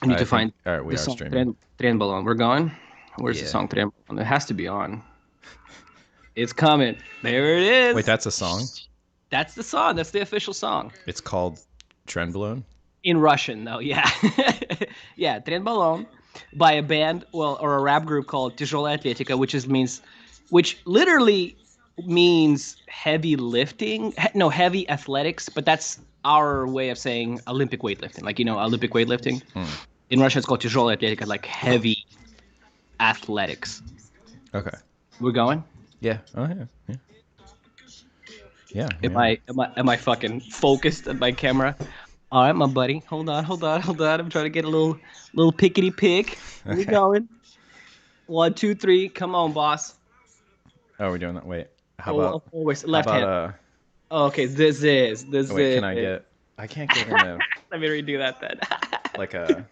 I need I to think. find All right, we the are song streaming. Frenbolone. We're going. Where's the Yeah. song Frenbolone? It has to be on. It's coming. There it Wait, is. that's a song. That's the song. That's the official song. It's called Trendbalone. In Russian, though. Yeah. Yeah. Frenbolone by a band, well, or a rap group called Тяжелая Атлетика, which literally means heavy lifting. No, heavy athletics, but that's our way of saying Olympic weightlifting. Like, Olympic weightlifting. Hmm. In Russian, it's called тяжелая атлетика, like heavy athletics. Okay. We're going. Yeah. Oh yeah. Yeah. Yeah. Am We are. I am I am I fucking focused at my camera? All right, my buddy. Hold on, hold on, hold on. I'm trying to get a little pickety pick. We Okay. going. One, two, three. Come on, boss. Oh, we're doing that. Wait. How Oh, about? always How left about hand. Oh, okay, this is Oh, this wait. is. Can I get? I can't get in a Let me redo that then. like a.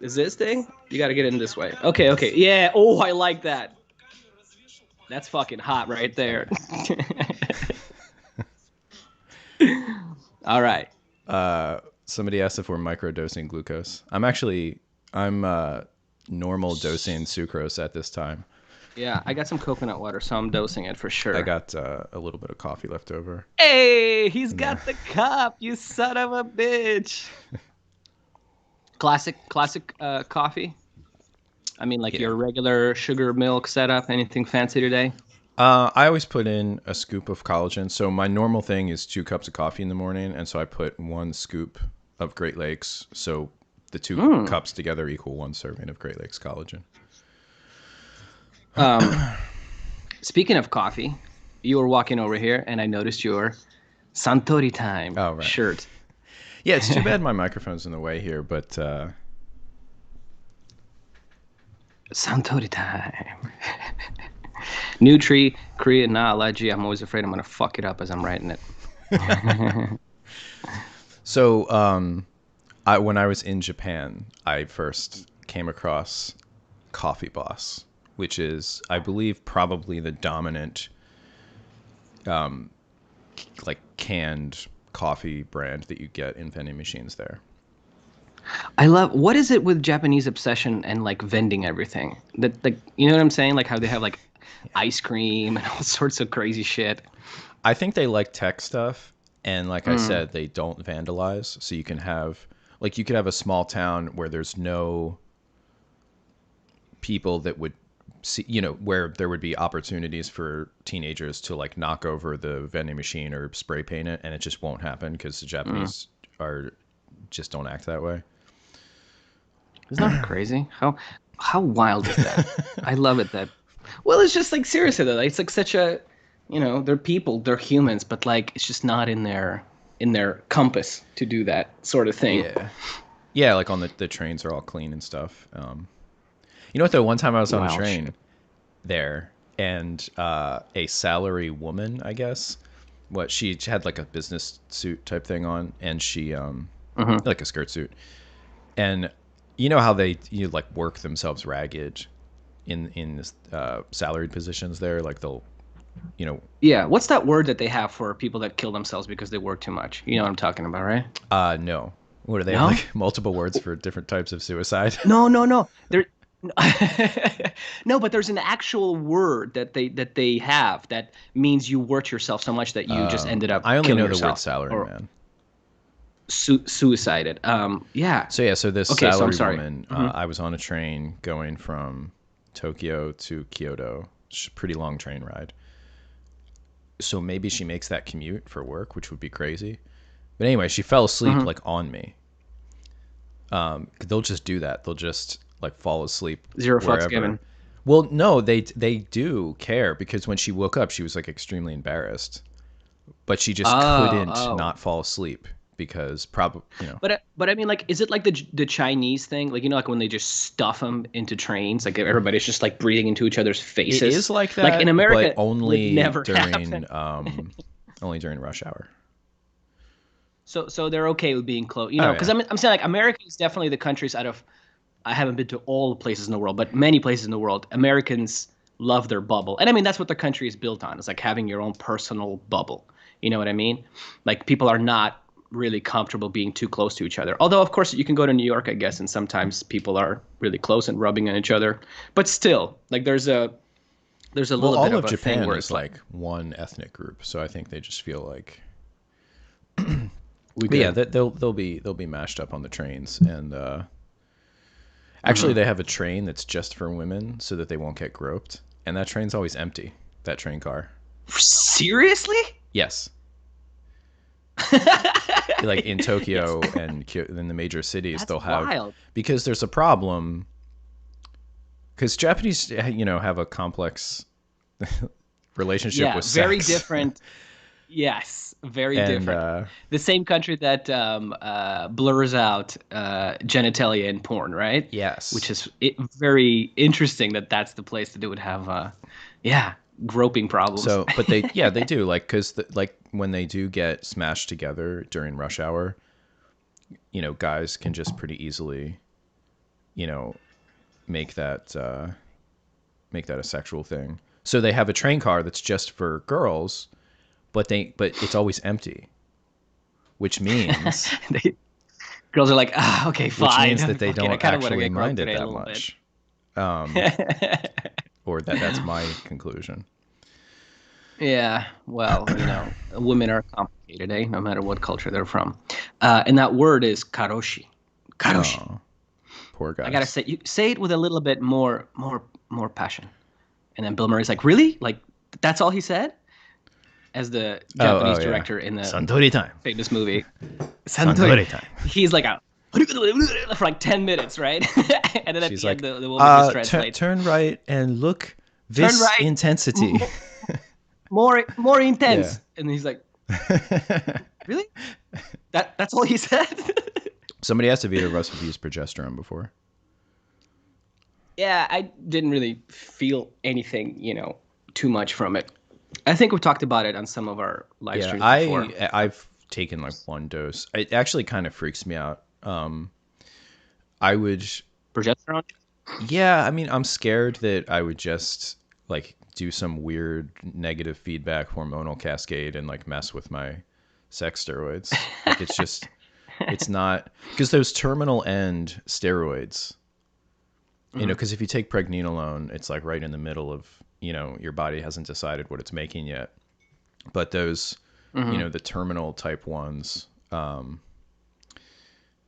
Is this thing? You got to get in this way. Okay, okay. Yeah. Oh, I like that. That's fucking hot right there. Okay. All right. Somebody asked if we're microdosing glucose. I'm normal dosing sucrose at this time. Yeah, I got some coconut water, so I'm dosing it for I sure. got a little bit of coffee left over. Hey, he's No. got the cup, you son of a bitch. Classic coffee. I mean, like Yeah. your regular sugar milk setup. Anything fancy today? I always put in a scoop of collagen. So my normal thing is 2 cups of coffee in the morning, and so I put 1 scoop of Great Lakes. So the two Mm. cups together equal 1 serving of Great Lakes collagen. Um, Speaking of coffee, you were walking over here, and I noticed your Santori time Oh right. shirt. Yeah, it's too bad my microphone's in the way here, but Santori time. Nutri, Korean, nah, allergy. I'm always afraid I'm gonna fuck it up as I'm writing it. so when I was in Japan, I first came across Coffee Boss, which is, I believe, probably the dominant, like canned coffee brand that you get in vending machines there. I love what is it with Japanese obsession and like vending everything? That like you know what I'm saying? Like how they have like ice cream and all sorts of crazy shit. I think they like tech stuff, and like I Mm. said, they don't vandalize. So you could have a small town where there's no people that would see, where there would be opportunities for teenagers to like knock over the vending machine or spray paint it, and it just won't happen because the Mm. Japanese are just don't act that way. Isn't that crazy? How wild is that? I love it that well, it's just like seriously though, like, it's like such a they're people, they're humans, but like it's just not in their compass to do that sort of thing. Yeah. Yeah, like on the trains are all clean and stuff. You know what though? One time I was on a Wild train shit. there, and a salary woman, I guess, she had like a business suit type thing on, and she Hmm. like a skirt suit, and you know how like work themselves ragged in this, salaried positions there, like they'll you know Yeah, what's that word that they have for people that kill themselves because they work too much? You know what I'm talking about, right? no, what do they have, No? like multiple words for different types of suicide? No, no, no. There No, but there's an actual word that they have that means you worked yourself so much that you just ended up I only killing know the word yourself salary or man. suicided. Yeah. So yeah, so this Okay, so I'm salary sorry. woman, Hmm. I was on a train going from Tokyo to Kyoto. Pretty long train ride. So maybe she makes that commute for work, which would be crazy. But anyway, she fell asleep Hmm. like on me. They'll just do that. They'll just like fall asleep Zero fucks wherever. given. Well, no, they do care, because when she woke up, she was like extremely embarrassed, but she just Oh, couldn't oh. not fall asleep because probably. But I mean, like, is it like the Chinese thing? Like, like when they just stuff them into trains, like everybody's just like breathing into each other's It is faces. like Like in that, but America, would never happen. only during rush hour. So they're okay with being close, Oh because yeah. I'm saying like America is definitely the countries out of I haven't been to all the places in the world, but many places in the world, Americans love their bubble, and I mean that's what the country is built on. It's like having your own personal bubble. You know what I mean? Like people are not. really comfortable being too close to each other. Although, of course, you can go to New York, I guess, and sometimes people are really close and rubbing on each other. But still, like there's a Well, little bit all of of a thing Japan where is it's like, like one ethnic group, so I think they just feel like we but yeah, good. that they'll be mashed up on the trains, and actually Hmm. they have a train that's just for women so that they won't get groped, and that train's always empty. That train car. Seriously? Yes, like in It's Tokyo and in the major cities, that's they'll have wild. because there's a problem because Japanese, have a complex relationship Yeah, with very sex, different. Yes, very and different. The same country that blurs out genitalia in porn, right? Which yes. is very interesting that that's the place that they would have, yeah, groping problems. So, but they do like because like when they do get smashed together during rush hour, guys can just pretty easily, you know, make that make that a sexual thing. So they have a train car that's just for girls, but it's always empty, which means They, girls are like, ah, okay, which fine, means that they fuck it, I don't kind of want to actually get groped mind it today a that little bit. much. Um, or that's my conclusion. Yeah, well, women are complicated, eh? No matter what culture they're from. And that word is karoshi. Karoshi. Oh, poor I gotta guys. say, you say it with a little bit more passion. And then Bill Murray's like, really? Like that's all he said? As the Oh, Japanese oh yeah. director in the Suntory time. famous movie Santori. Suntory time. He's like for like 10 minutes, right? And then at She's the end, like, the woman just translates. turn right and look Turn this right, intensity. m- more Yeah. intense. And he's like, really? That's all he said? Somebody asked if either of us have used progesterone before. Yeah, I didn't really feel anything, too much from it. I think we talked about it on some of our live Yeah, streams before. I've taken like one dose. It actually kind of freaks me out. I would, Progesterone? yeah. I mean, I'm scared that I would just like do some weird negative feedback hormonal cascade and like mess with my sex steroids. Like it's not because those terminal end steroids. Hmm. Because if you take pregnenolone, it's like right in the middle of your body hasn't decided what it's making yet. But those, Hmm. the terminal type ones,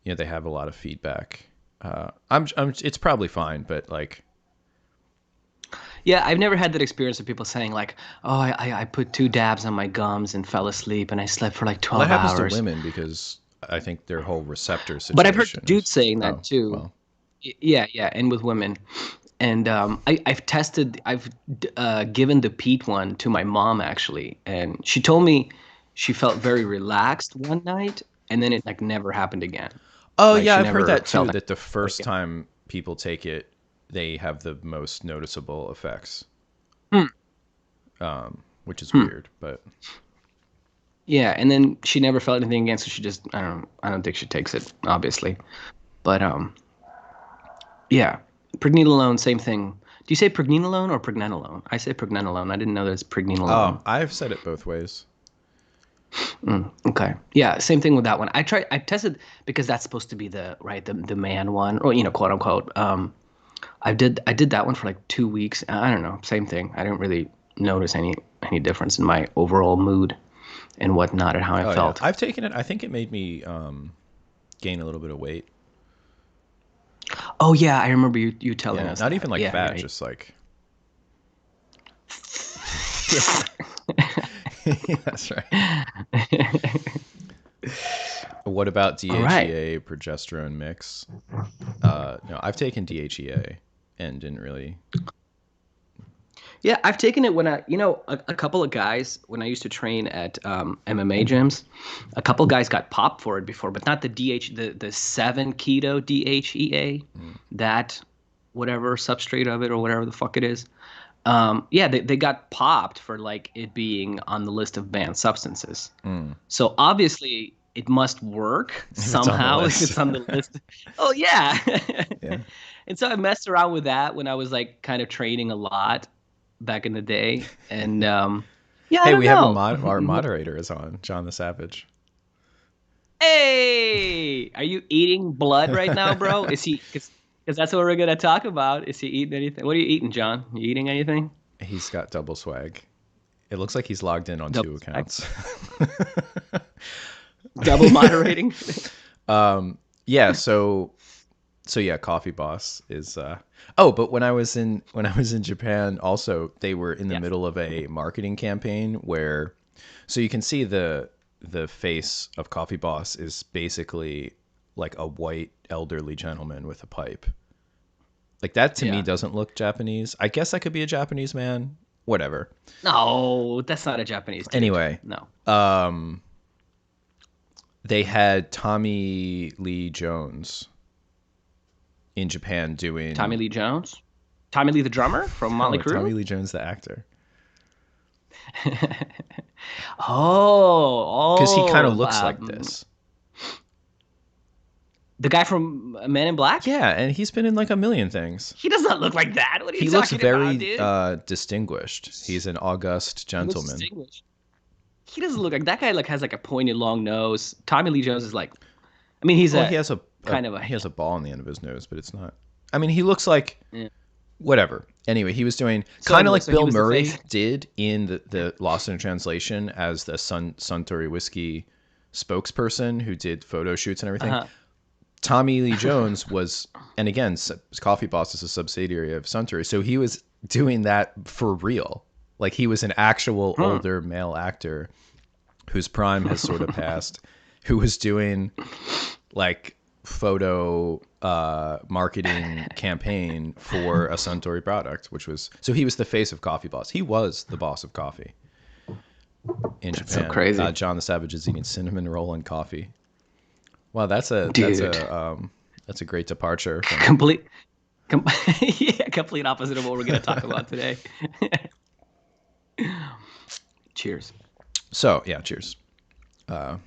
they have a lot of feedback. It's probably fine, but like, Yeah, I've never had that experience of people saying like, "Oh, I put 2 dabs on my gums and fell asleep, and I slept for like well, that 12 happens to hours." women because I think their whole receptor But I've heard situation dudes is, saying that oh, too. well, Yeah, yeah, and with women. And I've given the Pete one to my mom actually, and she told me she felt very relaxed one night, and then it like never happened again. oh Like yeah, she I've heard never that too. felt That the like first it. time people take it, they have the most noticeable effects, Hmm, which is hmm. weird. But Yeah, and then she never felt anything again, so she just I don't think she takes it obviously, but yeah, pregnenolone, same thing. Do you say pregnenolone or pregnenolone? I say pregnenolone. I didn't know there's pregnenolone. I've said it both ways. Mm, okay. Yeah, same thing with that one. I tested because that's supposed to be the man one, or quote unquote. I did that one for like 2 weeks. I don't know, same thing. I didn't really notice any difference in my overall mood and whatnot and how I Oh yeah, felt. I've taken it. I think it made me gain a little bit of weight. Oh yeah, I remember you telling Yeah, us not that. even like Yeah, fat, yeah. just like yeah. That's right. What about All right. DHEA progesterone mix? No, I've taken DHEA and didn't really. Yeah, I've taken it when a couple of guys when I used to train at MMA gyms, a couple of guys got popped for it before, but not the 7 keto DHEA, Mm, that whatever substrate of it or whatever the fuck it is. Yeah, they got popped for like it being on the list of banned substances. mm. So obviously it must work If it's on the somehow if list, it's on the list. Oh yeah. yeah. And so I messed around with that when I was like kind of training a lot back in the day. And yeah, I Hey, don't we have know. our moderator is on, John the Savage. Hey, are you eating blood right now, bro? Is he? Because that's what we're gonna talk about. Is he eating anything? What are you eating, John? You eating anything? He's got double swag. It looks like he's logged in on Double two stack? accounts. Double moderating? Yeah, so yeah, Coffee Boss is oh, but when I was in Japan also, they were in the Yes. middle of a marketing campaign where so you can see the face of Coffee Boss is basically like a white elderly gentleman with a pipe. Like that to me Yeah. doesn't look Japanese. I guess I could be a Japanese man. Whatever. No, that's not a Japanese dude. Anyway, No. um they had Tommy Lee Jones in Japan Tommy doing Lee Jones? Tommy Lee the drummer from Motley no, Tommy Crue? Lee Jones the actor. Because he kind of Oh, looks like this. the guy from Men in Black? Yeah, and he's been in like a million things. He does not look like that. What are you He looks talking about, very dude? distinguished. He's an august He looks gentleman. distinguished. He doesn't look like that guy. Like has like a pointed, long nose. Tommy Lee Jones is like, I mean, he's Well, a he has kind of a he has a ball on the end of his nose, but it's not. I mean, he looks like yeah. whatever. Anyway, he was doing So kind of anyway, like so he Bill was the Murray face. did in the Lost in Translation as the Suntory whiskey spokesperson who did photo shoots and everything. Uh-huh. Tommy Lee Jones was, and again, Coffee Boss is a subsidiary of Suntory, so he was doing that for real. Like he was an actual Hmm. older male actor whose prime has sort of passed, who was doing like photo marketing campaign for a Suntory product, which was so he was the face of Coffee Boss. He was the boss of coffee in That's so Japan. crazy, John the Savage is eating cinnamon roll and coffee. Wow, that's a dude. that's a great departure from. Complete, com- yeah, complete opposite of what we're gonna talk about today. Cheers. So yeah, cheers. Uh,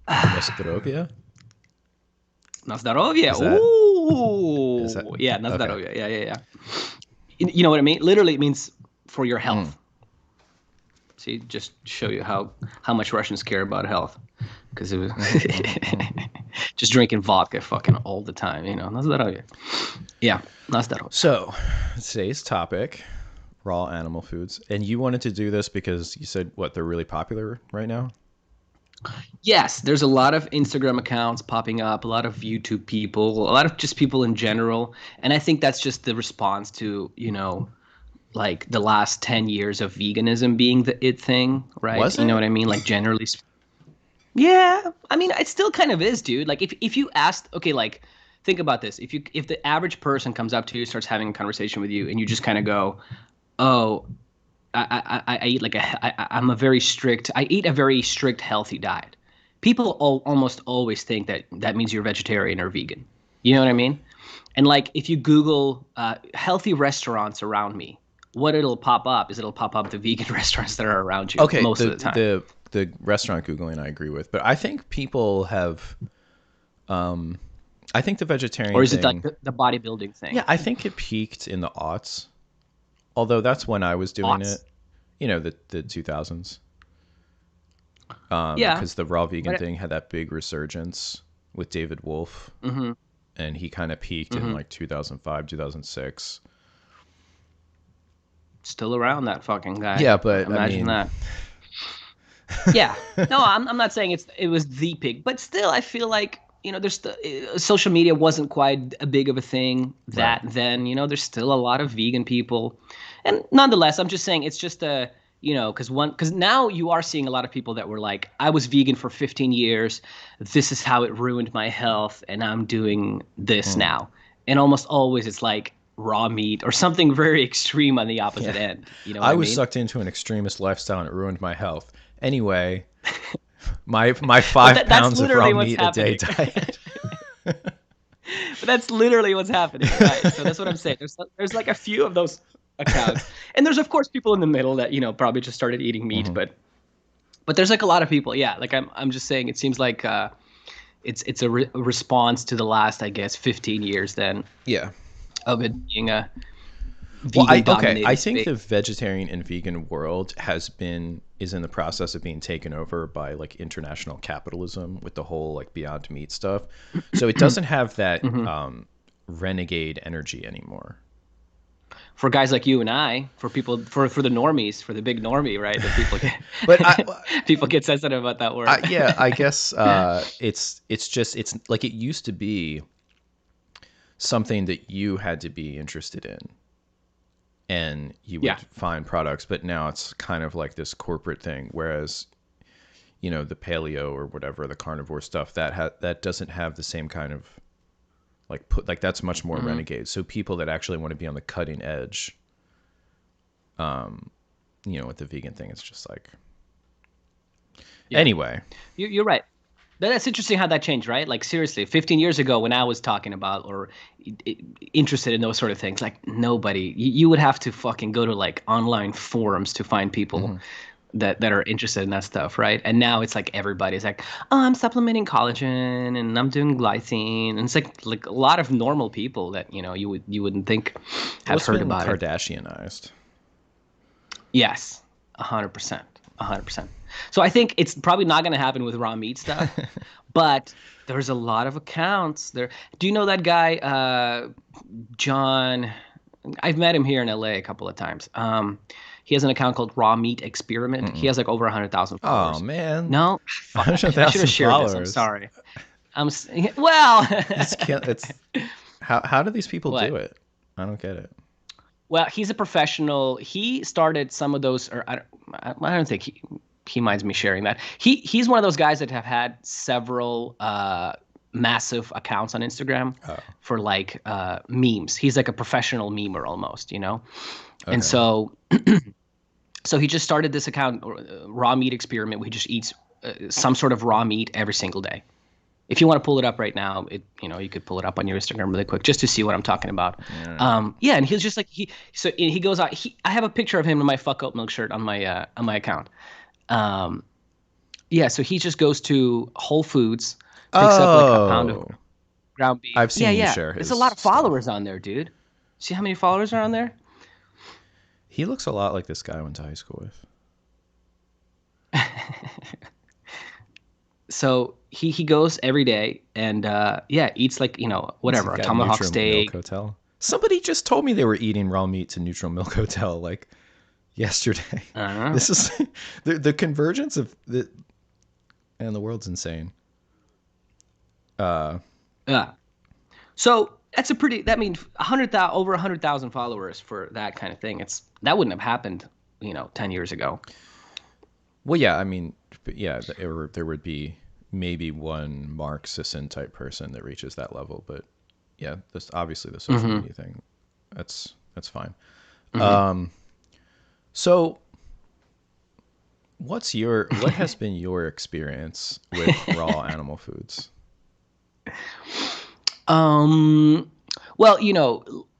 Nostrovia. Na zdrowie. Is that is that Ooh, yeah, na okay? zdrowie. Yeah, yeah, yeah. You know what I mean? Literally, it means for your Mm, health. See, just show you how much Russians care about health, because it was just drinking vodka fucking all the time. You know, na zdrowie. Yeah, na zdrowie. So today's topic: raw animal foods, and you wanted to do this because you said what they're really popular right now. Yes, there's a lot of Instagram accounts popping up, a lot of YouTube people, a lot of just people in general, and I think that's just the response to like the last 10 years of veganism being the it thing, right? Was You know it? what I mean? Like generally yeah, I mean it still kind of is, dude. Like if you asked, okay, like think about this. If the average person comes up to you, starts having a conversation with you, and you just kind of go, "Oh, I eat like I'm a very strict, I eat a very strict healthy diet." People almost always think that that means you're vegetarian or vegan. You know what I mean? And like if you Google healthy restaurants around me, what it'll pop up is it'll pop up the vegan restaurants that are around you Okay, most the of the time. the restaurant googling I agree with, but I think people have. Um, I think the Or vegetarian is it like thing. the bodybuilding thing? Yeah, I think it peaked in the aughts. Although that's when I was doing it. Aughts. You know, the 2000s. Yeah. Because the raw vegan But thing had that big resurgence with David Wolf, mm-hmm, and he kind of peaked in mm-hmm. like 2005, 2006. Still around that fucking guy. Yeah, but I Imagine mean, that. Yeah. No, I'm not saying it was the pig, but still, I feel like there's social media wasn't quite a big of a thing right. that then. There's still a lot of vegan people, and nonetheless, I'm just saying it's just a because now you are seeing a lot of people that were like, I was vegan for 15 years, this is how it ruined my health, and I'm doing this Mm. now, and almost always it's like raw meat or something very extreme on the Yeah. opposite end. You know what I I was mean? sucked into an extremist lifestyle and it ruined my health. Anyway, my But five that's pounds of raw literally what's meat a day happening. diet. But that's literally what's happening, right? So that's what I'm saying. There's like a few of those accounts, and there's of course people in the middle that probably just started eating meat, Hmm. but there's like a lot of people. Yeah, like I'm just saying. It seems like it's a response to the last, I guess, 15 years then Yeah. of it being a Well, vegan okay. I dominated think space. the vegetarian and vegan world has been is in the process of being taken over by like international capitalism with the whole like Beyond Meat stuff. So it doesn't have that Hmm. renegade energy anymore. For guys like you and I, for people, for the normies, for the big normie, right? That people get But people get sensitive about that word. yeah, I guess it's just it's like it used to be something that you had to be interested in and you would Yeah. find products, but now it's kind of like this corporate thing. Whereas, you know, the paleo or whatever, the carnivore stuff, that doesn't have the same kind of like like that's much more Hmm. renegade. So people that actually want to be on the cutting edge, you know, with the vegan thing, it's just like Yeah. anyway. You're right. That's interesting how that changed, right? Like seriously, 15 years ago when I was talking about or interested in those sort of things, like nobody, you would have to fucking go to like online forums to find people Mhm. that are interested in that stuff, right? And now it's like everybody's like, oh, I'm supplementing collagen and I'm doing glycine, and it's like a lot of normal people that you wouldn't think Well, have it's heard been about it. Kardashianized. Yes, 100%, 100%. So I think it's probably not going to happen with raw meat stuff, but there's a lot of accounts there. Do you know that guy, John? I've met him here in LA a couple of times. He has an account called Raw Meat Experiment. He Mm-mm. has like over 100,000 Oh followers. man, No, fuck, I should have 100,000 shared this. I'm followers. sorry. Well, It's can't. It's how do these people what? do it? I don't get it. Well, he's a professional. He started some of those, or I don't think he minds me sharing that. He's one of those guys that have had several massive accounts on Instagram Oh, for like memes. He's like a professional memer almost, you know. And okay. so he just started this account, Raw Meat Experiment. Where he just eats some sort of raw meat every single day. If you want to pull it up right now, you could pull it up on your Instagram really quick just to see what I'm talking about. All right. Yeah, and he's just like he goes out. I have a picture of him in my fuck up milk shirt on my account. Um, yeah, so he just goes to Whole Foods, picks up like a pound of Oh, ground beef. I've Yeah, seen you yeah. share There's a his lot of stuff. followers on there, dude. See how many followers are on there? He looks a lot like this guy I went to high school with. So he goes every day and yeah, eats like What's he whatever, a got? tomahawk Neutral Milk steak. Hotel. Somebody just told me they were eating raw meat to Neutral Milk Hotel like yesterday. Uh, This is the convergence of the and the world's insane. Uh, yeah. So that's a pretty. That means 100,000 over 100,000 followers for that kind of thing. That wouldn't have happened, 10 years ago. well, yeah, I mean, yeah, there would be maybe one Mark Sisson type person that reaches that level, but yeah, this obviously the social Mm-hmm. media thing. That's fine. Mm-hmm. Um, so what has been your experience with raw animal foods? um. Well,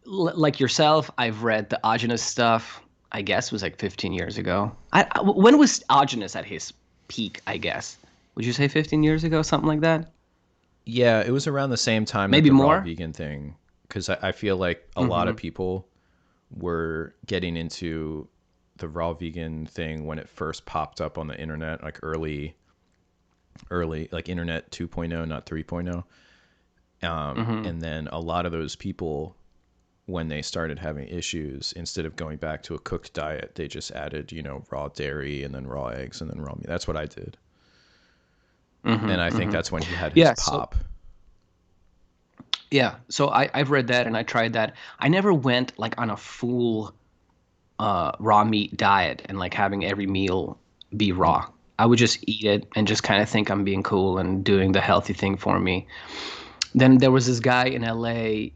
like yourself, I've read the Agenus stuff. I guess was like 15 years ago. When was Agenus at his peak? I guess. Would you say 15 years ago, something like that? Yeah, it was around the same time that Maybe the raw more. vegan thing, because I feel like a lot Mm-hmm. of people were getting into the raw vegan thing when it first popped up on the internet, like early, like internet 2.0, not 3.0. Mm-hmm. And then a lot of those people, when they started having issues, instead of going back to a cooked diet, they just added, raw dairy and then raw eggs and then raw meat. That's what I did. And I Mm-hmm. think Mm-hmm. that's when he had his Yeah. So pop. yeah. So I've read that and I tried that. I never went like on a full raw meat diet and like having every meal be Mm. raw. I would just eat it and just kind of think I'm being cool and doing the healthy thing for me. Then there was this guy in LA,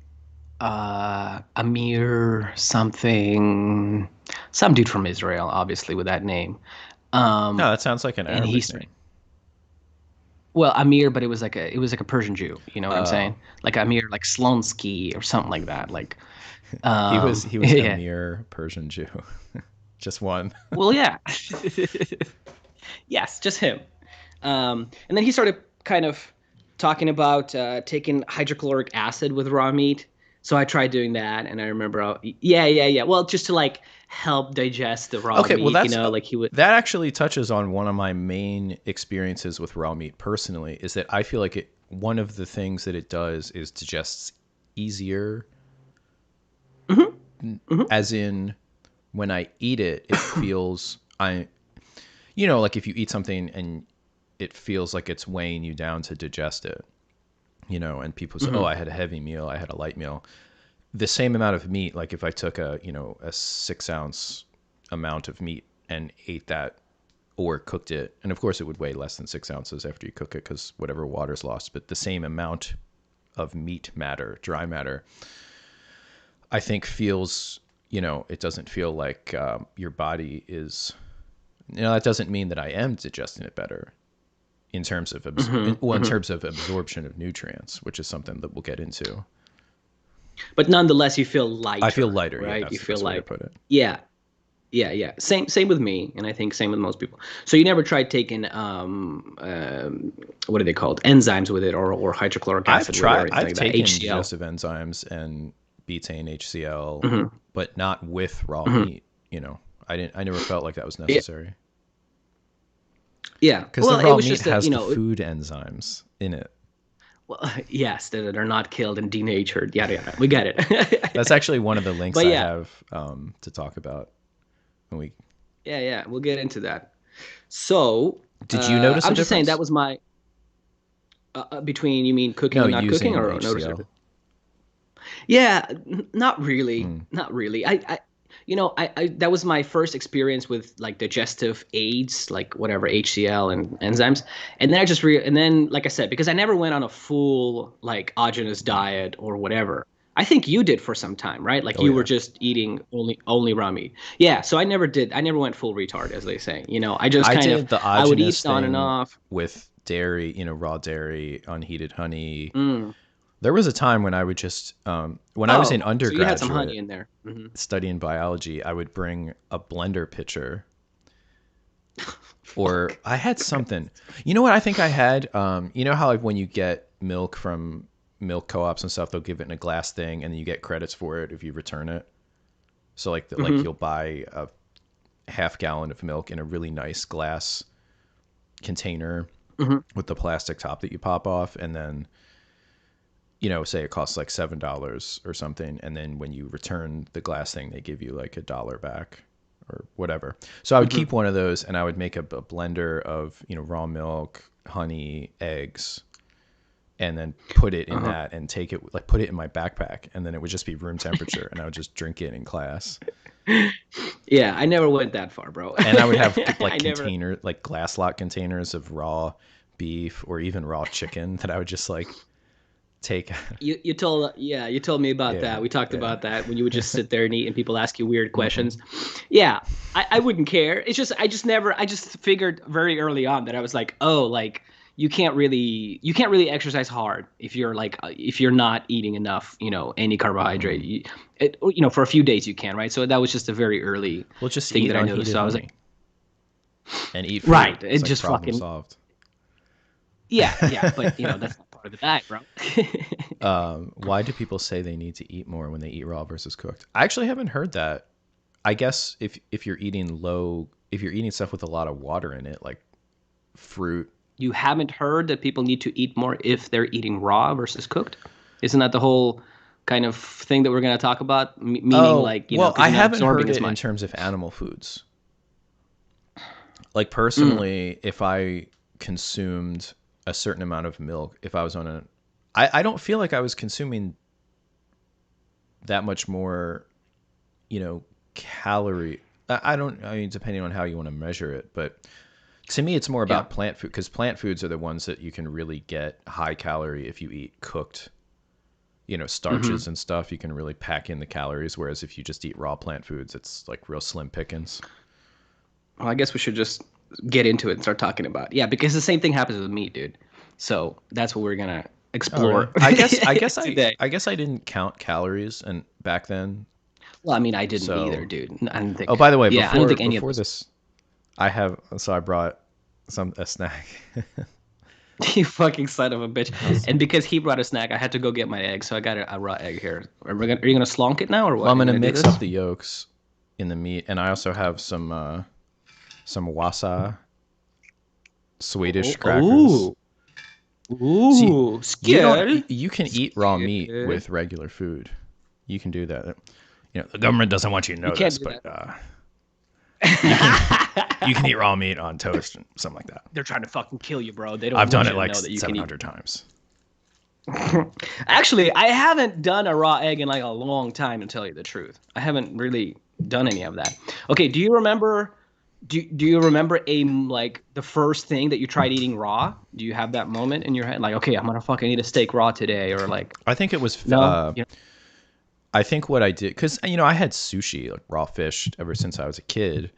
Amir something, some dude from Israel, obviously with that name. No, that sounds like an And he Arabic started, name. well, Amir, but it was like a Persian Jew. You know what I'm Oh, saying? Like Amir, like Slonsky or something like that. Like, he was yeah. Emir Persian Jew. Just one. Well, yeah. Yes, just him. And then he started kind of talking about taking hydrochloric acid with raw meat. So I tried doing that, and I remember, yeah. Well, just to like help digest the raw Okay, well meat, that's like he would. that actually touches on one of my main experiences with raw meat personally is that I feel like one of the things that it does is digests easier, Hmm. Hmm. as in when I eat it, it feels like if you eat something and it feels like it's weighing you down to digest it, and people say, "Oh, Hmm. I had a heavy meal, I had a light meal." The same amount of meat, like if I took a 6 ounce amount of meat and ate that or cooked it, and of course it would weigh less than 6 ounces after you cook it because whatever water's lost, but the same amount of meat matter, dry matter, I think feels, it doesn't feel like your body is, that doesn't mean that I am digesting it better in terms of, Hmm. in Hmm. terms of absorption of nutrients, which is something that we'll get into. But nonetheless, you feel I feel lighter, lighter. Yeah, right? You that's the feel best way to like, put it. yeah, yeah. Same with me, and I think same with most people. So you never tried taking what are they called? Enzymes with it, or hydrochloric acid with it, or anything I've like that. taken HCl. digestive enzymes and betaine HCl, Hmm. but not with raw Hmm. meat. I never felt like that was Yeah, necessary yeah. because the Well, it raw was meat just that has the food enzymes in it. well, yes, that are not killed and denatured. Yada yada. We get it. That's actually one of the links But I yeah, have to talk about when we. yeah. We'll get into that. So Did you notice a I'm just saying that difference? was my between, you mean cooking No, and not cooking, using or notice HCl. it? Yeah, not really, Mm. not really. I that was my first experience with like digestive aids, like whatever HCl and enzymes, and then and then like I said, because I never went on a full like autogenous diet or whatever. I think you did for some time, right? Like Oh you were yeah, just eating only raw meat. Yeah, so I never did. I never went full retard, as they say. I just I kind of did the I would eat autogenous on and thing off. with dairy, raw dairy, unheated honey. Mm. There was a time when I would just, when I was in Oh, so you had some honey undergraduate in there. Hmm. studying biology, I would bring a blender pitcher, or Fuck. I had something. You know what I think I had? You know how like when you get milk from milk co-ops and stuff, they'll give it in a glass thing, and then you get credits for it if you return it. So like Hmm. you'll buy a half gallon of milk in a really nice glass container Hmm. with the plastic top that you pop off, and then say it costs like $7 or something, and then when you return the glass thing, they give you like $1 back or whatever. So I would Hmm. keep one of those, and I would make a blender of raw milk, honey, eggs, and then put it in Uh-huh. that and take it like put it in my backpack, and then it would just be room temperature, and I would just drink it in class. Yeah, I never went that far, bro. And I would have like I never. like glass lock containers of raw beef or even raw chicken that I would just like take. You told me about Yeah, that. We talked yeah. about that when you would just sit there and eat and people ask you weird Mm-mm. questions. Yeah, I wouldn't care. It's just I just figured very early on that I was like, oh, like you can't really exercise hard if you're like if you're not eating enough, any carbohydrate. Mm. For a few days you can, right? So that was just a very early Well, just thing eat that I noticed. unheated So I was like, honey and eat fruit. right, it It's like just problem fucking solved. yeah, but that's not part of the diet, bro. Why do people say they need to eat more when they eat raw versus cooked? I actually haven't heard that. I guess if you're eating if you're eating stuff with a lot of water in it, like fruit. You haven't heard that people need to eat more if they're eating raw versus cooked? Isn't that the whole kind of thing that we're going to talk about? Meaning, Oh, like, well, because I you're not haven't absorbing heard as it in much. terms of animal foods. Like Mm. personally, if I consumed a certain amount of milk, if I was on I don't feel like I was consuming that much more, you know, calorie. I don't, I mean, depending on how you want to measure it, but to me, it's more Yeah. about plant food because plant foods are the ones that you can really get high calorie if you eat cooked, Hmm. starches and stuff. You can really pack in the calories. Whereas if you just eat raw plant foods, it's like real slim pickings. Well, I guess we should just get into it and start talking about it. Yeah, because the same thing happens with meat, dude. So that's what we're going to Oh, really? explore today. I guess I didn't count calories and back then. Well, I mean, I didn't either, So, dude. I don't oh, think, by the way, yeah, I don't think any of before us. this, I have, so I brought a snack. You fucking son of a bitch. I was- And because he brought a snack, I had to go get my egg. So I got a raw egg here. Are you gonna slonk it now or well, what? I'm Are you gonna gonna do mix up this? the yolks in the meat, and I also have some wasa Swedish Oh, crackers. oh, See, ooh, you don't. skill, You can eat raw meat skill. with regular food. You can do that. The government doesn't want you to You know can't this, do but that. you can you can eat raw meat on toast and something like that. They're trying to fucking kill you, bro. They don't I've done want it you to like know that you can eat. 700 times. Actually, I haven't done a raw egg in like a long time, to tell you the truth. I haven't really done any of that. Okay, do you remember? Do you remember like the first thing that you tried eating raw? Do you have that moment in your head, like, okay, I'm gonna fucking eat a steak raw today, or like, I think it was. no? I think what I did, because I had sushi, like raw fish, ever since I was a kid,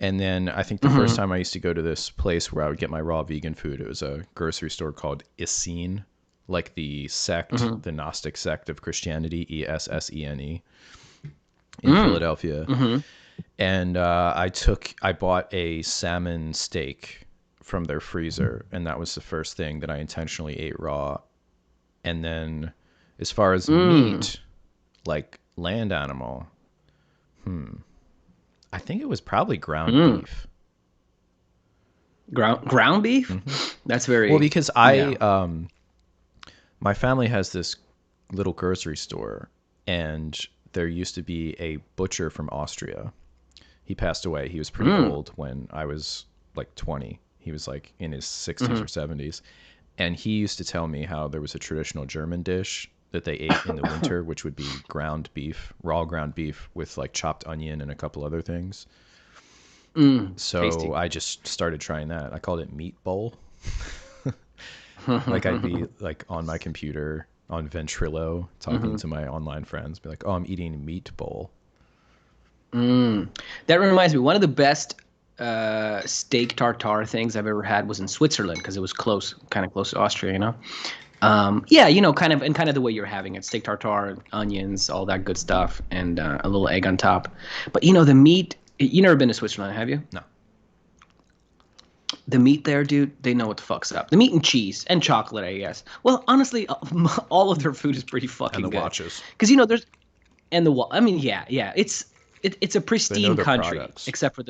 and then I think the first Mm-hmm. time I used to go to this place where I would get my raw vegan food, it was a grocery store called Essene, like the sect, Mm-hmm. the Gnostic sect of Christianity, Essene, in Mm. Philadelphia. Mm-hmm. And I bought a salmon steak from their freezer, and that was the first thing that I intentionally ate raw. And then, as far as Mm. meat, like land animal, I think it was probably ground Mm. beef. Ground beef? Hmm. That's Well, very, because yeah. my family has this little grocery store, and there used to be a butcher from Austria. He passed away. He was pretty Mm. old when I was like 20. He was like in his 60s Mm-hmm. or 70s. And he used to tell me how there was a traditional German dish that they ate in the winter, which would be ground beef, raw ground beef with like chopped onion and a couple other things. Mm. So Tasty. I just started trying that. I called it meat bowl. Like I'd be like on my computer on Ventrilo talking Mm-hmm. to my online friends, be like, "Oh, I'm eating meat bowl." Mm. That reminds me, one of the best steak tartare things I've ever had was in Switzerland because it was close, kind of close to Austria, you know? Yeah, kind of, and kind of the way you're having it, steak tartare, onions, all that good stuff, and a little egg on top. But the meat, you never been to Switzerland, have you? No. The meat there, dude, they know what the fuck's up. The meat and cheese and chocolate, I guess. Well, honestly, all of their food is pretty And the fucking good. watches. Because there's I mean, yeah, it's a They know pristine their country, products. except for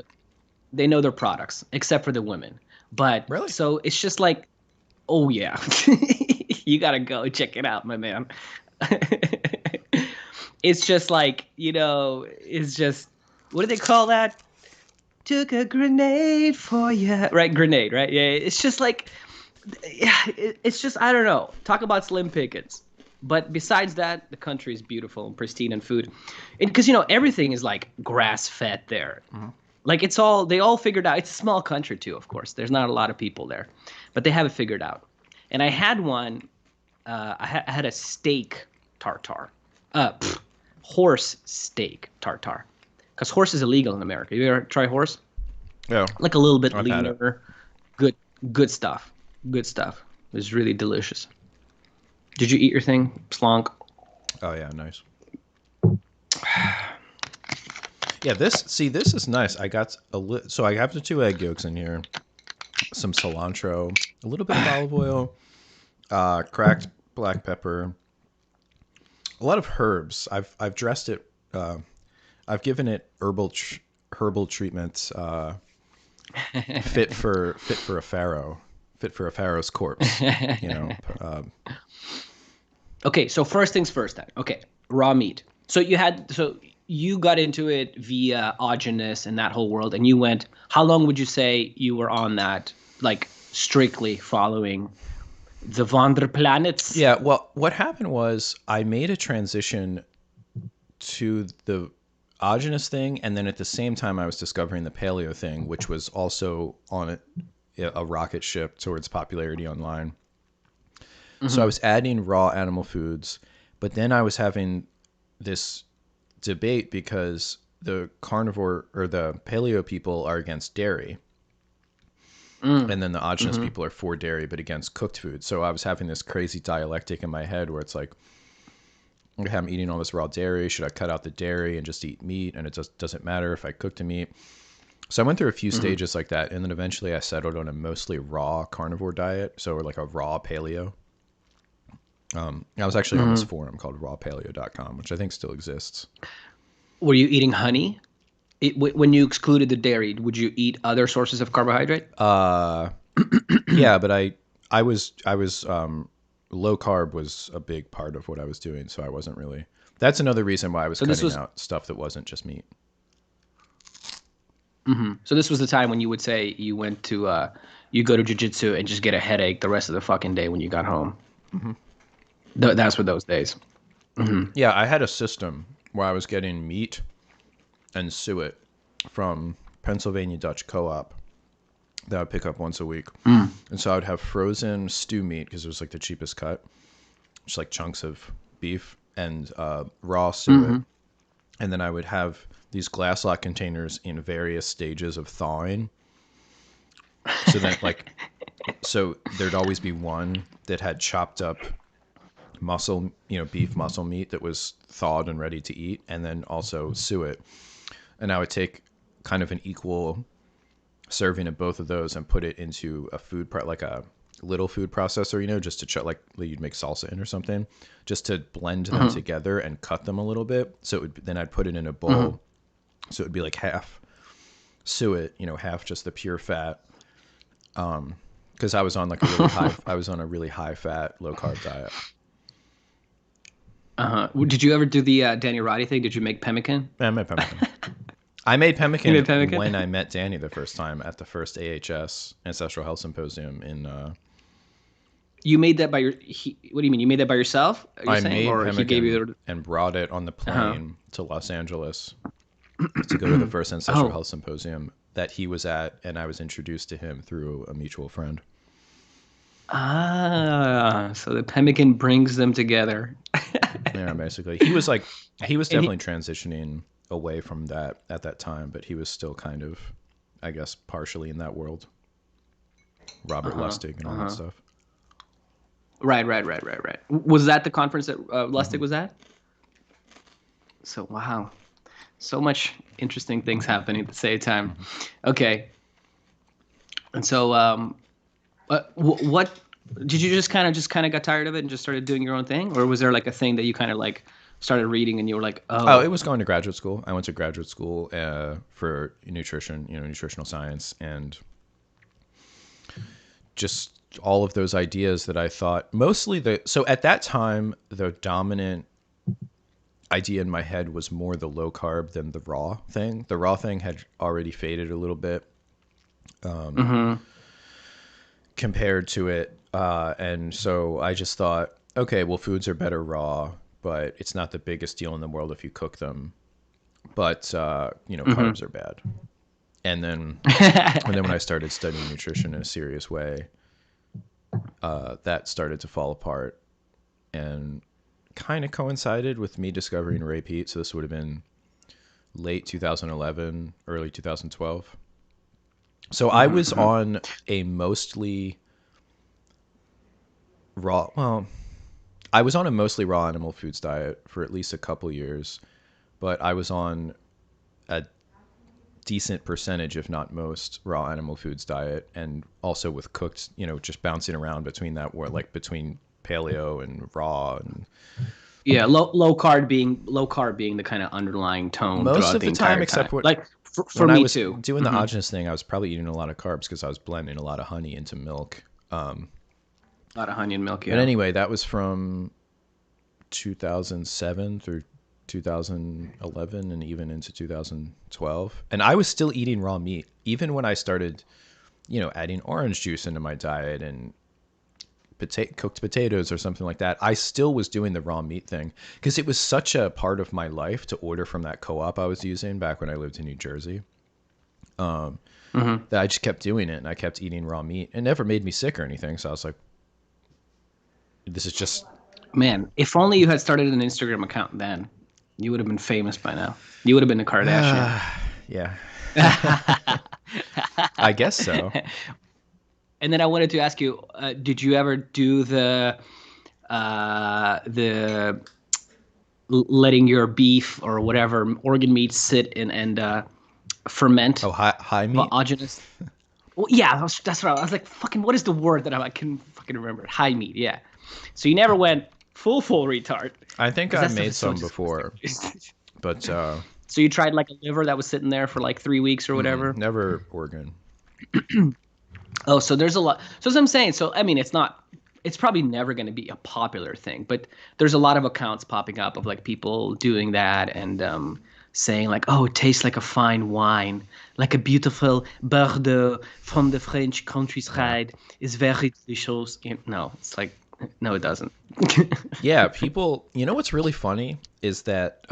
they know their products, except for the women. But Really? so it's just like, oh yeah, you gotta go check it out, my man. It's just like, it's just, what do they call that? Took a grenade for you, right? Grenade, right? Yeah, it's just like, yeah, it's just, I don't know. Talk about slim pickings. But besides that, the country is beautiful and pristine and food, because everything is like grass fed there. Mhm. Like they all figured out. It's a small country too, of course. There's not a lot of people there, but they have it figured out. And I had one. I had a steak tartare, horse steak tartare, because horse is illegal in America. You ever try horse? Yeah, Like a little bit I've had it. leaner, good, good stuff. Good stuff. It was really delicious. Did you eat your thing, Slonk? Oh yeah, nice. Yeah, this is nice. So I have the two egg yolks in here, some cilantro, a little bit of olive oil, cracked black pepper, a lot of herbs. I've dressed it. I've given it herbal treatments, fit for a pharaoh, fit for a pharaoh's corpse. You know, Okay, so first things first then. Okay, raw meat. So you got into it via Augenus and that whole world, and you went. How long would you say you were on that, like strictly following the Wander planets? yeah. Well, what happened was I made a transition to the Augenus thing, and then at the same time I was discovering the paleo thing, which was also on a rocket ship towards popularity online. So I Hmm. was adding raw animal foods, but then I was having this debate because the carnivore or the paleo people are against dairy, Mm. and then the Agenus Hmm. people are for dairy but against cooked food. So I was having this crazy dialectic in my head where it's like, okay, I'm eating all this raw dairy. Should I cut out the dairy and just eat meat? And it just doesn't matter if I cook the meat. So I went through a few Hmm. stages like that, and then eventually I settled on a mostly raw carnivore diet, so like a raw paleo. I was actually on this Hmm. forum called rawpaleo.com, which I think still exists. Were you eating honey? When you excluded the dairy, would you eat other sources of carbohydrate? Uh, yeah, but I was low carb was a big part of what I was doing, so I wasn't really. That's another reason why I was So this cutting was out stuff that wasn't just meat. so this was the time when you would say you went to you go to jujitsu and just get a headache the rest of the fucking day when you got home. That's for those days. Hmm. Yeah, I had a system where I was getting meat and suet from Pennsylvania Dutch Co-op that I would pick up once a week. Mm. And so I would have frozen stew meat because it was like the cheapest cut, just like chunks of beef and raw suet. Hmm. And then I would have these glass lock containers in various stages of thawing. So then, like, so there'd always be one that had chopped up muscle, beef muscle meat that was thawed and ready to eat, and then also suet. And I would take kind of an equal serving of both of those and put it into a like a little food processor, just to like you'd make salsa in or something, just to blend them Hmm. together and cut them a little bit. So then I'd put it in a Hmm. bowl. So it would be like half suet, half just the pure fat. Because I was on like a really high, I was on a really high fat, low carb diet. Uh-huh. Did you ever do the Danny Roddy thing? Did you make pemmican? And I made pemmican. I made You pemmican made pemmican? when I met Danny the first time at the first AHS Ancestral Health Symposium in You made that by what do you mean? You made that by yourself? Are you I saying, made or he gave pemmican you the? and brought it on the Uh-huh. plane to Los Angeles to go to the first Ancestral Oh, Health Symposium that he was at, and I was introduced to him through a mutual friend. so the pemmican brings them together. Yeah, basically, he was And definitely transitioning away from that at that time, but he was still kind of, I guess, partially in that world. Robert uh-huh, Lustig and all that uh-huh. stuff. Right. Was that the conference that Hmm. Lustig was at? So wow, so much interesting things happening at the same time. Hmm. Okay, and so what did you just kind of got tired of it and just started doing your own thing, or was there like a thing that you kind of like started reading and you were like, Oh, it oh, was going to graduate school. I went to graduate school for nutrition, nutritional science, and just all of those ideas that I thought so at that time the dominant idea in my head was more the low carb than the raw thing. The raw thing had already faded a little bit mm-hmm, compared to it, and so I just thought, okay, well, foods are better raw, but it's not the biggest deal in the world if you cook them. But carbs mm-hmm. are bad. And then when I started studying nutrition in a serious way, that started to fall apart, and kind of coincided with me discovering Ray Peat. So this would have been late 2011, early 2012. So I was Mm-hmm. on a mostly raw, well, I was on a mostly raw animal foods diet for at least a couple years, but I was on a decent percentage, if not most, raw animal foods diet, and also with cooked, just bouncing around between that, where like between paleo and raw, and Yeah, low carb being the kind of underlying tone most throughout of the the time, entire except time. Like for when I me was too. doing the Hmm. autogenous thing, I was probably eating a lot of carbs because I was blending a lot of honey into milk. A lot of honey and milk, But yeah. anyway, that was from 2007 through 2011 and even into 2012. And I was still eating raw meat even when I started, adding orange juice into my diet and cooked potatoes or something like that. I still was doing the raw meat thing because it was such a part of my life to order from that co-op I was using back when I lived in New Jersey, Hmm. that I just kept doing it, and I kept eating raw meat. It never made me sick or anything. So I was like, this is just, Man, if only you had started an Instagram account then, you would have been famous by now. You would have been a Kardashian. yeah, I guess so. And then I wanted to ask you, did you ever do the letting your beef or whatever organ meat sit and ferment Oh, high meat. homogeneous. Well, yeah, that's what I was like. Fucking, what is the word that I can fucking remember? High meat, yeah. So you never went full retard I think because I that stuff made is so some disgusting. before, but So you tried like a liver that was sitting there for like 3 weeks or whatever. never organ. Oh, so there's a lot. So as I'm saying, so I mean, it's not. It's probably never going to be a popular thing, but there's a lot of accounts popping up of like people doing that and saying like, "Oh, it tastes like a fine wine, like a beautiful Bordeaux from the French Yeah. countryside is very delicious." No, it's like, no, it doesn't. Yeah, people. You know what's really funny is that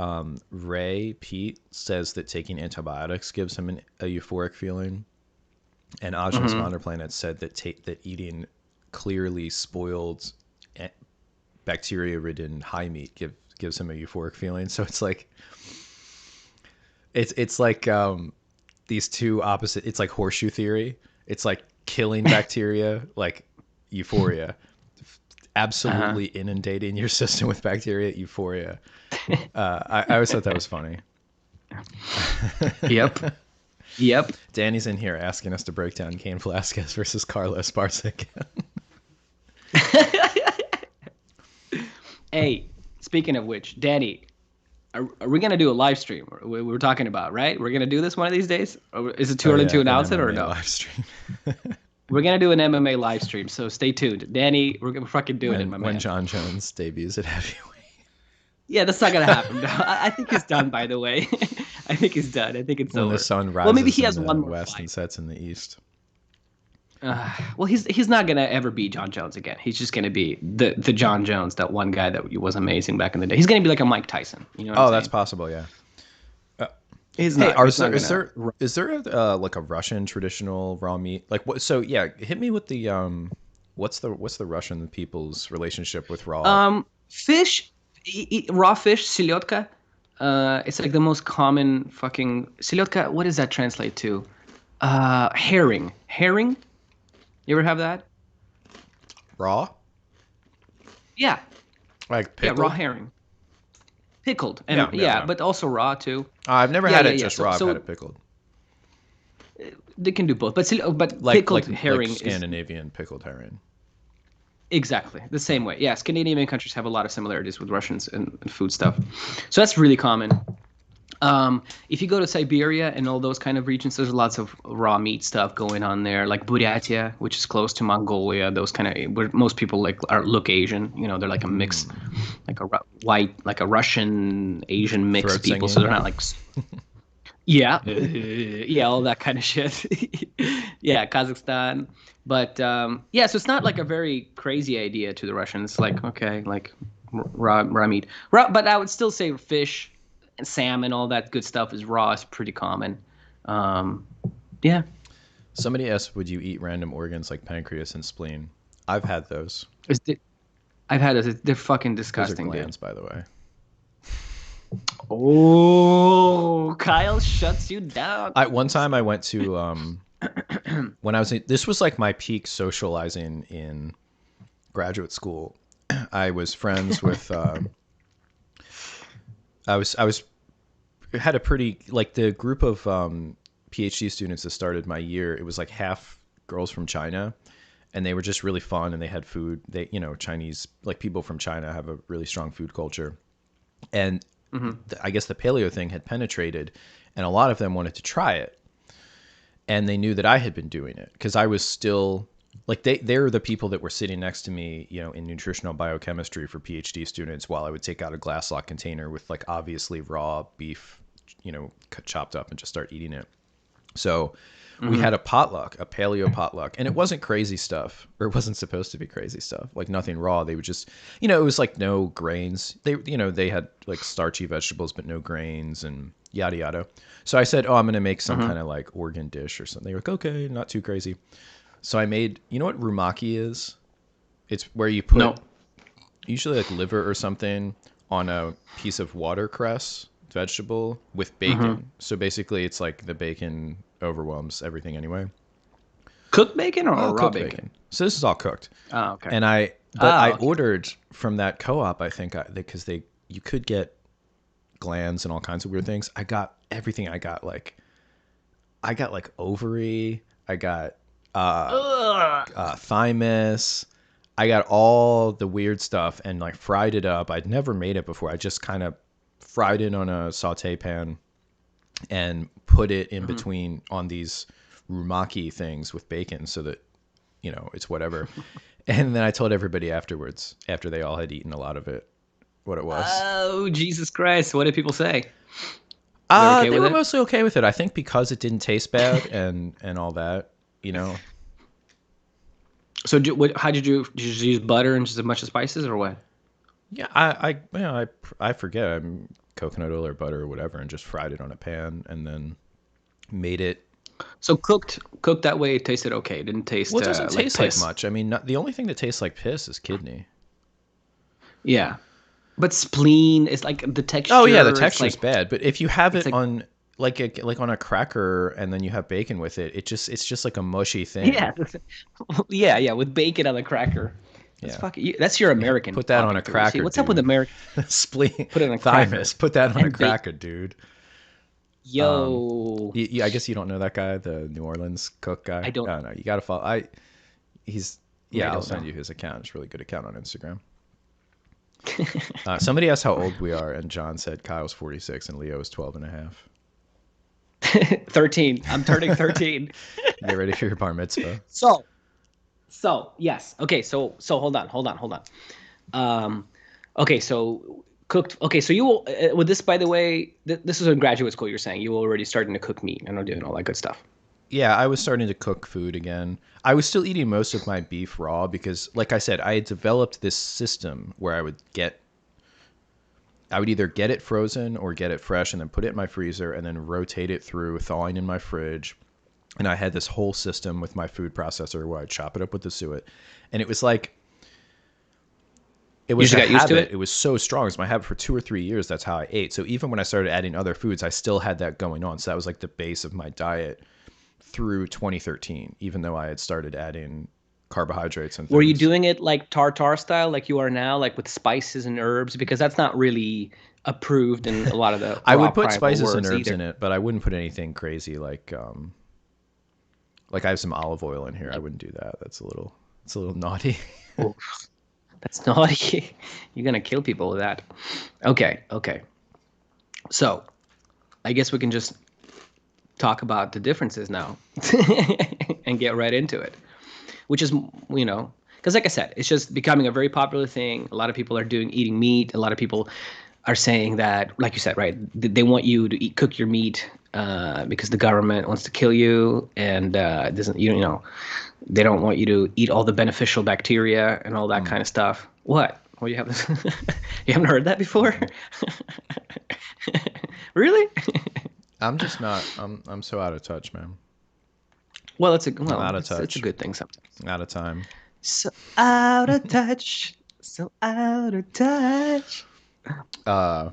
Ray Pete says that taking antibiotics gives him a euphoric feeling, and Ajahn Hmm. Sponderplanet said that that eating clearly spoiled, eh, bacteria-ridden high meat gives him a euphoric feeling. So it's like it's like these two opposite. It's like horseshoe theory. It's like killing bacteria, like euphoria, Uh-huh. absolutely inundating your system with bacteria, euphoria. I always thought that was funny. Yep. Yep. Danny's in here asking us to break down Cain Velasquez versus Carlos Barsic. Hey, speaking of which, Danny, are we gonna do a live stream? We were talking about, right? We're gonna do this one of these days. Or is it too Oh early yeah, to an announce it or MMA no? live stream. We're gonna do an MMA live stream, so stay tuned. Danny, we're gonna fucking doing it, my When man. John Jones debuts at heavyweight. Yeah, that's not gonna happen. No, I think he's done. By the way, I think he's done. I think it's When the over. sun Well, maybe rises he in has one the more west and fight. sets in the east. Well, he's not gonna ever be John Jones again. He's just gonna be the John Jones, that one guy that was amazing back in the day. He's gonna be like a Mike Tyson. You know what I'm Oh, that's saying? possible. Yeah. Uh, He's hey, not. He's there not gonna. is there like a Russian traditional raw meat? Like what? So yeah, hit me with the what's the Russian people's relationship with raw? Fish, raw fish, selyotka. It's like the most common fucking selyotka. What does that translate to? Herring. Herring. You ever have that? Raw? Yeah, Like yeah, raw pickled? herring, pickled, and Yeah, yeah, yeah, yeah. but also raw too. I've never Yeah, had yeah, it yeah. just So, raw. I've had so it pickled. they can do both, but pickled Like herring is Scandinavian pickled herring. exactly the same way. Yeah, Scandinavian countries have a lot of similarities with Russians and food stuff, so that's really common. If you go to Siberia and all those kind of regions, there's lots of raw meat stuff going on there, like Buryatia, which is close to Mongolia. Those kind of where most people like look Asian. You know, they're like a mix, like a white, like a Russian Asian mix Throat people. So they're singing. not like yeah, yeah, all that kind of shit. Yeah, Kazakhstan. But yeah, so it's not like a very crazy idea to the Russians. Like, okay, like raw meat. Raw, but I would still say fish and salmon, all that good stuff is raw, is pretty common. Um, yeah. Somebody asked, "Would you eat random organs like pancreas and spleen?" I've had those. I've had those. They're fucking Those are disgusting, dude. glands, by the way. Oh, Kyle shuts you down. One time I went to when I was this was like my peak socializing in graduate school. I was friends with I was had a pretty like the group of PhD students that started my year. It was like half girls from China, and they were just really fun and they had food. They Chinese like people from China have a really strong food culture, and Hmm. I guess the paleo thing had penetrated, and a lot of them wanted to try it, and they knew that I had been doing it because I was still like they're the people that were sitting next to me, in nutritional biochemistry for PhD students while I would take out a glass lock container with like obviously raw beef, chopped up and just start eating it. So we Hmm. had a potluck, a paleo potluck, and it wasn't crazy stuff, or it wasn't supposed to be crazy stuff, like nothing raw. They would just, it was like no grains. They had like starchy vegetables, but no grains and yada yada. So I said, oh, I'm going to make some Hmm. kind of like organ dish or something. They were like, okay, not too crazy. So I made, you know what rumaki is? It's where you No. put usually like liver or something on a piece of watercress vegetable with Hmm. bacon. So basically, it's like the bacon overwhelms everything anyway. Cooked bacon or Oh, raw cooked bacon? bacon. So this is all cooked. Oh, okay. And but I Oh, okay. ordered from that co-op. I think because you could get glands and all kinds of weird things. I got everything. I got like I got like ovary. I got uh, Ugh. thymus. I got all the weird stuff and like fried it up. I'd never made it before. I just kind of fried it on a saute pan and put it in Mhm. between on these rumaki things with bacon so that, it's whatever. And then I told everybody afterwards, after they all had eaten a lot of it, what it was. Oh, Jesus Christ. What did people say? They're okay They with were it? mostly okay with it. I think because it didn't taste bad and all that, you know. So, how did you just use butter and just a bunch of spices or what? Yeah, I forget. Coconut oil or butter or whatever, and just fried it on a pan, and then made it. So cooked that way, it tasted okay. It didn't Well, taste it doesn't like taste like piss. much. I mean, the only thing that tastes like piss is kidney. Yeah, but spleen is like the Oh yeah, the texture. It's texture's like bad, but if you have it's it like on like on a cracker and then you have bacon with it, it's just like a mushy thing. yeah, yeah. With bacon on the cracker. That's Yeah. fucking. That's your American Put that on a talking through. See, cracker, what's up with dude. American? Spleen, Put it on a thymus. cracker Put that on a and bake. cracker, dude. Um, Yo, I guess you don't know that guy, the New Orleans cook guy. I don't. Oh no, you gotta follow. He's I yeah. I'll don't send know. you his account. It's a really good account on Instagram. Somebody asked how old we are, and John said Kyle's 46 and Leo is 12 and a half. 13. I'm turning 13. Get ready for your bar mitzvah. So, yes. Okay, so hold on. Um, okay, so cooked. Okay, so you will with this, by the way, this is in graduate school. You're saying you were already starting to cook meat and are doing all that good stuff. Yeah, I was starting to cook food again. I was still eating most of my beef raw because, like I said, I had developed this system where I would either get it frozen or get it fresh and then put it in my freezer and then rotate it through, thawing in my fridge. And I had this whole system with my food processor where I'd chop it up with the suet. And it was like, it You was just a got used to habit. it. It was so strong. It was my habit for 2 or 3 years. That's how I ate. So even when I started adding other foods, I still had that going on. So that was like the base of my diet through 2013, even though I had started adding carbohydrates and Were you things. doing it like tartar style, like you are now, like with spices and herbs? Because that's not really approved in a lot of the I raw would put primal spices and words herbs either. in it, but I wouldn't put anything crazy like I have some olive oil in here. I Like, wouldn't do that. It's a little naughty. oh, that's naughty. You're gonna kill people with that. Okay, okay. So I guess we can just talk about the differences now and get right into it, which is, because like I said, it's just becoming a very popular thing. A lot of people are doing eating meat. A lot of people are saying that, like you said, right? They want you to cook your meat because the government wants to kill you, and it doesn't, they don't want you to eat all the beneficial bacteria and all that Mm, kind of stuff. What? Well, you have this. You haven't heard that before? mm. Really? I'm just not. I'm so out of touch, man. Well, I'm out of it's a touch. good thing sometimes. Out of time. So out of touch, so out of touch. Uh,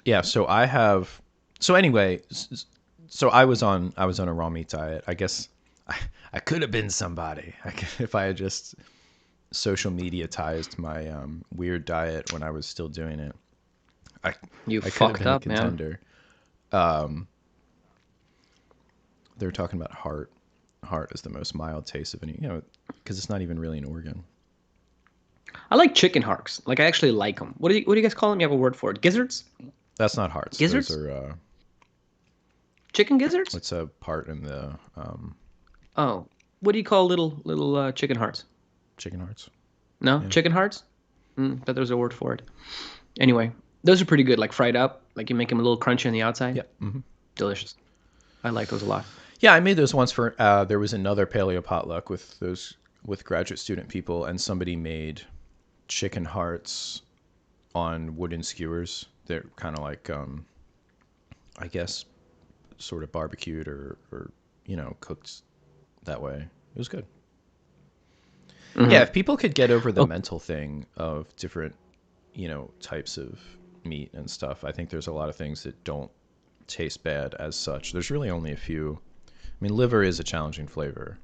yeah. So I have. So anyway, so I was on a raw meat diet. I guess I could have been somebody if I had just social media tized my weird diet when I was still doing it. I You I could have fucked been a up, man. contender. Um, they were talking about heart. Heart is the most mild taste of any, because it's not even really an organ. I like chicken hearts. Like I actually like them. What do you guys call them? You have a word for it? Gizzards? That's not hearts. Those Gizzards? are Chicken gizzards? it's a part in the Oh, what do you call little chicken hearts? chicken hearts. No, Yeah. chicken hearts. But there's a word for it. Anyway, those are pretty good. Like fried up, like you make them a little crunchy on the outside. Yep. Hmm. Delicious. I like those a lot. Yeah, I made those once for. There was another paleo potluck with graduate student people, and somebody made chicken hearts on wooden skewers. They're kind of like I guess sort of barbecued or cooked that way. It was good. Yeah, Hmm. if people could get over the Oh, mental thing of different, types of meat and stuff, I think there's a lot of things that don't taste bad as such. There's really only a few. I mean, liver is a challenging flavor,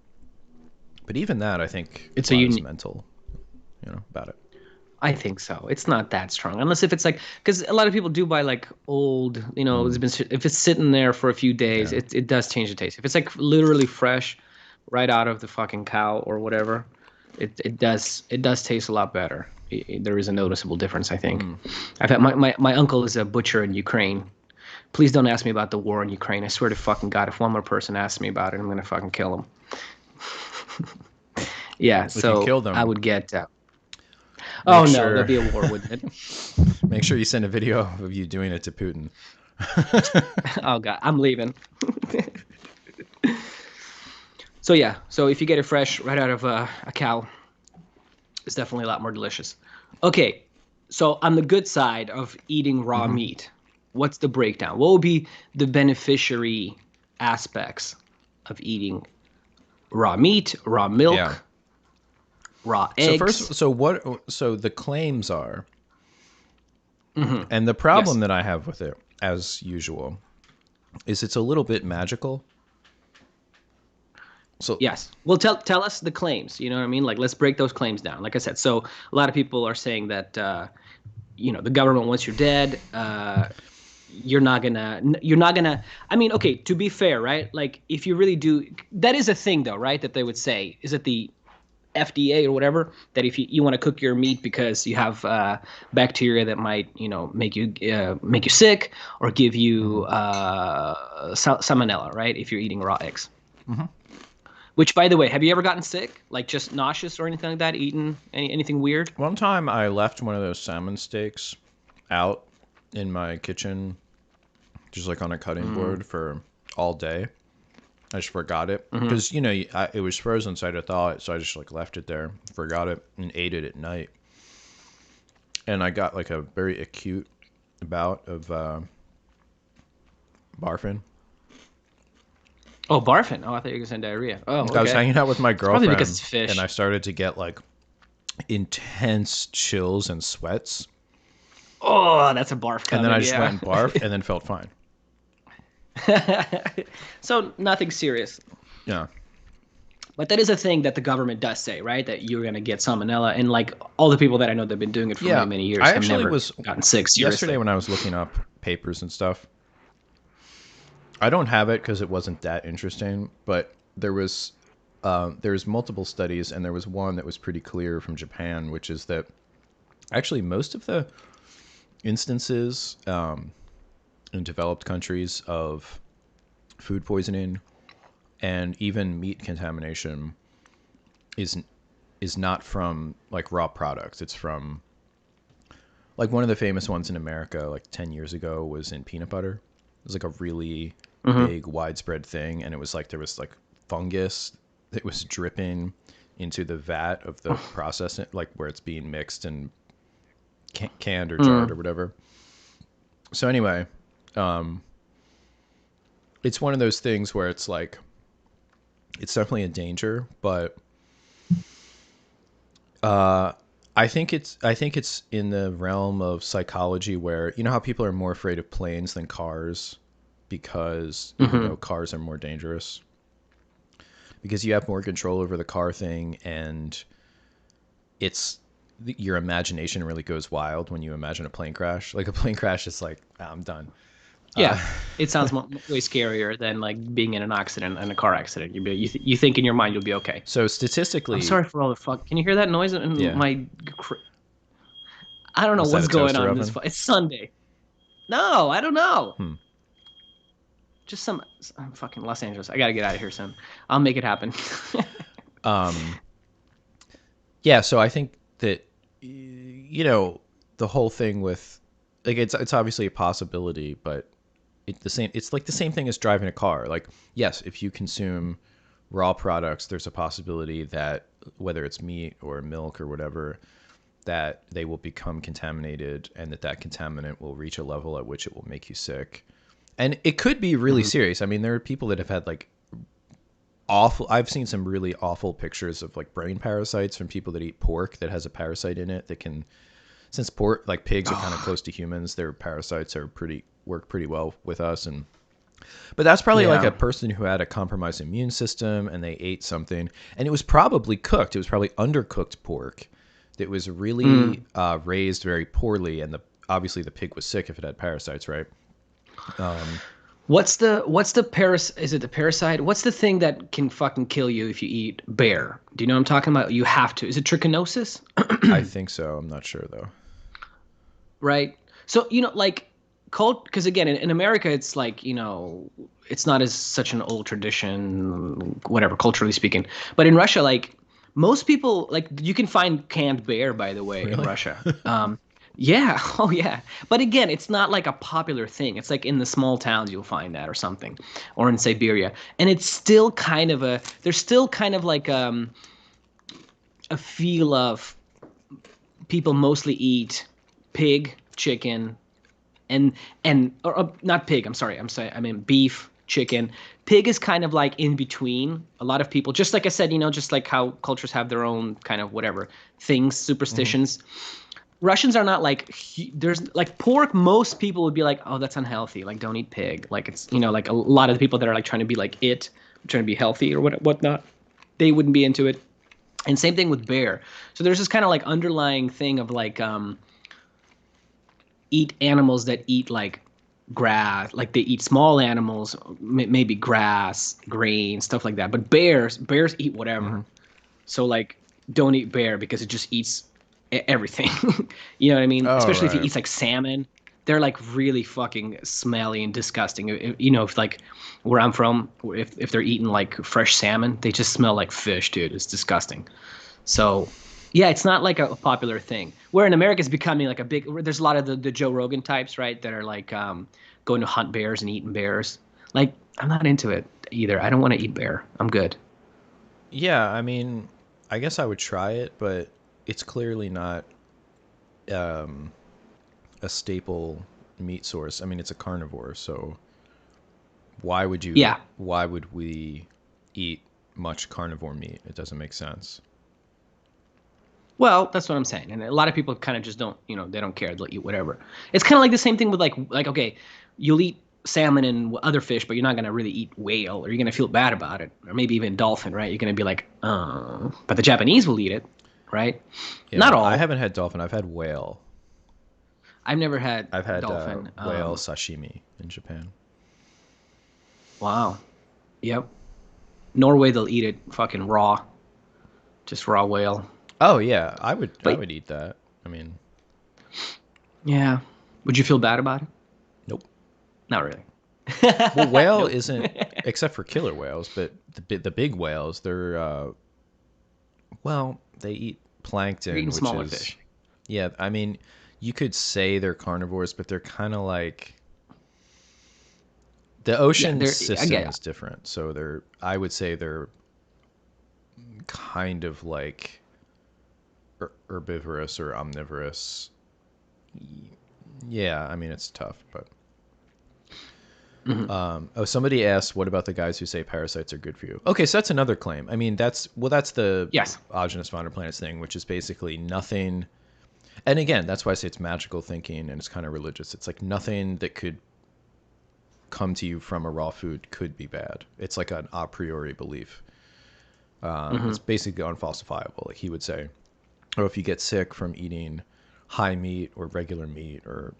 but even that, I think it's a a lot is unique. mental, about it. I think so. It's not that strong, unless if it's like, because a lot of people do buy like old, it's Mm, been if it's sitting there for a few days, yeah. it does change the taste. If it's like literally fresh, right out of the fucking cow or whatever, it does taste a lot better. There is a noticeable difference, I think. Mm. I've had my uncle is a butcher in Ukraine. Please don't ask me about the war in Ukraine. I swear to fucking God, if one more person asks me about it, I'm gonna fucking kill them. Yeah, If you so kill I them, would get. Oh make no, there'll sure be a war, wouldn't it? make sure you send a video of you doing it to Putin. Oh God, I'm leaving. So yeah, so if you get it fresh right out of a cow, it's definitely a lot more delicious. Okay, so on the good side of eating raw Hmm. meat, what's the breakdown? What would be the beneficiary aspects of eating raw meat, raw Yeah. milk, raw So eggs? first, so what? So the claims are, Hmm. and the Yes, problem that I have with it, as usual, is it's a little bit magical. So yes. Well, tell us the claims. You know what I mean? Like, let's break those claims down. Like I said, so a lot of people are saying that the government wants you dead. You're not gonna. I mean, okay. To be fair, right? Like, if you really do, that is a thing, though, right? That they would say is it the FDA or whatever that if you want to cook your meat because you have bacteria that might make you sick or give you mhm. salmonella, right? If you're eating raw eggs. Mhm. Which, by the way, have you ever gotten sick? Like just nauseous or anything like that? Eaten anything weird? One time I left one of those salmon steaks out in my kitchen, just like on a cutting Mm, board for all day. I just forgot it hmm. because it was frozen, so I had to thaw it. So I just like left it there, forgot it, and ate it at night. And I got like a very acute bout of barfing. Oh, barfing. Oh, I thought you were saying diarrhea. Oh, I was okay. hanging out with my It's probably because girlfriend, it's and I fish. started to get like intense chills and sweats, Oh, that's a barf and then I coming. just went Yeah. and barfed, and then felt fine. So nothing serious. Yeah, But that is a thing that the government does say, right? That you're going to get salmonella. And like all the people that I know that have been doing it for many, yeah. many years I have actually never was gotten sick, yesterday seriously. when I was looking up papers and stuff. I don't have it because it wasn't that interesting, but there's multiple studies, and there was one that was pretty clear from Japan, which is that actually most of the instances in developed countries of food poisoning and even meat contamination is is not from like raw products. It's from like one of the famous ones in America, like 10 years ago, was in peanut butter. It was like a really Hmm. big, widespread thing, and it was like there was like fungus that was dripping into the vat of the process, like where it's being mixed and canned or jarred or Mm. whatever. So anyway, um, it's one of those things where it's like it's definitely a danger, but uh, I think it's in the realm of psychology where you know how people are more afraid of planes than cars because even though Hmm. cars are more dangerous because you have more control over the car thing and it's your imagination really goes wild when you imagine a plane crash. Like a plane crash is like, "Ah, I'm done." Yeah. It sounds way scarier than like being in an accident and a car accident. You think in your mind you'll be okay. So I'm statistically, sorry for all the fuck. Can you hear that noise in yeah, my? I don't know was that what's a going toaster on. This oven? it's Sunday. No, I don't know. Hmm. Just I'm fucking Los Angeles. I gotta get out of here soon. I'll make it happen. Um, yeah, so I think that the whole thing with like it's obviously a possibility, but it's like the same thing as driving a car. Like yes, if you consume raw products, there's a possibility that whether it's meat or milk or whatever, that they will become contaminated and that contaminant will reach a level at which it will make you sick. And it could be really Mhm. serious. I mean, there are people that have had like awful I've seen some really awful pictures of like brain parasites from people that eat pork that has a parasite in it that can since pork like pigs are kind of Oh, close to humans, their parasites are pretty work pretty well with us and but that's probably like a yeah. person who had a compromised immune system and they ate something and it was probably cooked. It was probably undercooked pork It was Mm. really raised very poorly, and obviously the pig was sick if it had parasites, right? Um, What's the is it the parasite? What's the thing that can fucking kill you if you eat bear? Do you know what I'm talking about? You have to. Is it trichinosis? I think so. I'm not sure though. Right? So, like because again, in America it's like, it's not as such an old tradition, whatever, culturally speaking. But in Russia, like most people, like you can find canned bear, by the way, in Really? Russia. Yeah, oh yeah. But again, it's not like a popular thing. It's like in the small towns you'll find that or something, or in Siberia. And it's still kind of there's still kind of like a feel of people mostly eat pig, chicken, and or not pig. I'm sorry. I'm sorry. I mean beef, chicken. Pig is kind of like in between. A lot of people, just like I said, just like how cultures have their own kind of whatever things, Hmm. superstitions. Russians are not like there's like pork. Most people would be like, oh, that's unhealthy. Like, don't eat pig. Like it's like a lot of the people that are like trying to be like trying to be healthy or whatnot. They wouldn't be into it. And same thing with bear. So there's this kind of like underlying thing of like eat animals that eat like grass, like they eat small animals, maybe grass, grain, stuff like that. But bears eat whatever. Hmm. So like, don't eat bear because it just eats everything. You know what I mean? Oh, Especially if it right. eats like salmon, they're like really fucking smelly and disgusting. If like where I'm from, if they're eating like fresh salmon, they just smell like fish, dude. It's disgusting. So, yeah, it's not like a popular thing. Where in America it's becoming like a big. There's a lot of the Joe Rogan types, right? That are like going to hunt bears and eating bears. Like, I'm not into it either. I don't want to eat bear. I'm good. Yeah, I mean, I guess I would try it, but it's clearly not um, a staple meat source. I mean, it's a carnivore, so Yeah. why would we eat much carnivore meat? It doesn't make sense. Well, that's what I'm saying. And a lot of people kind of just don't, they don't care. They'll eat whatever. It's kind of like the same thing with like okay, you'll eat salmon and other fish, but you're not gonna really eat whale, or you're gonna feel bad about it, or maybe even dolphin, right? You're gonna be like, but the Japanese will eat it, right? Not Yeah, I all. haven't had dolphin. I've had whale. I've never had I've had dolphin. whale sashimi in Japan. Wow. Yep. Norway, they'll eat it fucking raw, just raw whale. Oh yeah, I But would eat that. I mean, yeah, would you feel bad about it? nope. Not really. Well, whale Nope. isn't except for killer whales, but the big whales, they're well, they eat You're plankton, eating which smaller is fish. yeah. I mean, you could say they're carnivores, but they're kind of like the Yeah, ocean they're. I system get. is different. So they're I would say they're kind of like herbivorous or omnivorous. Yeah, I mean it's tough, but Mhm. oh, somebody asked, what about the guys who say parasites are good for you? Okay, so that's another claim. I mean, that's the Yes. Autogenous Founder Planets thing, which is basically nothing. And again, that's why I say it's magical thinking and it's kind of religious. It's like nothing that could come to you from a raw food could be bad. It's like an a priori belief. It's Hmm. basically unfalsifiable. Like he would say, oh, if you get sick from eating high meat or regular meat or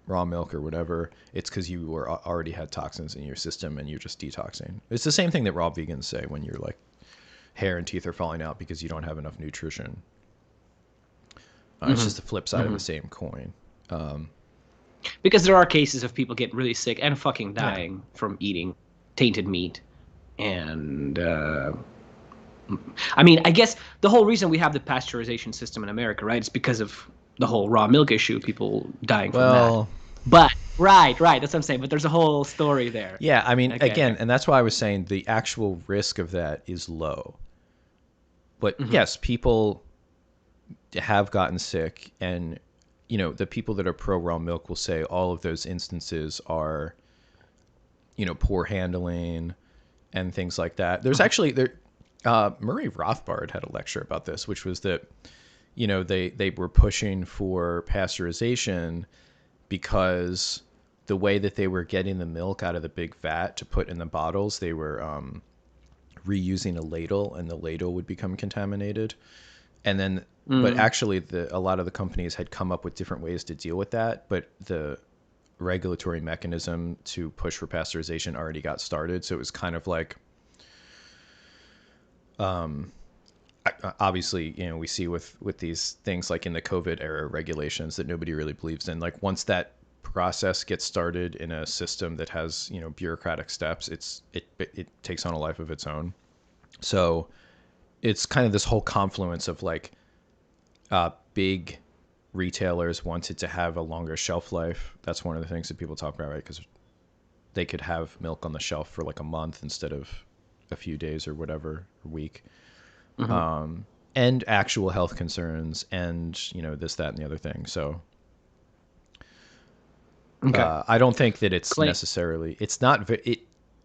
raw milk or whatever, it's because you were already had toxins in your system and you're just detoxing. It's the same thing that raw vegans say when you're like hair and teeth are falling out because you don't have enough nutrition. It's Hmm. just the flip side of Hmm. the same coin. Because there are cases of people getting really sick and fucking Yeah. dying from eating tainted meat, and I mean, I guess the whole reason we have the pasteurization system in America, right, is because of the whole raw milk issue, people dying from that. Well, But right, that's what I'm saying. But there's a whole story there. yeah, I mean, Okay, again, okay. and that's why I was saying the actual risk of that is low. But Hmm. yes, people have gotten sick, and the people that are pro raw milk will say all of those instances are poor handling and things like that. There's Hmm. actually there Murray Rothbard had a lecture about this, which was that they were pushing for pasteurization because the way that they were getting the milk out of the big vat to put in the bottles, they were reusing a ladle, and the ladle would become contaminated. And then But Mm. actually, a lot of the companies had come up with different ways to deal with that. But the regulatory mechanism to push for pasteurization already got started. So it was kind of like, obviously, we see with these things like in the COVID era regulations that nobody really believes in. Like once that process gets started in a system that has bureaucratic steps, it takes on a life of its own. So it's kind of this whole confluence of like big retailers wanted to have a longer shelf life. That's one of the things that people talk about, right? Because they could have milk on the shelf for like a month instead of a few days or whatever, a week. Hmm. And actual health concerns and this, that, and the other thing. So Okay. I don't think that it's Claim. necessarily, it's not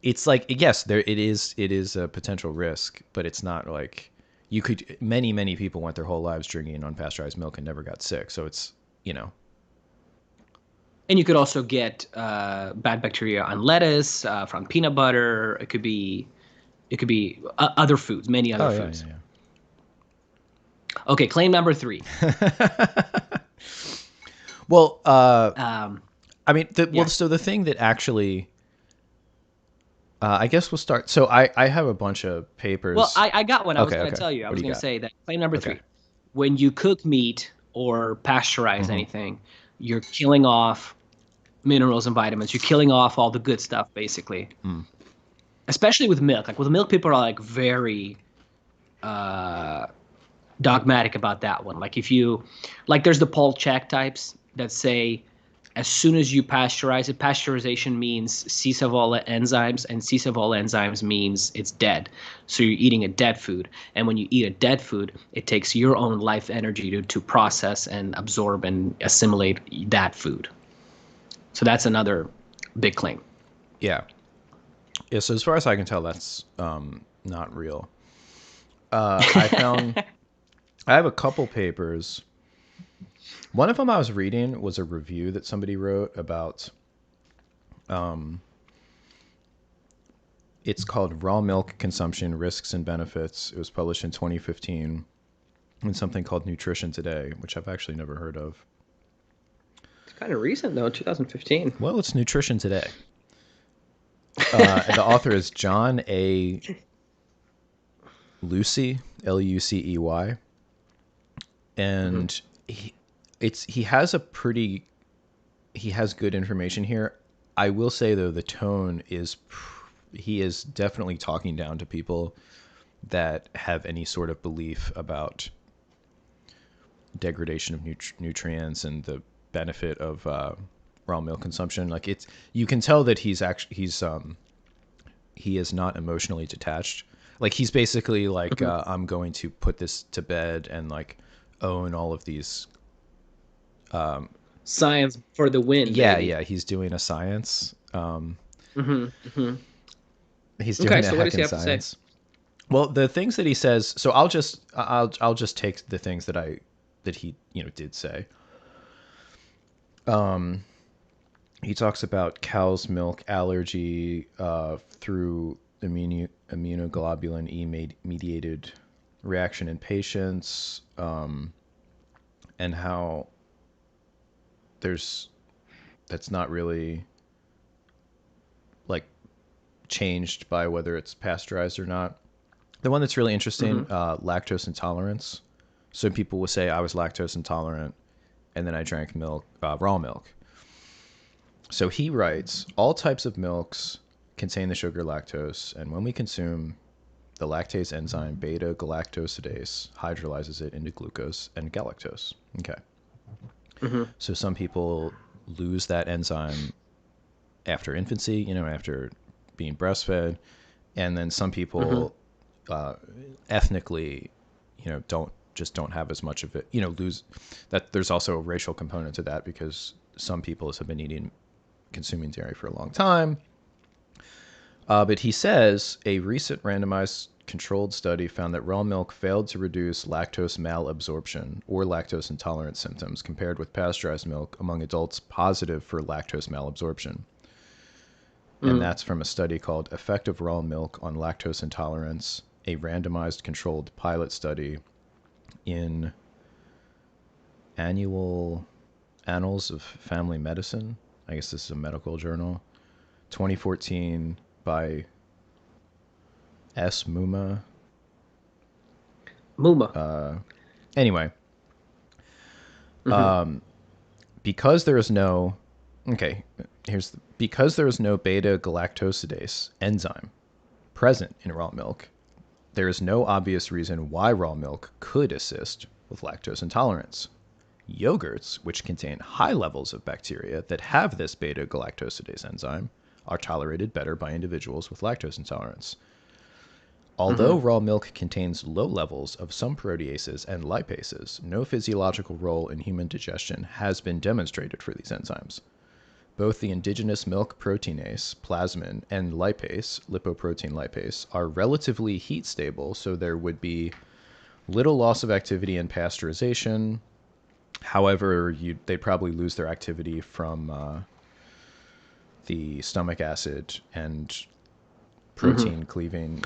it's like, yes, there it is a potential risk, but it's not like you could, many people went their whole lives drinking unpasteurized milk and never got sick. So it's, you know. And you could also get bad bacteria on lettuce, from peanut butter. It could be other foods, many other Oh yeah, foods. yeah, Okay, claim number three. yeah. Well, Um, I mean, yeah. so the thing that actually, I guess we'll start. So I have a bunch of Well, papers. I got one. I was Okay, going to okay. tell you. I What do was you going to got? say that claim number Okay. three. When you cook meat or pasteurize Mm-hmm. anything, you're killing off minerals and vitamins. You're killing off all the good stuff, basically. Mm. Especially with milk. Like with milk, people are like very uh, dogmatic about that one. Like if you, like, there's the Paul Check types that say as soon as you pasteurize it, pasteurization means cease of all enzymes, and cease of all enzymes means it's dead. So you're eating a dead food. And when you eat a dead food, it takes your own life energy to process and absorb and assimilate that food. So that's another big claim. Yeah. Yeah. So as far as I can tell, that's not real. I found I have a couple papers. One of them I was reading was a review that somebody wrote about. It's called Raw Milk Consumption Risks and Benefits. It was published in 2015 in something called Nutrition Today, which I've actually never heard of. It's kind of recent though, 2015. Well, it's Nutrition Today. The author is John A. Lucey, Lucey, Hmm. and he has a pretty, he has good information here. I will say though, the tone is he is definitely talking down to people that have any sort of belief about degradation of nutrients and the benefit of raw milk consumption. Like it's, you can tell that he is not emotionally detached. Like he's basically like, Hmm. I'm going to put this to bed and like own all of these. Science for the win, Yeah, baby. yeah, he's doing a science. Hmm. Hmm. He's Okay, doing a so what does he heckin' have to say? science. Well, the things that he says. So I'll just take the things that he did say. He talks about cow's milk allergy through immunoglobulin E mediated reaction in patients, and how there's that's not really like changed by whether it's pasteurized or not. The one that's really interesting, Hmm. lactose intolerance. So people will say I was lactose intolerant, and then I drank milk, raw milk. So he writes, all types of milks contain the sugar lactose, and when we consume, the lactase enzyme beta galactosidase hydrolyzes it into glucose and galactose. Okay. Hmm. So some people lose that enzyme after infancy, after being breastfed, and then some Hmm. people ethnically, don't have as much of it. Lose that. There's also a racial component to that because some peoples have been consuming dairy for a long time. But he says a recent randomized controlled study found that raw milk failed to reduce lactose malabsorption or lactose intolerance symptoms compared with pasteurized milk among adults positive for lactose malabsorption. And Hmm. that's from a study called Effect of Raw Milk on Lactose Intolerance, a randomized controlled pilot study in Annual Annals of Family Medicine. I guess this is a medical journal. 2014 by S. Muma. Muma. Anyway, Mm-hmm. because there is no okay, because there is no beta galactosidase enzyme present in raw milk, there is no obvious reason why raw milk could assist with lactose intolerance. Yogurts, which contain high levels of bacteria that have this beta galactosidase enzyme, are tolerated better by individuals with lactose intolerance. Although Mm-hmm. raw milk contains low levels of some proteases and lipases, no physiological role in human digestion has been demonstrated for these enzymes. Both the indigenous milk proteinase, plasmin, and lipase, lipoprotein lipase, are relatively heat stable, so there would be little loss of activity in pasteurization. However, they'd probably lose their activity from the stomach acid and Mm-hmm. protein cleaving.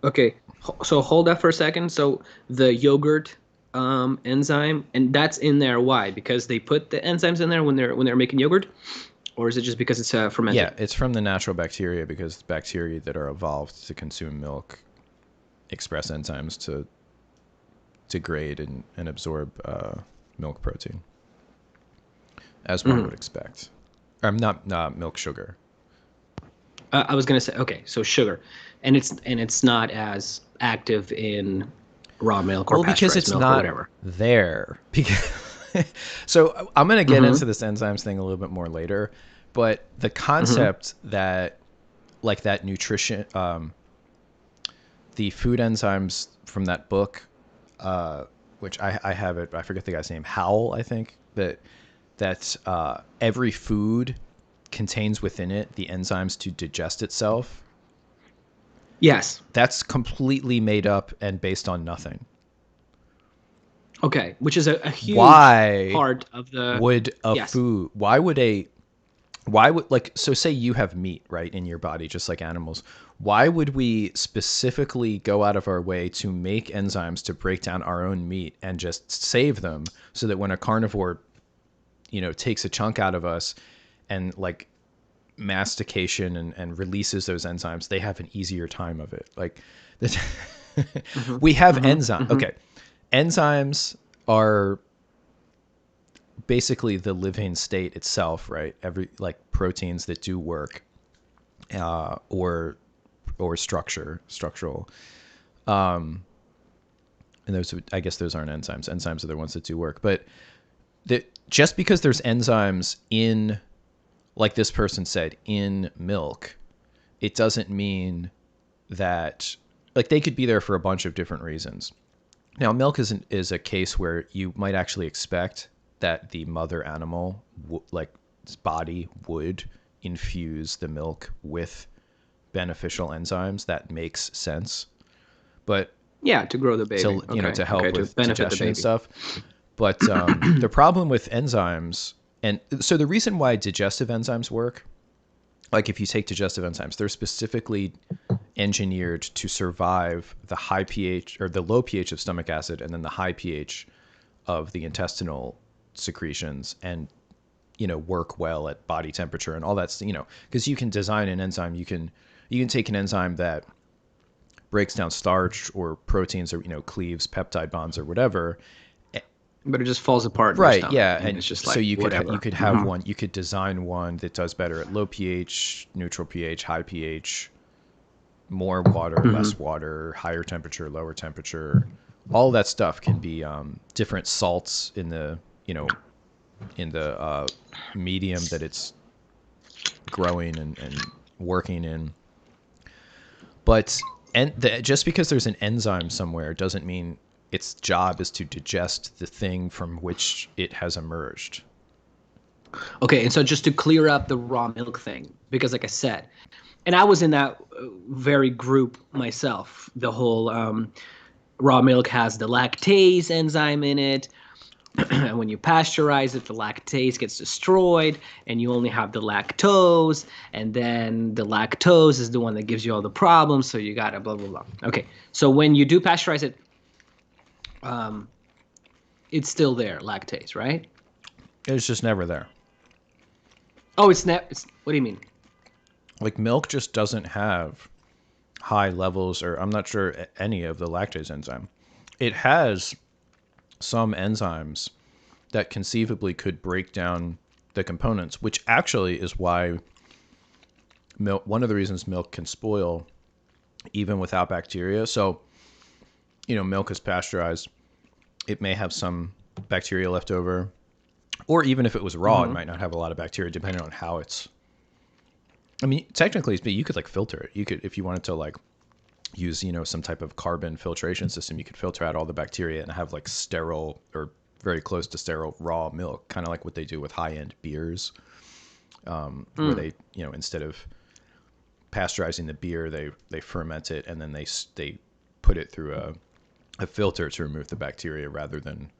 Okay, so hold that for a second. So the yogurt enzyme, and that's in there. Why? Because they put the enzymes in there when they're making yogurt, or is it just because it's Yeah, fermented? it's from the natural bacteria because bacteria that are evolved to consume milk express enzymes to degrade and absorb milk protein, as one Hmm. would expect. Not milk sugar. I was gonna say okay, so sugar, and it's not as active in raw milk or Well, because pasteurized it's milk or not whatever. there. Because so I'm gonna get Mm-hmm. into this enzymes thing a little bit more later, but the Mm-hmm. concept that like that nutrition, the food enzymes from that book, which I have it. I forget the guy's name. Howell, I think that every food contains within it the enzymes to digest itself. Yes. That's completely made up and based on nothing. Okay, which is a huge Why part of the would a yes. food? Why would like so say you have meat right in your body just like animals. Why would we specifically go out of our way to make enzymes to break down our own meat and just save them so that when a carnivore takes a chunk out of us and like mastication and releases those enzymes, they have an easier time of it. Like this, Mm-hmm. we have Mm-hmm. enzyme. Mm-hmm. Okay, enzymes are basically the living state itself, right? Every like proteins that do work, or structural, and those I guess those aren't enzymes. Enzymes are the ones that do work, but just because there's enzymes in, like this person said, in milk, it doesn't mean that like they could be there for a bunch of different reasons. Now, milk is a case where you might actually expect that the mother animal, like its body, would infuse the milk with beneficial enzymes. That makes sense, but Yeah, to grow the baby. Okay. to Okay, help to with benefit the digestion and baby. stuff. But the problem with enzymes, and so the reason why digestive enzymes work, like if you take digestive enzymes, they're specifically engineered to survive the high pH or the low pH of stomach acid and then the high pH of the intestinal secretions, and work well at body temperature and all that. Because you can design an enzyme, you can take an enzyme that breaks down starch or proteins or cleaves peptide bonds or whatever. But it just falls apart in your Right, stomach, yeah, and and it's just so like you whatever. could have Hmm. one, you could design one that does better at low pH, neutral pH, high pH, more water, Hmm. less water, higher temperature, lower temperature. All that stuff can be different salts in the medium that it's growing and working in. But just because there's an enzyme somewhere doesn't mean its job is to digest the thing from which it has emerged. Okay, and so just to clear up the raw milk thing, because like I said, and I was in that very group myself. The whole raw milk has the lactase enzyme in it. And when you pasteurize it, the lactase gets destroyed, and you only have the lactose. And then the lactose is the one that gives you all the problems. So you gotta blah blah blah. Okay, so when you do pasteurize it, um, It's still there, lactase, right? It's just never there. Oh, what do you mean? Like milk just doesn't have high levels, or I'm not sure any of the lactase enzyme. It has some enzymes that conceivably could break down the components, which actually is why milk, one of the reasons milk can spoil even without bacteria. So, milk is pasteurized. It may have some bacteria left over, or even if it was raw, it Mm-hmm. might not have a lot of bacteria, depending on how it's. I mean, technically, you could like filter it. You could, if you wanted to like use, some type of carbon filtration system, you could filter out all the bacteria and have like sterile or very close to sterile raw milk, kind of like what they do with high end beers, where Mm. they, instead of pasteurizing the beer, they ferment it and then they put it through a filter to remove the bacteria rather than,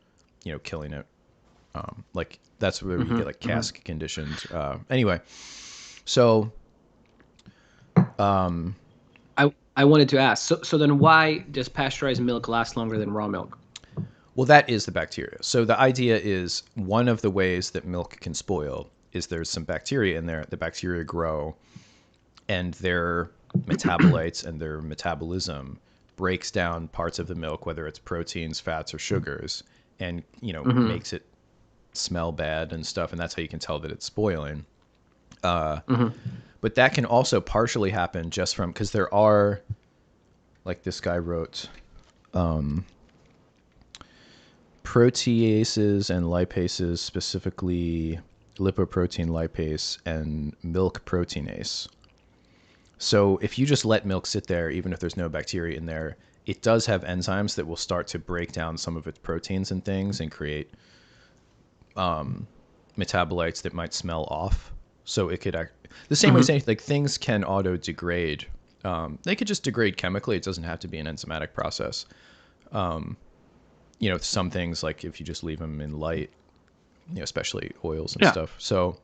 killing it. Like that's where you Mm-hmm. get like Mm-hmm. cask conditioned. Anyway, so I wanted to ask. So then why does pasteurized milk last longer than raw milk? well, that is the bacteria. So the idea is one of the ways that milk can spoil is there's some bacteria in there. The bacteria grow, and their metabolites and their metabolism breaks down parts of the milk, whether it's proteins, fats, or sugars, and Mm-hmm. makes it smell bad and stuff. And that's how you can tell that it's spoiling. Mm-hmm. But that can also partially happen just from because there are, like this guy wrote, proteases and lipases, specifically lipoprotein lipase and milk proteinase. So if you just let milk sit there, even if there's no bacteria in there, it does have enzymes that will start to break down some of its proteins and things and create metabolites that might smell off. So it could act the same way Mm-hmm. saying like things can auto degrade. They could just degrade chemically. It doesn't have to be an enzymatic process. Some things like if you just leave them in light, especially oils and Yeah. stuff. So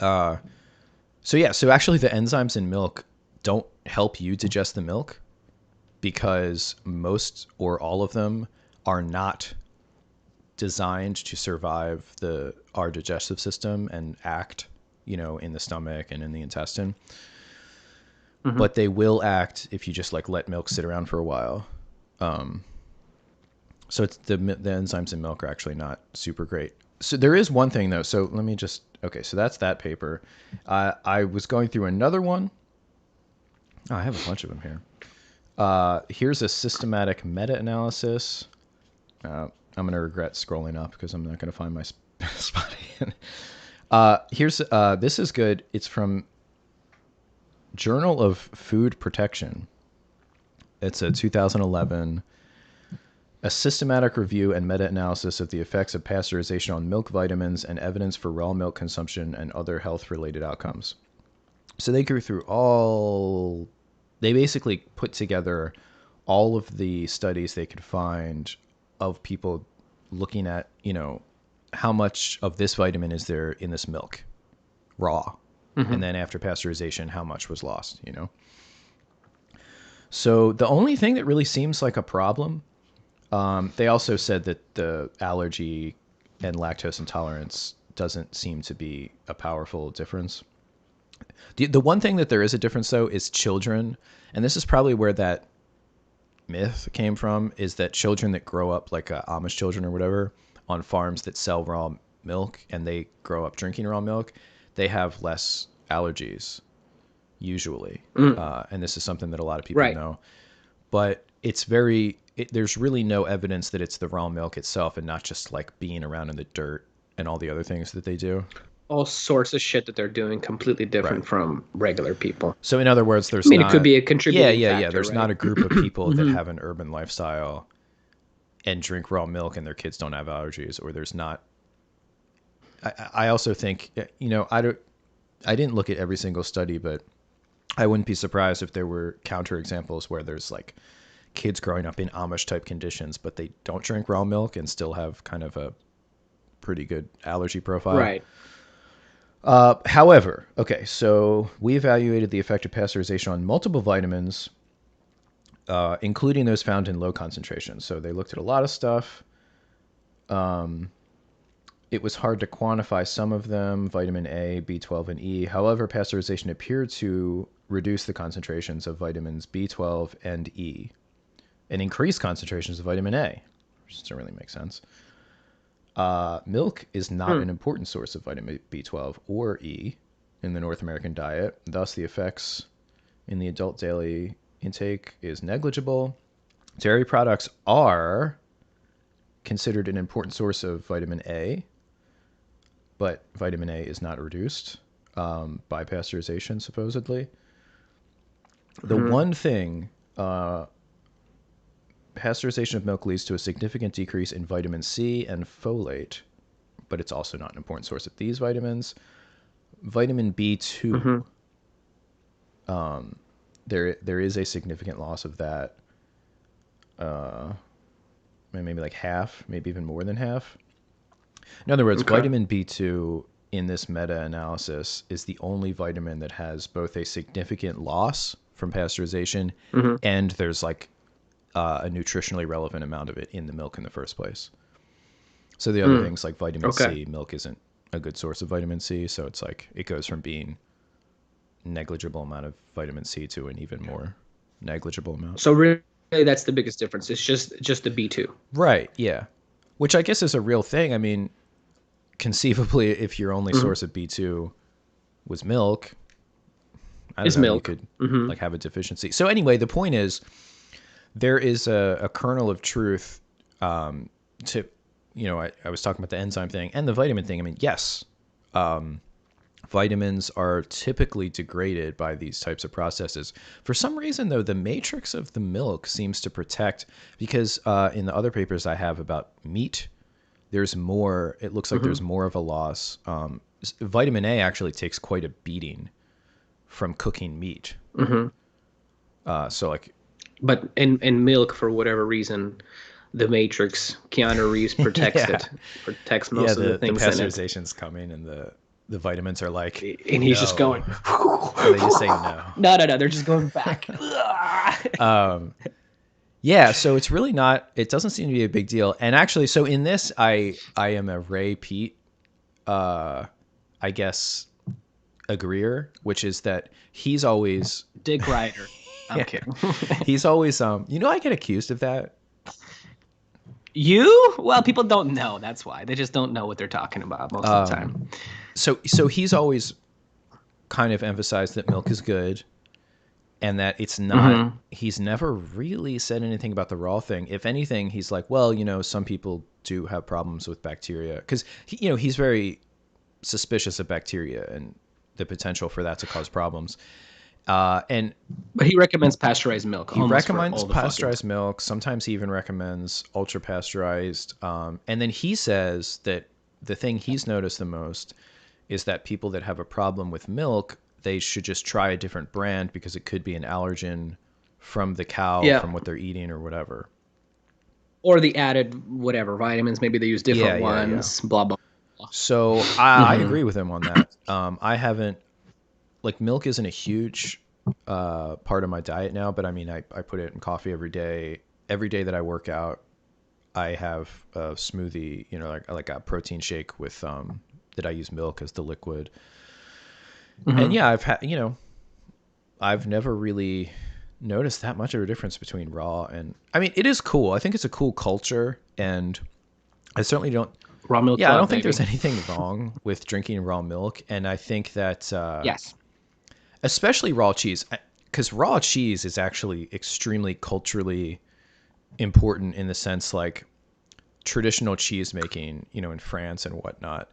yeah, so actually the enzymes in milk don't help you digest the milk because most or all of them are not designed to survive our digestive system and act, in the stomach and in the intestine. Mm-hmm. But they will act if you just like let milk sit around for a while. So it's the enzymes in milk are actually not super great. So there is one thing though. So let me just okay. So that's that paper. I was going through another one. Oh, I have a bunch of them here. Here's a systematic meta-analysis. I'm going to regret scrolling up because I'm not going to find my spot again. Here's this is good. It's from Journal of Food Protection. It's a 2011 a systematic review and meta-analysis of the effects of pasteurization on milk vitamins and evidence for raw milk consumption and other health-related outcomes. So they go through all. They basically put together all of the studies they could find of people looking at, how much of this vitamin is there in this milk raw, Mm-hmm. and then after pasteurization, how much was lost. So the only thing that really seems like a problem, they also said that the allergy and lactose intolerance doesn't seem to be a powerful difference. The one thing that there is a difference though is children, and this is probably where that myth came from, is that children that grow up like Amish children or whatever on farms that sell raw milk and they grow up drinking raw milk, they have less allergies usually. Mm. And this is something that a lot of people Right. know, but there's really no evidence that it's the raw milk itself and not just like being around in the dirt and all the other things that they do. All sorts of shit that they're doing completely Right. different from regular people. So in other words, I there's mean, it could not. be a Yeah, contributing yeah, yeah. factor, There's not right? a group of people that Hmm. have an urban lifestyle and drink raw milk and their kids don't have allergies, or there's not. I also think I didn't look at every single study, but I wouldn't be surprised if there were counterexamples where there's like kids growing up in Amish type conditions, but they don't drink raw milk and still have kind of a pretty good allergy profile. Right. However, okay, so we evaluated the effect of pasteurization on multiple vitamins, including those found in low concentrations. So they looked at a lot of stuff. It was hard to quantify some of them, vitamin A, B12, and E. However, pasteurization appeared to reduce the concentrations of vitamins B12 and E and increase concentrations of vitamin A, which doesn't really make sense. Milk is not Hmm. an important source of vitamin B12 or E in the North American diet. Thus, the effects in the adult daily intake is negligible. Dairy products are considered an important source of vitamin A, but vitamin A is not reduced by pasteurization, supposedly. The Hmm. one thing pasteurization of milk leads to a significant decrease in vitamin C and folate, but it's also not an important source of these vitamins. Vitamin B2, Hmm. there is a significant loss of that, maybe like half, maybe even more than half. In other words, Okay. vitamin B2 in this meta-analysis is the only vitamin that has both a significant loss from pasteurization Hmm. and there's like a nutritionally relevant amount of it in the milk in the first place. So the other Mm. things like vitamin Okay. C, milk isn't a good source of vitamin C, so it's like it goes from being negligible amount of vitamin C to an even more negligible amount. So really, that's the biggest difference. It's just the B2. Right, yeah. Which I guess is a real thing. I mean, conceivably if your only Hmm. source of B2 was milk, I don't Is know, you milk. could Hmm. like have a deficiency. So anyway, the point is there is a kernel of truth to, I was talking about the enzyme thing and the vitamin thing. I mean, yes, vitamins are typically degraded by these types of processes. For some reason, though, the matrix of the milk seems to protect because in the other papers I have about meat, there's more. It looks like Hmm. there's more of a loss. Vitamin A actually takes quite a beating from cooking meat. Hmm. So like, But in milk, for whatever reason, the Matrix, Keanu Reeves protects yeah, it, protects yeah, most of the the thing in it, pasteurization's coming and the vitamins are like, and he's just no, going. or they just say no. No, no, no. They're just going back. Yeah, so it's really not. It doesn't seem to be a big deal. And actually, so in this, I am a Ray Pete, I guess, agreeer, which is that he's always Dick Ryder. I'm yeah, kidding. he's always I get accused of that. You? Well, people don't know. That's why they just don't know what they're talking about most of the time. So he's always kind of emphasized that milk is good and that it's not. Hmm. He's never really said anything about the raw thing. If anything, he's like, well, some people do have problems with bacteria because he's very suspicious of bacteria and the potential for that to cause problems. And But he recommends pasteurized milk he almost for recommends all the fucking pasteurized milk. Sometimes he even recommends ultra pasteurized. And then he says that the thing he's noticed the most is that people that have a problem with milk, they should just try a different brand because it could be an allergen from the cow, yeah, from what they're eating or whatever. or the added whatever vitamins. Maybe they use Yeah, different yeah, yeah. ones. Blah blah. So I Hmm. agree with him on that. I haven't like milk isn't a huge part of my diet now, but I mean I put it in coffee every day. Every day that I work out, I have a smoothie, like a protein shake with that I use milk as the liquid. And Hmm. yeah, I've never really noticed that much of a difference between raw and I mean it is cool. I think it's a cool culture and I certainly don't Raw milk yeah, I club, don't think there's baby. anything wrong with drinking raw milk and I think that Yes. especially raw cheese because raw cheese is actually extremely culturally important in the sense like traditional cheese making in France and whatnot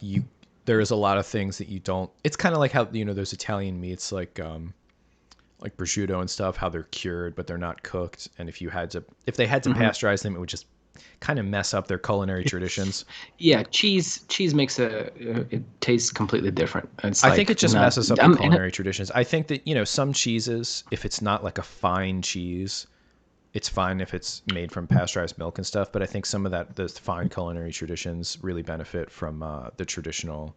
you there is a lot of things that you don't it's kind of like how those Italian meats like prosciutto and stuff how they're cured but they're not cooked and if they had to Hmm. pasteurize them it would just kind of mess up their culinary traditions. Yeah, cheese makes it tastes completely different. It's I think it like just not. messes up the culinary traditions. I think that some cheeses, if it's not like a fine cheese, it's fine if it's made from pasteurized milk and stuff. But I think some of those fine culinary traditions really benefit from the traditional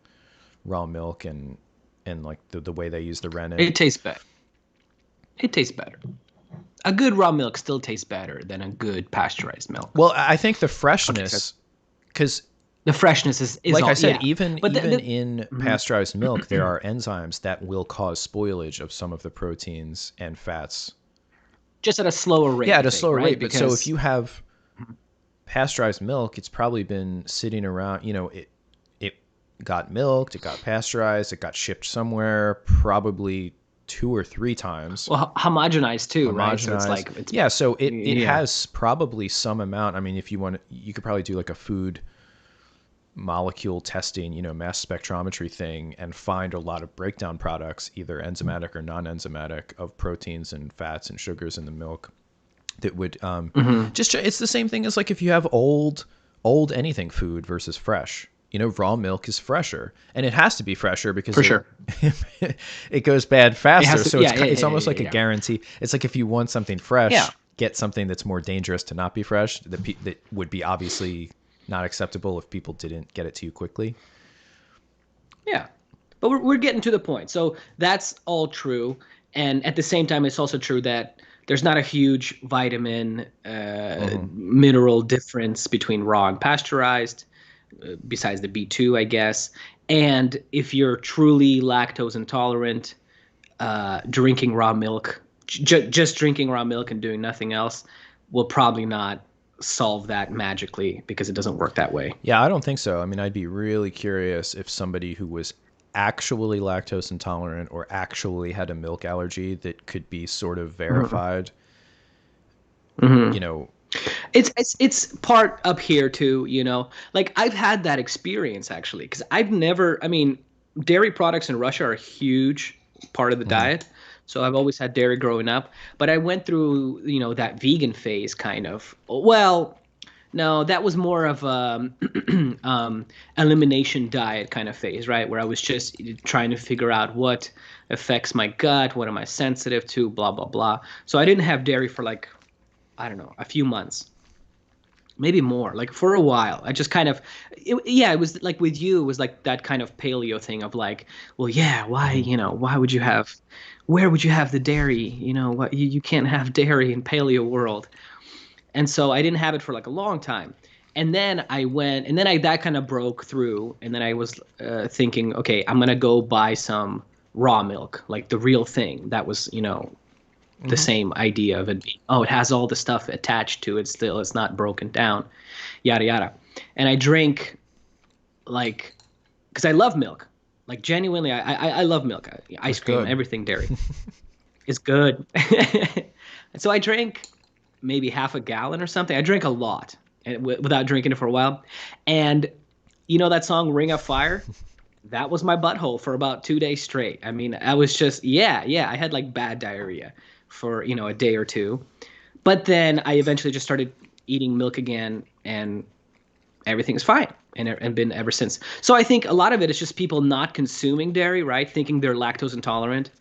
raw milk and like the way they use the rennet. It tastes better. It tastes better. a good raw milk still tastes better than a good pasteurized milk. Well, I think the Okay, so freshness, because the freshness is like I all, said, yeah. even But even in mhm. pasteurized milk, there are enzymes that will cause spoilage of some of the proteins and fats. Just at a slower Yeah, rate, at you a think, slower right? rate. But so if Because you have pasteurized milk, it's probably been sitting around. It got milked, it got pasteurized, it got shipped somewhere, probably 2 or 3 times, well, homogenized too, right? So it's homogenized. like it's Yeah, so it yeah. has probably some amount. I mean, if you want, you could probably do like a food molecule testing, mass spectrometry thing, and find a lot of breakdown products, either enzymatic or non-enzymatic, of proteins and fats and sugars in the milk that would Hmm. just it's the same thing as like if you have old anything food versus fresh. Raw milk is fresher, and it has to be fresher because For it sure. it goes bad It has faster. to, So yeah, yeah, it's yeah, almost yeah, like a yeah. guarantee. It's like if you want something Yeah. fresh, get something that's more dangerous to not be fresh. That would be obviously not acceptable if people didn't get it to you quickly. Yeah. But we're getting to the point. So that's all true. And at the same time, it's also true that there's not a huge vitamin, Hmm. mineral difference between raw and pasteurized, besides the B2, I guess. And if you're truly lactose intolerant, drinking raw milk, just drinking raw milk and doing nothing else will probably not solve that magically because it doesn't work that way. Yeah, I don't think so. I mean, I'd be really curious if somebody who was actually lactose intolerant or actually had a milk allergy that could be sort of Mhm. verified, you Mhm. know. It's part up here too, you know. Like I've had that experience actually because I've never. I mean, dairy products in Russia are a huge part of the Mhm. diet, so I've always had dairy growing up. But I went through, that vegan phase kind of. Well, no, that was more of a elimination diet kind of phase, right? Where I was just trying to figure out what affects my gut, what am I sensitive to, blah blah blah. So I didn't have dairy for like, I don't know, a few months, maybe more, like for a while. I just kind of, yeah, it was like with you, it was like that kind of paleo thing of like, well, yeah, why, Mhm. why would you have, where would you have the dairy? What, you can't have dairy in paleo world. And so I didn't have it for like a long time. And then I went, and then I that kind of broke through, and then I was thinking, okay, I'm gonna go buy some raw milk, like the real thing. That was, the Mhm. same idea of it being, oh, it has all the stuff attached to it still, it's not broken down, yada yada. And I drink, like, because I love milk, like genuinely, I love milk, ice It's cream, good. everything dairy is good. And so I drank maybe half a gallon or something. I drank a lot and without drinking it for a while. And that song Ring of Fire? That was my butthole for about 2 days straight. I mean, I was just, yeah, yeah. I had like bad diarrhea for, a day or two. But then I eventually just started eating milk again, and everything's fine, and been ever since. So I think a lot of it is just people not consuming dairy, right? Thinking they're lactose intolerant,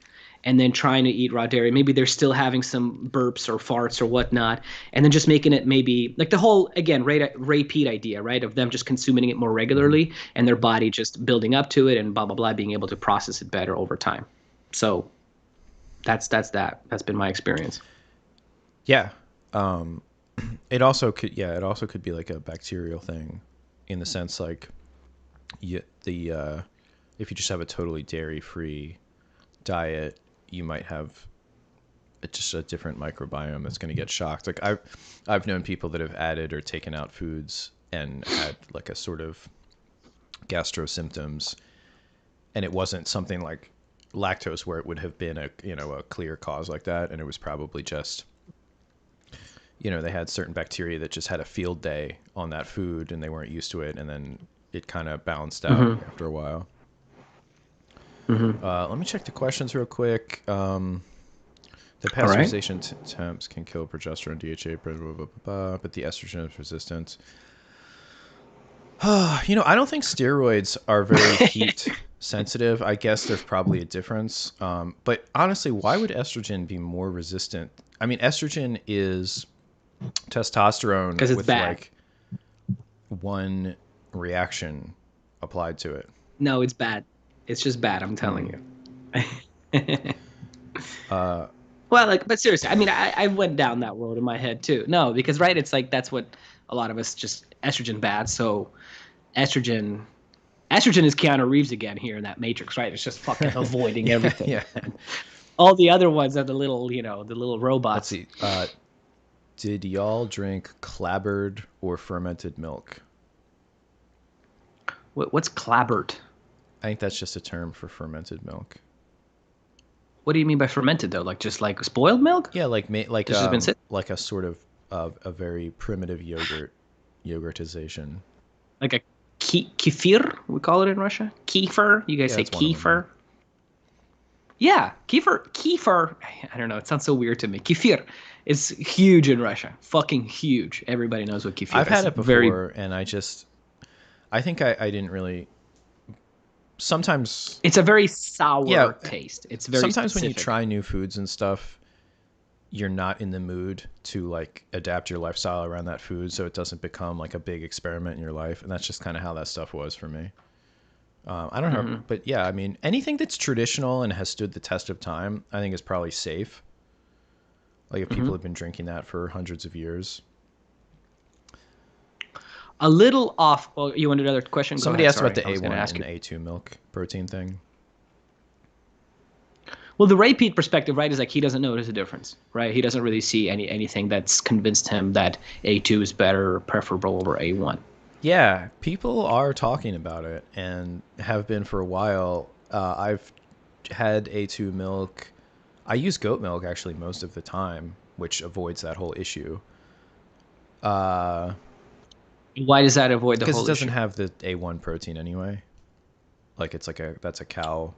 and then trying to eat raw dairy. Maybe they're still having some burps or farts or whatnot, and then just making it maybe like the whole, again, Ray Peat idea, right? Of them just consuming it more Mhm. regularly and their body just building up to it and blah blah blah, being able to process it better over time. So that's been my experience. Yeah. Um, it also could be like a bacterial thing, in the sense like the if you just have a totally dairy free diet, you might have just a different microbiome that's going to get shocked. Like I've known people that have added or taken out foods and had like a sort of gastro symptoms, and it wasn't something like lactose where it would have been a clear cause like that, and it was probably just they had certain bacteria that just had a field day on that food and they weren't used to it, and then it kind of balanced out Hmm. after a while. Hmm. Let me check the questions real quick. The All right. pasteurization temps can kill progesterone, DHA, blah, blah, blah, blah, but the estrogen is resistant. I don't think steroids are very heat sensitive. I guess there's probably a difference. But honestly, why would estrogen be more resistant? I mean, estrogen is testosterone Because it's with bad. like one reaction applied to it. No, it's bad. It's just bad. I'm telling Hmm. you. Well, like, but seriously, I mean, I went down that road in my head too. No, because right, it's like that's what a lot of us just estrogen bad. So estrogen, estrogen is Keanu Reeves again here in that Matrix, right? It's just fucking avoiding Yeah, everything. yeah. And all the other ones are the little, the little Let's robots. see. Did y'all drink clabbered or fermented milk? What's clabbert? I think that's just a term for fermented milk. What do you mean by fermented though? Like just like spoiled milk? Yeah, That's just been sitting like a sort of a very primitive yogurtization. like a kefir, we call it in Russia. Kefir. You guys Yeah, say that's one of them. kefir? Yeah, kefir. Kefir. I don't know. It sounds so weird to me. Kefir is huge in Russia. Fucking huge. Everybody knows what I've kefir had is. it Very. before, and I think I didn't really. Sometimes, It's a very yeah, sour taste. It's very sometimes when you specific. try new foods and stuff, you're not in the mood to like adapt your lifestyle around that food, so it doesn't become like a big experiment in your life, and that's just kind of how that stuff was for me. I don't know, Hmm. but yeah, I mean, anything that's traditional and has stood the test of time, I think is probably safe. Like if people Hmm. have been drinking that for hundreds of years. A little off. Oh, you wanted another question? Go Somebody ahead. asked about Sorry, the I was going to A1 ask and you. A2 milk protein thing. Well, the Ray Pete perspective, right, is like he doesn't notice a difference, right? He doesn't really see anything that's convinced him that A2 is better or preferable over A1. Yeah, people are talking about it and have been for a while. I've had A2 milk. I use goat milk actually most of the time, which avoids that whole issue. Uh, Why does that avoid the because it whole doesn't issue? have the A1 protein anyway. Like it's like that's a cow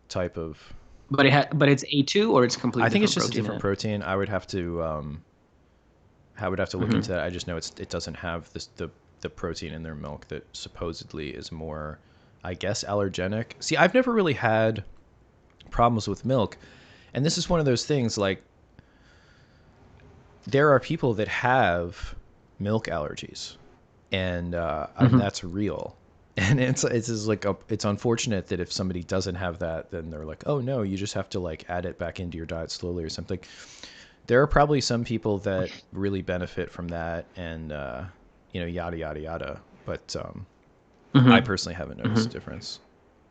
type of. But it's A2 or it's I completely think it's different just a protein in different it. protein. I would have to look Hmm. into that. I just know it doesn't have the protein in their milk that supposedly is more, I guess, allergenic. See, I've never really had problems with milk, and this is one of those things like there are people that have milk allergies, and Hmm. that's real. And it's just like it's unfortunate that if somebody doesn't have that, then they're like, oh no, you just have to like add it back into your diet slowly or something. There are probably some people that really benefit from that, and yada yada yada. But I Hmm. personally haven't noticed Hmm. a difference.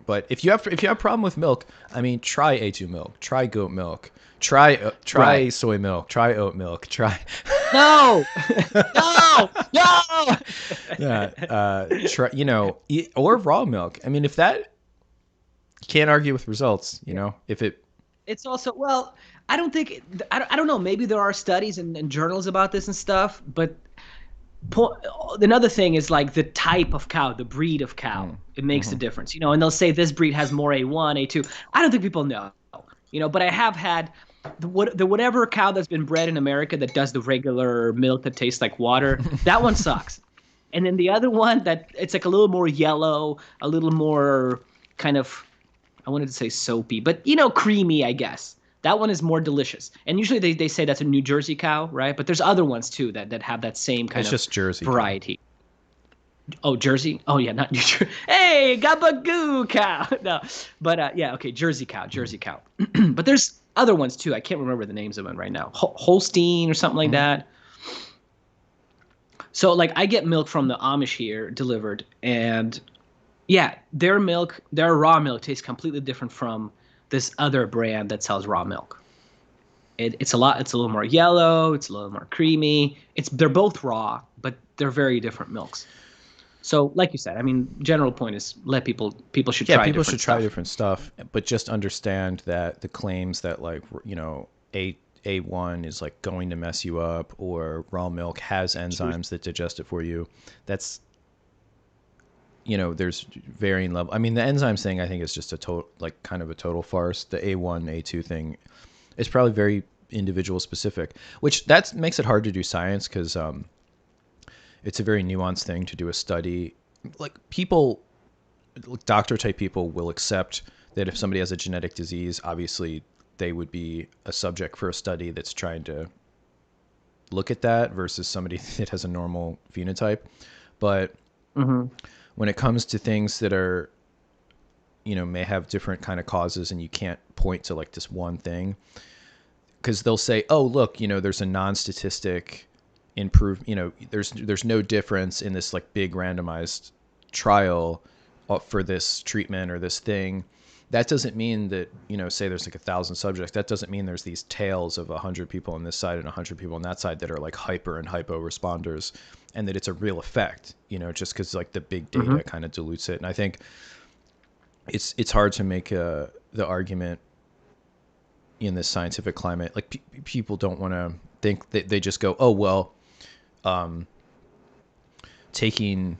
But if you have a problem with milk, I mean, try A2 milk, try goat milk, try Right. soy milk, try oat milk, try No, no, no. yeah, try or raw milk. I mean, if that you can't argue with results, Yeah. if it It's also, well, I don't think, I don't know. Maybe there are studies and journals about this and stuff, but po- another thing is like the type of cow, the breed of cow. mm, It makes a hmm difference, and they'll say this breed has more A1, A2. I don't think people know, but I have had the whatever cow that's been bred in America that does the regular milk that tastes like water. That one sucks. And then the other one that it's like a little more yellow, a little more kind of, I wanted to say soapy, but creamy, I guess. That one is more delicious. And usually they say that's a New Jersey cow, right? But there's other ones too that have that same kind it's of just Jersey cow. variety. Oh, Jersey? Oh yeah, not New Jersey. Hey, gabagoo cow. No, but yeah, okay, Jersey cow, Mm-hmm. Jersey cow. But there's other ones too. I can't remember the names of them right now. Holstein or something like Mm-hmm. that. So like I get milk from the Amish here delivered, and yeah, their raw milk tastes completely different from this other brand that sells raw milk. It's a little more yellow, it's a little more creamy. They're both raw, but they're very different milks. So, like you said, I mean, general point is let people should Yeah, try people should different try stuff. different stuff, but just understand that the claims that like A1 is like going to mess you up or raw milk has Truth. enzymes that digest it for you. That's there's varying level. I mean, the enzymes thing I think is just a total like kind of a total farce. The A1 A2 thing is probably very individual specific, which that makes it hard to do science because it's a very nuanced thing to do a study. Like people doctor type people will accept that if somebody has a genetic disease, obviously they would be a subject for a study that's trying to look at that versus somebody that has a normal phenotype. But Hmm. when it comes to things that are, may have different kind of causes and you can't point to like this one thing, because they'll say, oh, look, there's a non-statistic improve, there's no difference in this like big randomized trial for this treatment or this thing. That doesn't mean that, say there's like 1,000 subjects. That doesn't mean there's these tails of 100 people on this side and 100 people on that side that are like hyper and hypo responders, and that it's a real effect, just because like the big data kind of dilutes it. And I think it's hard to make the argument in this scientific climate. Like people don't want to think that they just go, oh, well, taking,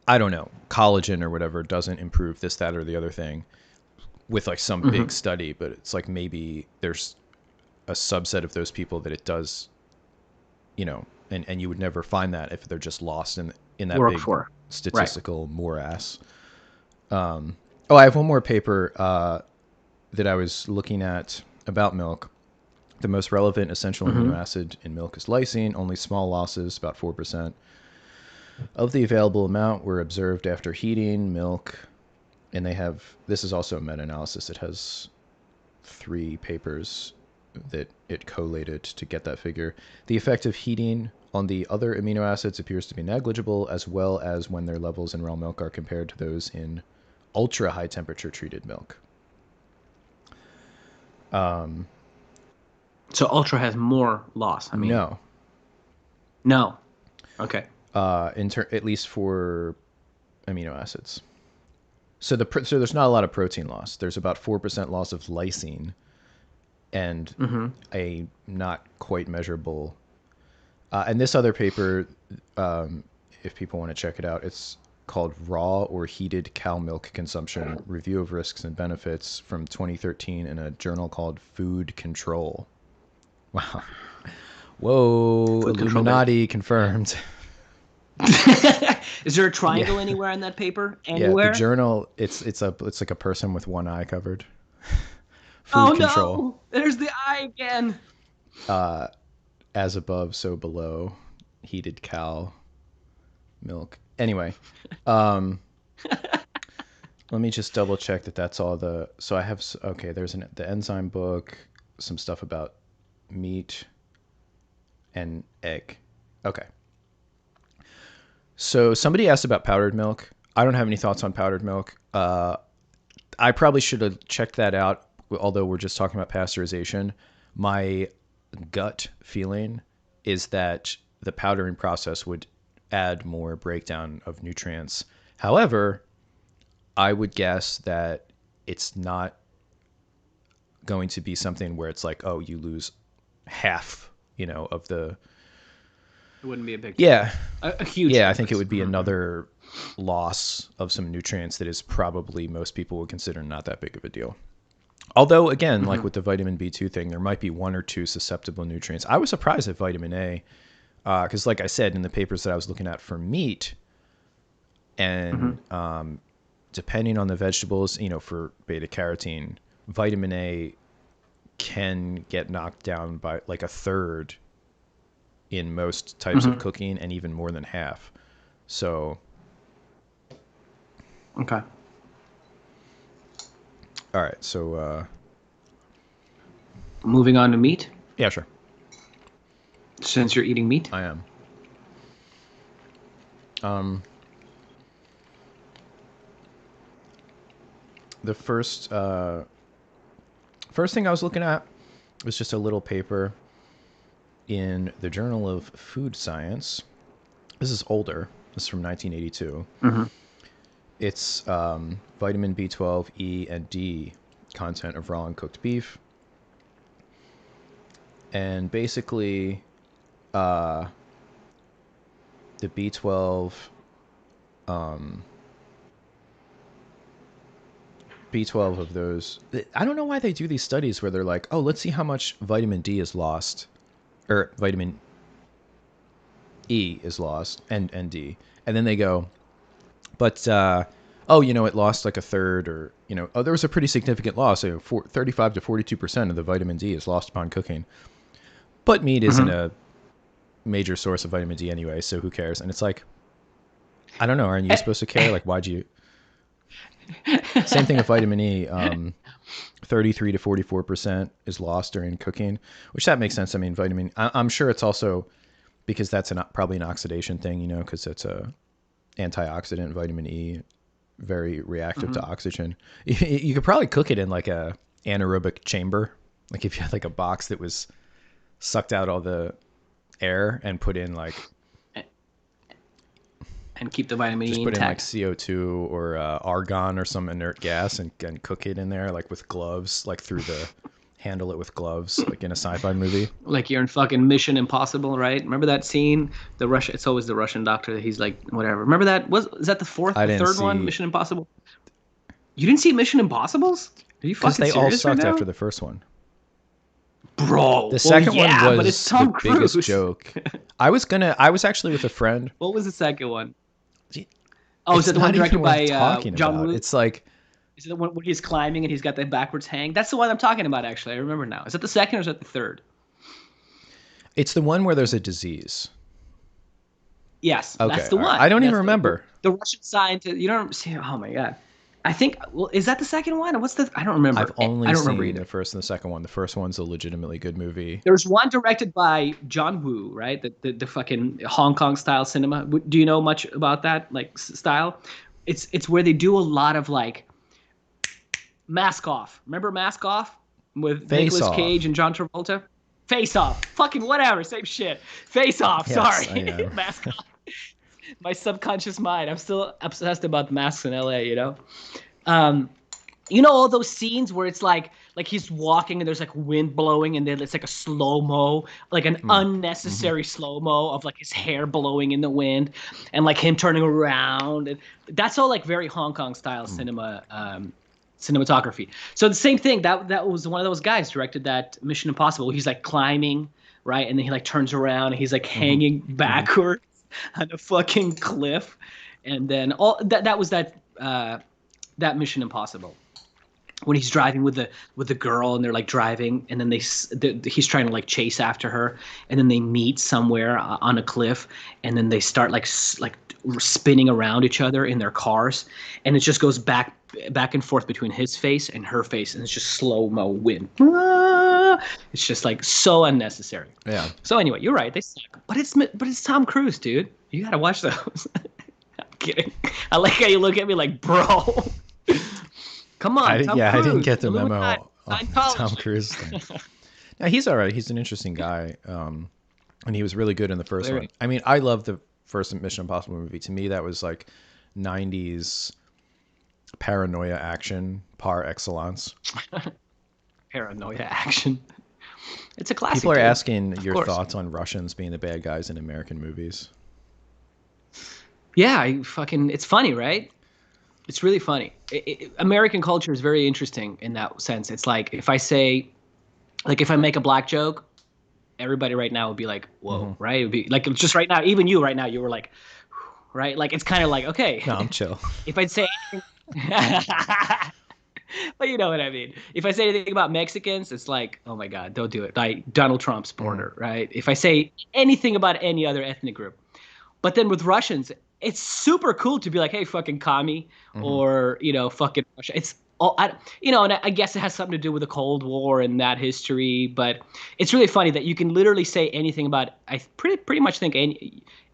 I don't know, collagen or whatever doesn't improve this, that, or the other thing with like some big study, but it's like maybe there's a subset of those people that it does, and you would never find that if they're just lost in that Work big for. statistical morass. Oh, I have one more paper that I was looking at about milk. The most relevant essential amino acid in milk is lysine. Only small losses, about 4%, of the available amount were observed after heating milk. And this is also a meta-analysis. It has 3 papers that it collated to get that figure. The effect of heating on the other amino acids appears to be negligible, as well as when their levels in raw milk are compared to those in ultra high temperature treated milk. So ultra has more loss. I mean, no. Okay. At least for amino acids. So there's not a lot of protein loss. There's about 4% loss of lysine, and a not quite measurable. And this other paper, if people want to check it out, it's called "Raw or Heated Cow Milk Consumption: Review of Risks and Benefits" from 2013 in a journal called Food Control. Wow. Whoa, Food Illuminati confirmed. Is there a triangle anywhere in that paper? Anywhere? Yeah, the journal, it's like a person with one eye covered. Food control. No! There's the eye again. As above, so below. Heated cow milk. Anyway, let me just double check that that's all the. So I have there's the enzyme book, some stuff about meat and egg. Okay. So somebody asked about powdered milk. I don't have any thoughts on powdered milk. I probably should have checked that out, although we're just talking about pasteurization. My gut feeling is that the powdering process would add more breakdown of nutrients. However, I would guess that it's not going to be something where it's like, oh, you lose half, of the. It wouldn't be a big deal. Yeah. A huge difference. I think it would be another loss of some nutrients that is probably most people would consider not that big of a deal. Although, again, like with the vitamin B2 thing, there might be 1 or 2 susceptible nutrients. I was surprised at vitamin A because, like I said, in the papers that I was looking at for meat, and depending on the vegetables, for beta carotene, vitamin A can get knocked down by like a third in most types of cooking, and even more than half. So. Okay. All right. So. Moving on to meat. Yeah, sure. Since you're eating meat. I am. The first thing I was looking at was just a little paper in the Journal of Food Science. This is older. This is from 1982. It's vitamin B12, E, and D content of raw and cooked beef. And basically, the B12, B12 of those. I don't know why they do these studies where they're like, oh, let's see how much vitamin D is lost, or vitamin E is lost, and D. And then they go, but, it lost like a third, or, there was a pretty significant loss. 35 to 42% of the vitamin D is lost upon cooking. But meat isn't a major source of vitamin D anyway, so who cares? And it's like, I don't know, aren't you supposed to care? Like, why'd you... Same thing with vitamin E. 33 to 44% is lost during cooking, which that makes sense. I mean, I'm sure it's also because that's probably an oxidation thing, because it's a antioxidant, vitamin E, very reactive to oxygen. You could probably cook it in like a anaerobic chamber. Like if you had like a box that was sucked out all the air and put in like and keep the vitamin just E put in like intact. CO2 or argon or some inert gas and cook it in there like with gloves, like handle it with gloves, like in a sci-fi movie. Like you're in fucking Mission Impossible, right? Remember that scene? The Russian. It's always the Russian doctor. He's like, whatever. Remember that? Is that I the didn't third one? see Mission Impossible. You didn't see Mission Impossibles? Are you because fucking they all serious right sucked now, after the first one. bro? The Well, second one yeah, but it's was the Tom biggest Cruise. joke. I was actually with a friend. What was the second one? Oh, is It's it the one not even directed worth by talking John about. Woo? It's like Is it the one where he's climbing and he's got the backwards hang? That's the one I'm talking about. Actually, I remember now. Is that the second or is that the third? it's the one where there's a disease. Yes, that's Okay, the all right. one. I don't even That's remember. the Russian scientist. You don't see. Oh my god. I think. Well, is that the second one? Or what's the? I don't I've remember. I only don't remember seen the either. first and the second one. The first one's a legitimately good movie. There's one directed by John Woo, right? The fucking Hong Kong style cinema. Do you know much about that like style? It's where they do a lot of like Mask Off. Remember Mask Off with Face Nicolas Cage Off. and John Travolta? Face Off. Fucking whatever. Same shit. Face Off. Yes, Sorry. I know. Mask Off. My subconscious mind. I'm still obsessed about masks in LA. Um, all those scenes where it's like he's walking and there's like wind blowing and then it's like a slow mo, like an Mm-hmm. unnecessary slow mo of like his hair blowing in the wind and like him turning around and that's all like very Hong Kong style cinematography. So the same thing that was one of those guys directed that Mission Impossible. He's like climbing, right, and then he like turns around and he's like Mm-hmm. hanging Mm-hmm. backwards on a fucking cliff, and then all that was that Mission Impossible when he's driving with the girl and they're like driving and then he's trying to like chase after her and then they meet somewhere on a cliff and then they start like spinning around each other in their cars and it just goes back and forth between his face and her face and it's just slow mo wind. It's just like so unnecessary. Yeah. So anyway, you're right, they suck, but it's Tom Cruise, dude. You gotta watch those. I'm kidding. I like how you look at me like, bro. Come on, Tom I didn't Cruise, get the Illuminati, memo on the Tom Scientology. Cruise thing. Now he's all right. He's an interesting guy, and he was really good in the first one. Very I mean, I love the first Mission Impossible movie. To me, that was like '90s paranoia action par excellence. paranoia action. It's a People classic, are dude. asking Of your course. thoughts on Russians being the bad guys in American movies. Yeah, it's funny, right? It's really funny. American culture is very interesting in that sense. It's like if I make a black joke, everybody right now would be like, Hmm. "Whoa!" Right? It would be like just right now, even you right now, you were like, right? Like it's kind of like okay, No, I'm chill. if I'd say anything, but you know what I mean. If I say anything about Mexicans, it's like, oh my God, don't do it. Like Donald Trump's Hmm. border, right? If I say anything about any other ethnic group, but then with Russians, it's super cool to be like, hey, fucking commie, Hmm. or fucking Russia. It's all and I guess it has something to do with the Cold War and that history. But it's really funny that you can literally say anything about. I pretty much think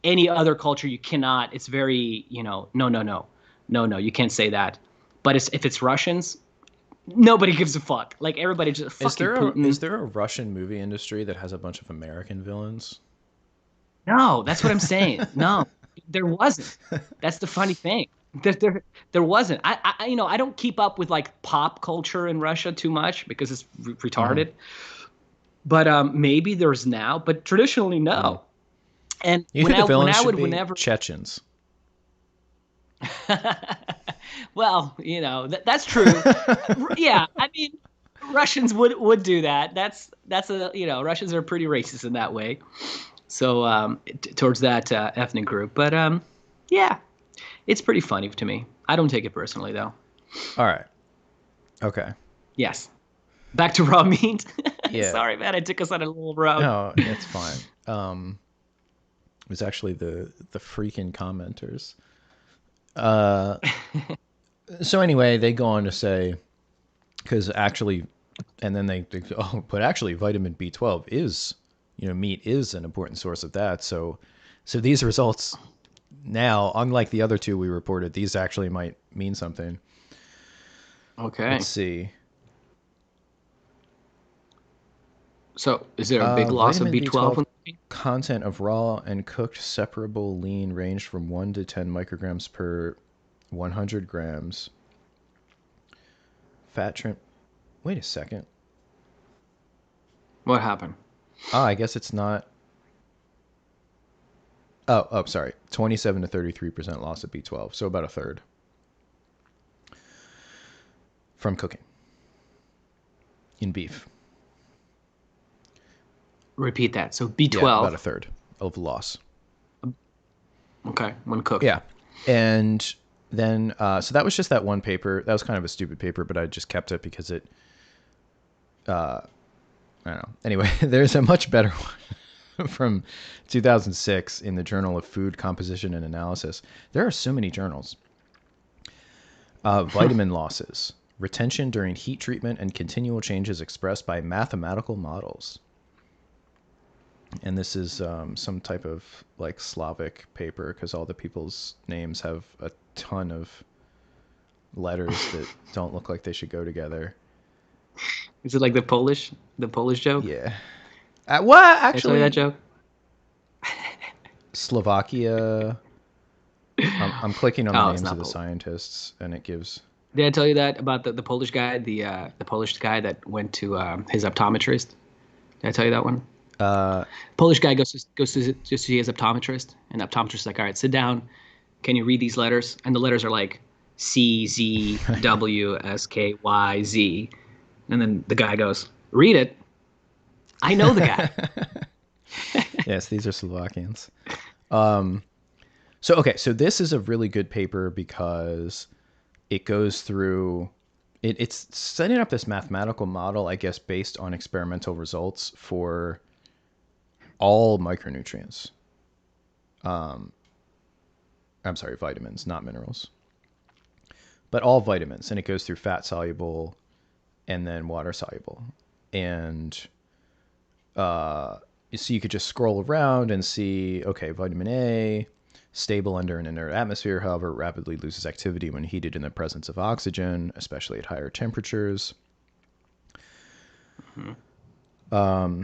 any other culture you cannot. It's very no no no no no you can't say that. But if it's Russians, nobody gives a fuck. Like everybody just fucking Is Putin. there a Russian movie industry that has a bunch of American villains? No, that's what I'm saying. No, there wasn't. That's the funny thing. There wasn't. I don't keep up with like pop culture in Russia too much because it's Hmm. retarded. But maybe there's now, but traditionally Hmm. no. And You know who the when villains I should would be? whenever Chechens. well, that's true. Yeah, I mean Russians would do that. That's a Russians are pretty racist in that way. So towards that ethnic group, but yeah, it's pretty funny to me. I don't take it personally though. All right. Okay. Yes, back to raw meat. Yeah. Sorry, man, I took us on a little route. No, it's fine. It was actually the freaking commenters. Uh, So anyway, they go on to say, because actually, and then they go, oh, but actually, vitamin B12 is, meat is an important source of that. So these results now, unlike the other two we reported, these actually might mean something. Let's Okay. see. So is there a big loss of Vitamin B12 B12 when content of raw and cooked separable lean ranged from 1 to 10 micrograms per 100 grams. Fat trim. Wait a second. what happened? I guess it's not. Sorry. 27 to 33% loss of B12. So about a third from cooking in beef. Repeat that. So Yeah, about a B12. third of loss. Okay, when cooked. Yeah. And then, so that was just that one paper. That was kind of a stupid paper, but I just kept it because it, I don't know. Anyway, there's a much better one from 2006 in the Journal of Food Composition and Analysis. There are so many journals. Vitamin losses, retention during heat treatment, and continual changes expressed by mathematical models. And this is some type of like Slavic paper because all the people's names have a ton of letters that don't look like they should go together. Is it like the Polish joke? Yeah. What? Did I tell you that Actually, joke? Slovakia. I'm clicking on the Oh, it's names of not the Polish. scientists, and it gives. Did I tell you that about the Polish guy, the Polish guy that went to his optometrist? Did I tell you that one? Uh, Polish guy goes to just see his optometrist, and the optometrist is like, "All right, sit down. Can you read these letters?" And the letters are like C Z W S K Y Z, and then the guy goes, "Read it. I know the guy." yes, these are Slovakians. Um, so okay, so this is a really good paper because it goes through. It's setting up this mathematical model, I guess, based on experimental results for all micronutrients. I'm sorry, vitamins, not minerals, but all vitamins, and it goes through fat soluble and then water soluble, and so you could just scroll around and see, okay, vitamin A, stable under an inert atmosphere, however, rapidly loses activity when heated in the presence of oxygen, especially at higher temperatures. Mm-hmm.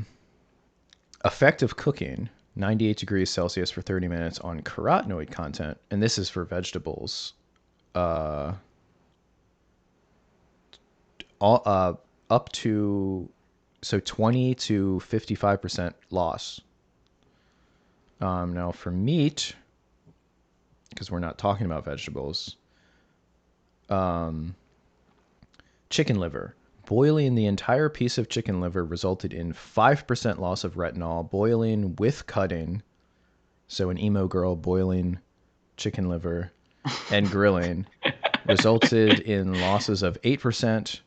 Effect of cooking, 98 degrees Celsius for 30 minutes on carotenoid content, and this is for vegetables. All, up to 20 to 55% loss. Now for meat, because we're not talking about vegetables, chicken liver. Boiling the entire piece of chicken liver resulted in 5% loss of retinol. Boiling with cutting, so an emo girl boiling chicken liver and grilling, resulted in losses of 8%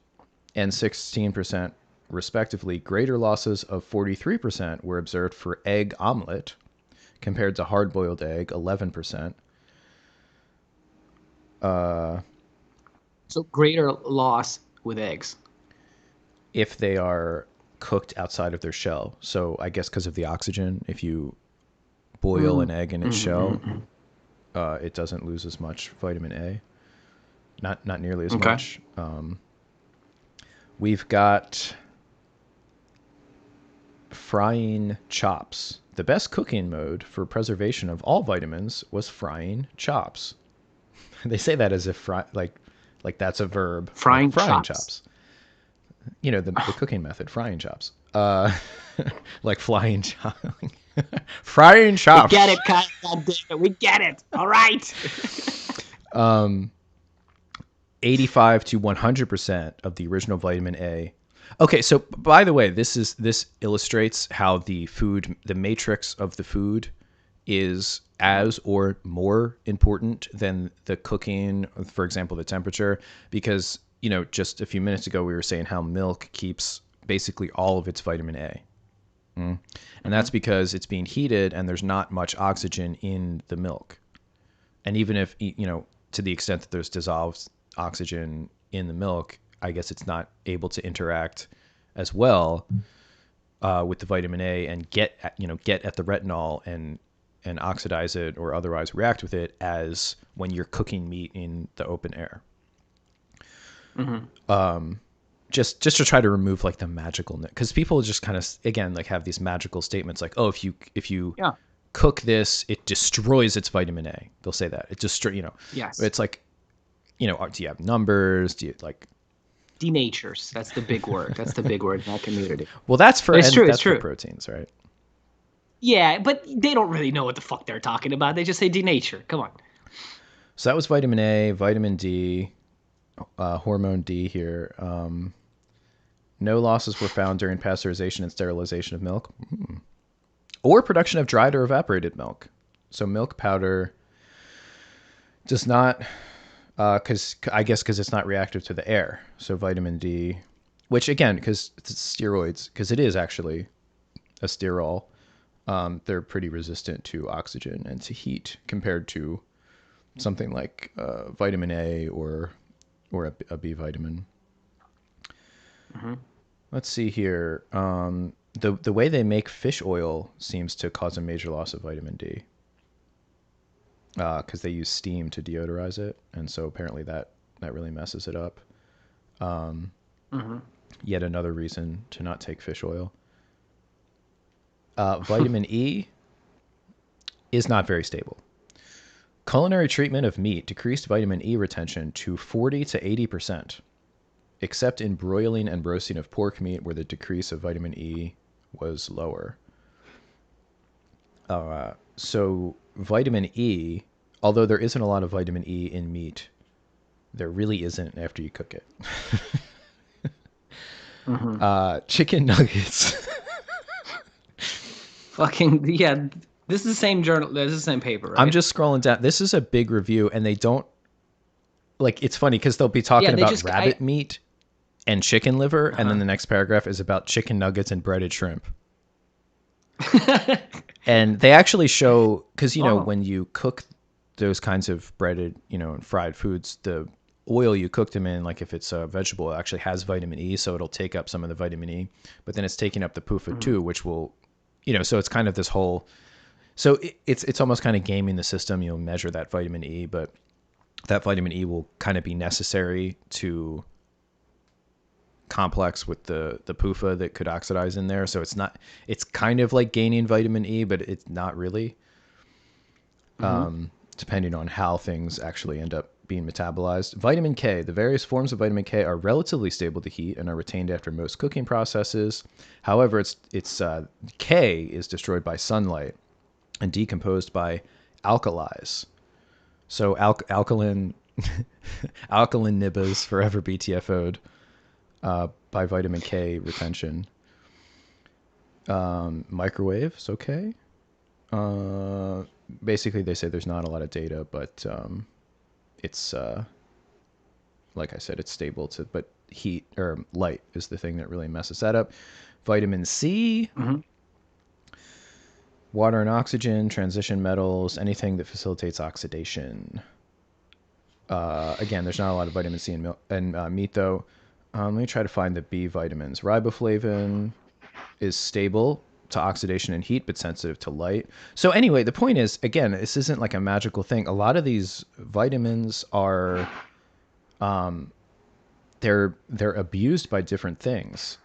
and 16%, respectively. Greater losses of 43% were observed for egg omelet compared to hard boiled egg, 11%. So greater loss with eggs. If they are cooked outside of their shell. So I guess because of the oxygen, if you boil Mm. an egg in its Mm, shell, mm, it doesn't lose as much vitamin A. Not nearly as okay. much. We've got frying chops. The best cooking mode for preservation of all vitamins was frying chops. They say that as if like that's a verb, like Frying frying chops. chops. The cooking method, frying chops. Like flying chops. Frying We get chops. it, Kyle. God damn it. We get it. All right. 85 to 100% of the original vitamin A. Okay, so by the way, this illustrates how the matrix of the food is as or more important than the cooking, for example, the temperature, because, just a few minutes ago we were saying how milk keeps basically all of its vitamin A. And that's Mhm. because it's being heated and there's not much oxygen in the milk. And even if, to the extent that there's dissolved oxygen in the milk, I guess it's not able to interact as well with the vitamin A and get at the retinol and oxidize it or otherwise react with it as when you're cooking meat in the open air. Just to try to remove like the magical, because people just kind of again like have these magical statements like, oh, if you Yeah. cook this, it destroys its vitamin A. They'll say that it just Yes. it's like, do you have numbers? Do you like Denatures. That's the big word. That's the big word in that community. well that's for It's and true. It's that's for true. proteins, right? Yeah, but they don't really know what the fuck they're talking about. They just say denature. Come on. So that was vitamin A, vitamin D, hormone D here. No losses were found during pasteurization and sterilization of milk or production of dried or evaporated milk. So milk powder does not, because it's not reactive to the air. So vitamin D, which again, because it's steroids, because it is actually a sterol, they're pretty resistant to oxygen and to heat compared to something like vitamin A or a B vitamin. Let's see here. The way they make fish oil seems to cause a major loss of vitamin D because they use steam to deodorize it, and so apparently that really messes it up. Yet another reason to not take fish oil. Vitamin E is not very stable. Culinary treatment of meat decreased vitamin E retention to 40 to 80%, except in broiling and roasting of pork meat where the decrease of vitamin E was lower. So vitamin E, although there isn't a lot of vitamin E in meat, there really isn't after you cook it. Chicken nuggets. Fucking yeah. This is the same journal. This is the same paper, right? I'm just scrolling down. This is a big review, and they don't like. It's funny because they'll be talking about rabbit meat and chicken liver, and then the next paragraph is about chicken nuggets and breaded shrimp. And they actually show, because when you cook those kinds of breaded and fried foods, the oil you cooked them in, like if it's a vegetable, it actually has vitamin E, so it'll take up some of the vitamin E, but then it's taking up the PUFA too, which will so it's kind of this whole, so it's almost kind of gaming the system. You'll measure that vitamin E, but that vitamin E will kind of be necessary to complex with the PUFA that could oxidize in there. So it's kind of like gaining vitamin E, but it's not really, depending on how things actually end up being metabolized. Vitamin K. The various forms of vitamin K are relatively stable to heat and are retained after most cooking processes. However, it's K is destroyed by sunlight and decomposed by alkalis. So alkaline alkaline nibbas forever BTFO'd by vitamin K retention. Microwaves, okay. Basically, they say there's not a lot of data, but it's like I said, it's stable to, but heat or light is the thing that really messes that up. Vitamin C, water and oxygen, transition metals, anything that facilitates oxidation. Again, there's not a lot of vitamin C in milk and meat, though. Let me try to find the B vitamins. Riboflavin is stable to oxidation and heat, but sensitive to light. So anyway, the point is, again, this isn't like a magical thing. A lot of these vitamins are, they're abused by different things.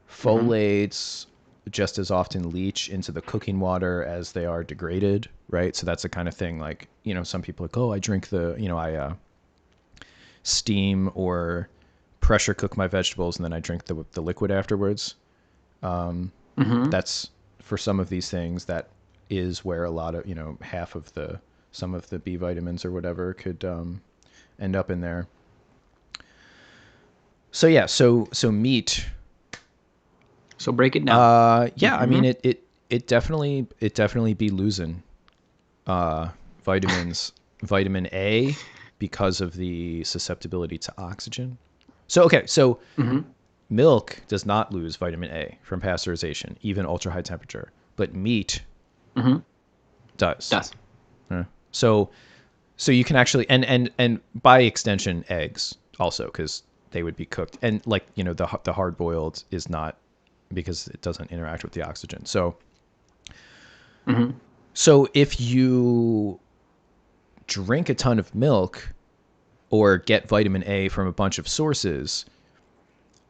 Folates just as often leach into the cooking water as they are degraded, right? So that's the kind of thing, like, some people are like, oh, I drink I steam or pressure cook my vegetables and then I drink the liquid afterwards. That's for some of these things, that is where a lot of, half of some of the B vitamins or whatever could end up in there. So yeah, so meat. So break it down. Yeah, I mean it definitely be losing vitamins. Vitamin A, because of the susceptibility to oxygen. So okay, so milk does not lose vitamin A from pasteurization, even ultra high temperature, but meat does. Does. So So you can actually, and by extension, eggs also, because they would be cooked. And like, the hard boiled is not, because it doesn't interact with the oxygen. So, Hmm. so if you drink a ton of milk or get vitamin A from a bunch of sources,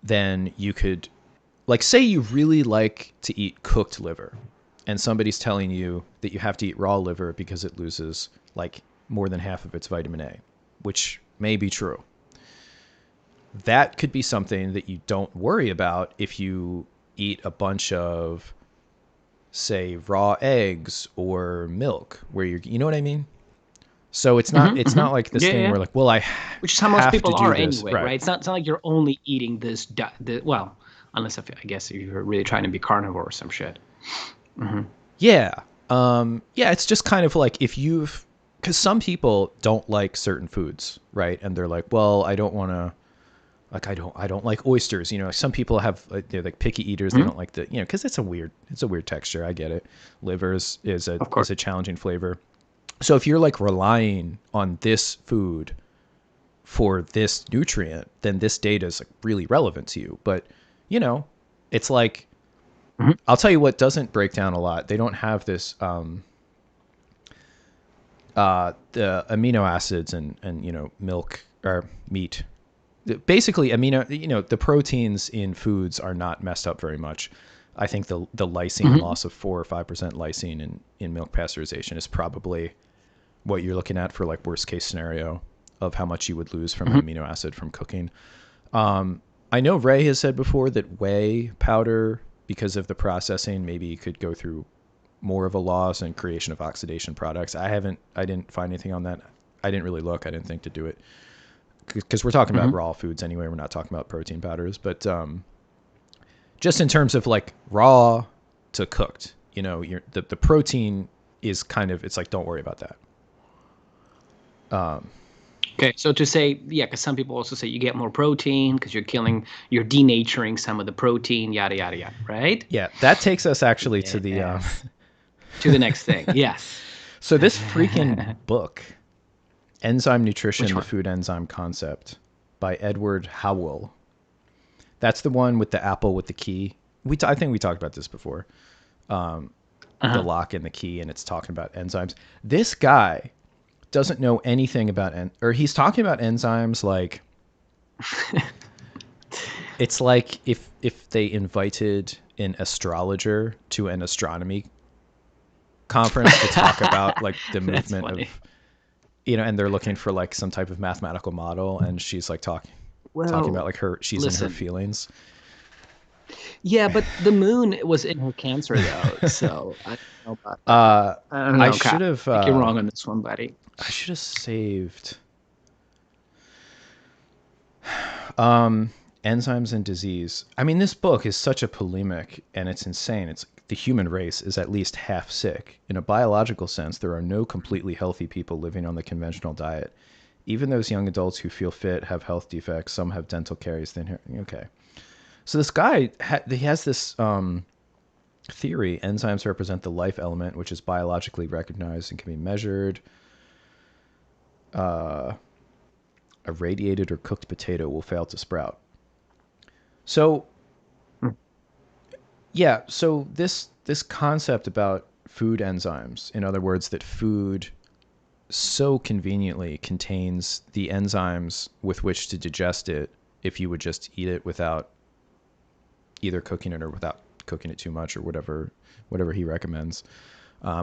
then you could, like, say you really like to eat cooked liver, and somebody's telling you that you have to eat raw liver because it loses like more than half of its vitamin A, which may be true. That could be something that you don't worry about if you eat a bunch of, say, raw eggs or milk, where you know what I mean? So Hmm. it's Hmm. not like this Yeah, thing yeah. where like, well, I Which is how most have to people do are this, anyway, right? right? It's not like you're only eating this. Well, unless if, I guess if you're really trying to be carnivore or some shit. Hmm. Yeah. Yeah, it's just kind of like if you've, because some people don't like certain foods, right? And they're like, well, I don't want to, like, I don't like oysters. Some people have, like, they're like picky eaters. They Hmm. don't like the, because it's a weird texture. I get it. Liver Of is course. a challenging flavor. So if you're like relying on this food for this nutrient, then this data is like really relevant to you. But, you know, it's like, Hmm. I'll tell you what doesn't break down a lot. They don't have this, the amino acids and milk or meat. Basically, the proteins in foods are not messed up very much. I think the lysine Hmm. loss of 4 or 5% lysine in milk pasteurization is probably what you're looking at for like worst case scenario of how much you would lose from an Hmm. amino acid from cooking. I know Ray has said before that whey powder, because of the processing, maybe you could go through more of a loss and creation of oxidation products. I didn't find anything on that. I didn't really look. I didn't think to do it because we're talking about Hmm. raw foods anyway. We're not talking about protein powders, but just in terms of like raw to cooked, the protein is kind of, it's like, don't worry about that. Okay, so to say, yeah, because some people also say you get more protein because you're denaturing some of the protein, yada yada yada, right? Yeah, that takes us actually to the Yes. To the next thing, yes. so this freaking book, Enzyme Nutrition: Which The one? Food Enzyme Concept, by Edward Howell. That's the one with the apple with the key. I think we talked about this before. The Uh-huh. lock and the key, and it's talking about enzymes. This guy doesn't know anything about or he's talking about enzymes like it's like if they invited an astrologer to an astronomy conference to talk about like the That's movement funny. of, and they're looking for like some type of mathematical model, and she's like talking about Well, like she's in her listen. feelings. Yeah, but the moon was in her Cancer though, so I don't know about that. Uh, I don't I know, should Kyle. have I think you're wrong on this one, buddy. saved enzymes and disease. I mean, this book is such a polemic, and it's insane. It's the human race is at least half sick. In a biological sense, there are no completely healthy people living on the conventional diet. Even those young adults who feel fit have health defects. Some have dental caries. Okay. So this guy, he has this theory. Enzymes represent the life element, which is biologically recognized and can be measured. A radiated or cooked potato will fail to sprout. So yeah, so this concept about food enzymes, in other words, that food so conveniently contains the enzymes with which to digest it if you would just eat it without either cooking it or without cooking it too much or whatever he recommends,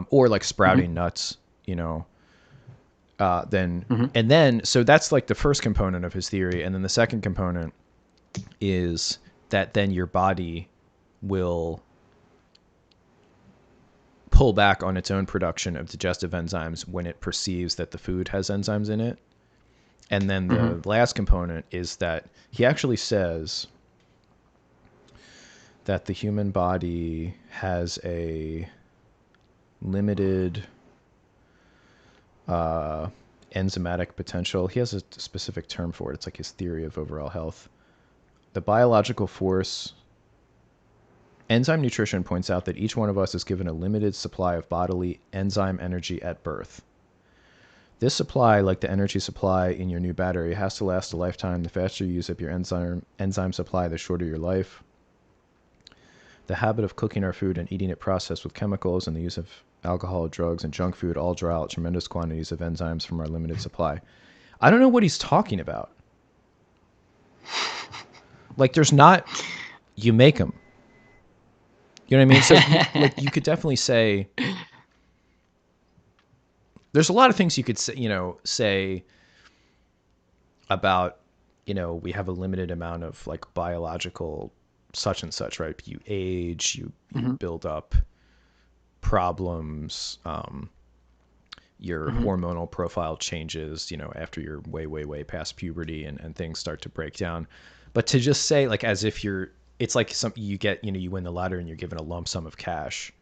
or like Hmm. sprouting nuts, then Hmm. and then so that's like the first component of his theory, and then the second component is that then your body will pull back on its own production of digestive enzymes when it perceives that the food has enzymes in it. And then Hmm. the last component is that he actually says that the human body has a limited enzymatic potential. He has a specific term for it. It's like his theory of overall health. The biological force. Enzyme nutrition points out that each one of us is given a limited supply of bodily enzyme energy at birth. This supply, like the energy supply in your new battery, has to last a lifetime. The faster you use up your enzyme supply, the shorter your life. The habit of cooking our food and eating it processed with chemicals and the use of alcohol, drugs, and junk food all draw out tremendous quantities of enzymes from our limited supply. I don't know what he's talking about. Like, there's not... You make them. You know what I mean? So, like, you could definitely say... There's a lot of things you could say, say about, we have a limited amount of like biological such and such, right? You age, you build up problems, your hormonal profile changes, after you're way, way, way past puberty and things start to break down. But to just say like, as if it's like you get, you win the lottery and you're given a lump sum of cash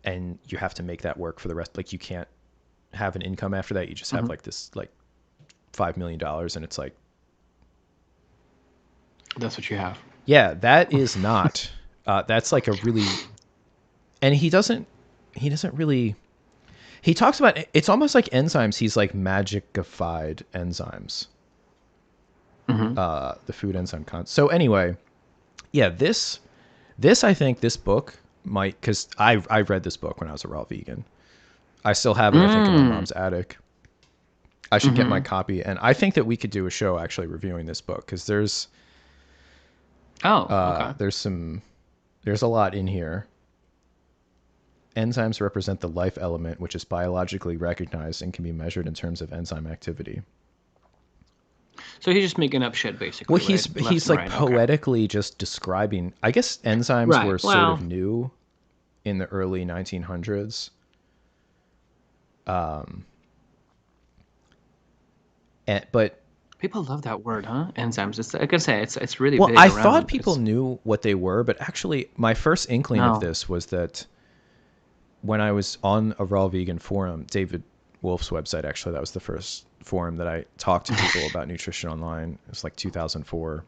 and you have to make that work for the rest. Like you can't have an income after that. You just have like this like $5 million and it's like, that's what you have. Yeah, that is not, that's like a really, and he doesn't really, he talks about, it's almost like enzymes. He's like magicified enzymes, the food enzyme So anyway, yeah, this, I think this book might, cause I read this book when I was a raw vegan. I still have it, I think, in my mom's attic. I should get my copy. And I think that we could do a show actually reviewing this book because there's there's a lot in here. Enzymes represent the life element, which is biologically recognized and can be measured in terms of enzyme activity. So he's just making up shit, basically. Well, he's like poetically just describing. I guess enzymes were sort of new in the early 1900s. But people love that word, huh? Enzymes. I gotta say, it's really well. Big I thought people knew what they were, but actually, my first inkling of this was that when I was on a raw vegan forum, David Wolf's website. Actually, that was the first forum that I talked to people about nutrition online. It was like 2004.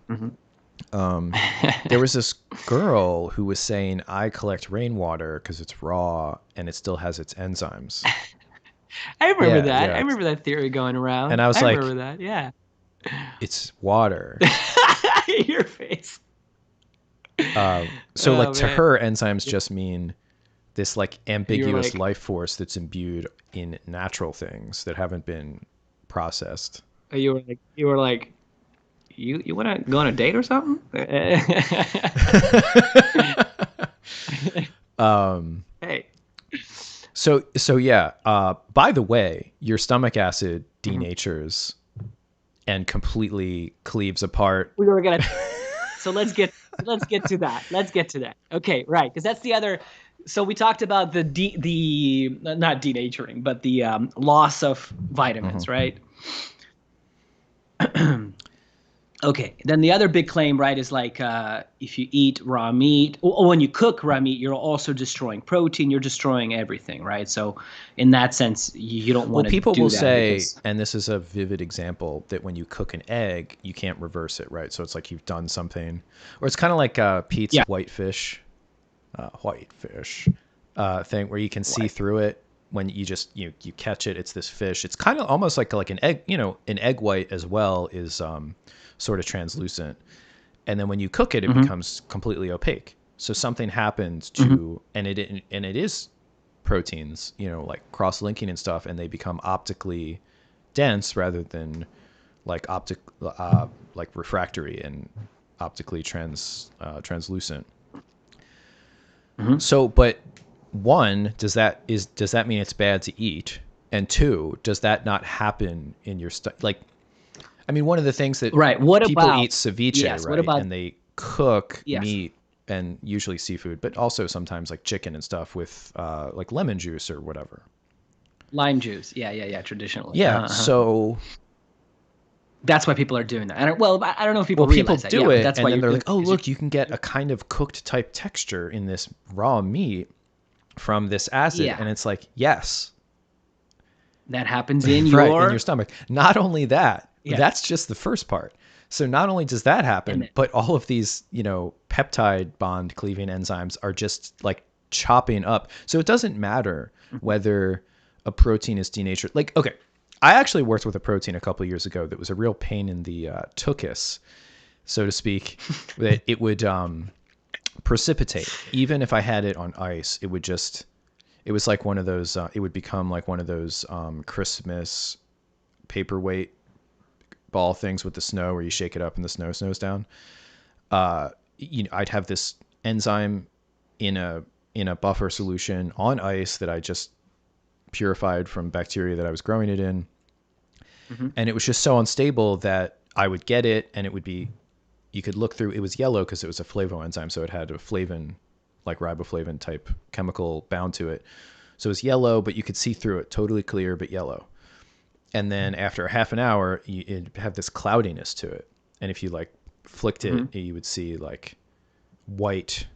There was this girl who was saying, "I collect rainwater because it's raw and it still has its enzymes." I remember that. Yeah. I remember that theory going around. And I was like, remember that. Yeah. It's water. Your face. So like to her, enzymes just mean this like ambiguous life force that's imbued in natural things that haven't been processed. You were like, you want to go on a date or something? Hey. So yeah. By the way, your stomach acid denatures and completely cleaves apart. We were gonna. So let's get to that. Let's get to that. Okay, right? Because that's the other. So we talked about the not denaturing, but the loss of vitamins, right? Okay, then the other big claim, right, is like if you eat raw meat, or when you cook raw meat, you're also destroying protein, you're destroying everything, right? So in that sense, you don't want to do that. Well, people will say, and this is a vivid example, that when you cook an egg, you can't reverse it, right? So it's like you've done something, or it's kind of like Pete's whitefish thing where you can see through it. When you just you catch it, it's this fish. It's kind of almost like an egg. An egg white as well is sort of translucent, and then when you cook it, it becomes completely opaque. So something happens to, and it is proteins, like cross-linking and stuff, and they become optically dense rather than like like refractory and optically translucent. So, but one, does that mean it's bad to eat? And two, does that not happen in your like? I mean, one of the things that people eat ceviche, right? And they cook meat and usually seafood, but also sometimes like chicken and stuff with like lemon juice or whatever. Lime juice, yeah, traditionally. Yeah, so that's why people are doing that. I don't know if people realize that. People do it, that's and why then they're like, oh, look, you can get a kind of cooked type texture in this raw meat from this acid, and it's like, yes, that happens in your stomach. Not only that, that's just the first part. So not only does that happen, but all of these, peptide bond cleaving enzymes are just like chopping up. So it doesn't matter whether a protein is denatured. Like, okay, I actually worked with a protein a couple of years ago that was a real pain in the tuchus, so to speak. That it would precipitate. Even if I had it on ice, it would just. It was like one of those. It would become like one of those Christmas paperweight ball things with the snow, where you shake it up and the snow snows down. I'd have this enzyme in a buffer solution on ice that I just purified from bacteria that I was growing it in. Mm-hmm. And it was just so unstable that I would get it and it would be, you could look through, it was yellow because it was a flavoenzyme. So it had a flavin, like riboflavin type chemical bound to it. So it was yellow, but you could see through it, totally clear, but yellow. And then after half an hour, it'd have this cloudiness to it. And if you like flicked it, Mm-hmm. you would see like white,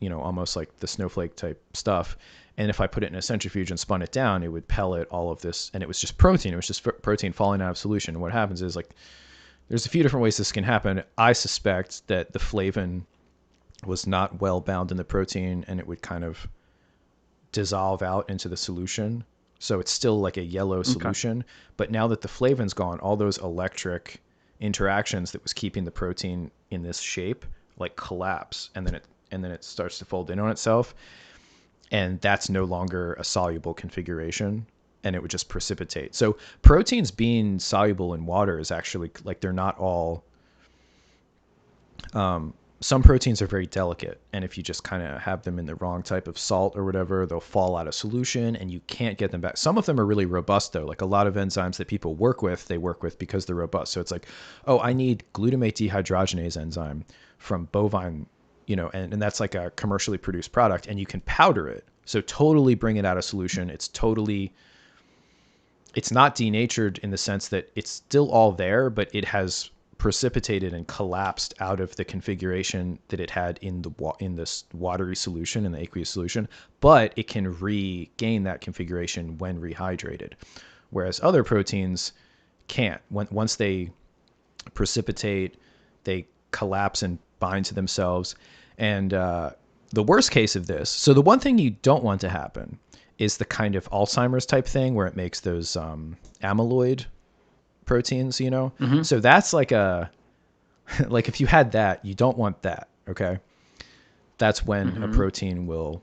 almost like the snowflake type stuff. And if I put it in a centrifuge and spun it down, it would pellet all of this. And it was just protein. It was just protein falling out of solution. And what happens is, like, there's a few different ways this can happen. I suspect that the flavin was not well bound in the protein and it would kind of dissolve out into the solution. So it's still like a yellow solution. Okay. But now that the flavin's gone, all those electric interactions that was keeping the protein in this shape like collapse, and then it starts to fold in on itself. And that's no longer a soluble configuration, and it would just precipitate. So proteins being soluble in water is actually, like, they're not all, some proteins are very delicate, and if you just kind of have them in the wrong type of salt or whatever, they'll fall out of solution and you can't get them back. Some of them are really robust though. Like a lot of enzymes that people work with, they work with because they're robust. So it's like, oh, I need glutamate dehydrogenase enzyme from bovine, and that's like a commercially produced product, and you can powder it. So totally bring it out of solution. It's not denatured in the sense that it's still all there, but it has precipitated and collapsed out of the configuration that it had in this watery solution, in the aqueous solution, but it can regain that configuration when rehydrated, whereas other proteins can't. Once they precipitate, they collapse and bind to themselves. And the worst case of this, so the one thing you don't want to happen is the kind of Alzheimer's type thing where it makes those amyloid proteins, Mm-hmm. So that's like like if you had that, you don't want that. Okay. That's when a protein will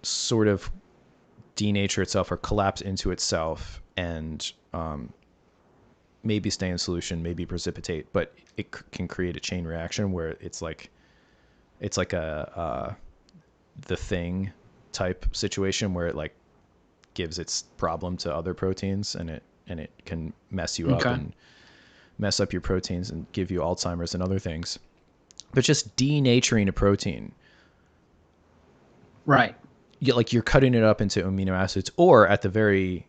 sort of denature itself or collapse into itself and maybe stay in solution, maybe precipitate, but it can create a chain reaction where it's like a the thing type situation where it like gives its problem to other proteins, and it can mess you up and mess up your proteins and give you Alzheimer's and other things. But just denaturing a protein, right? You're cutting it up into amino acids, or at the very,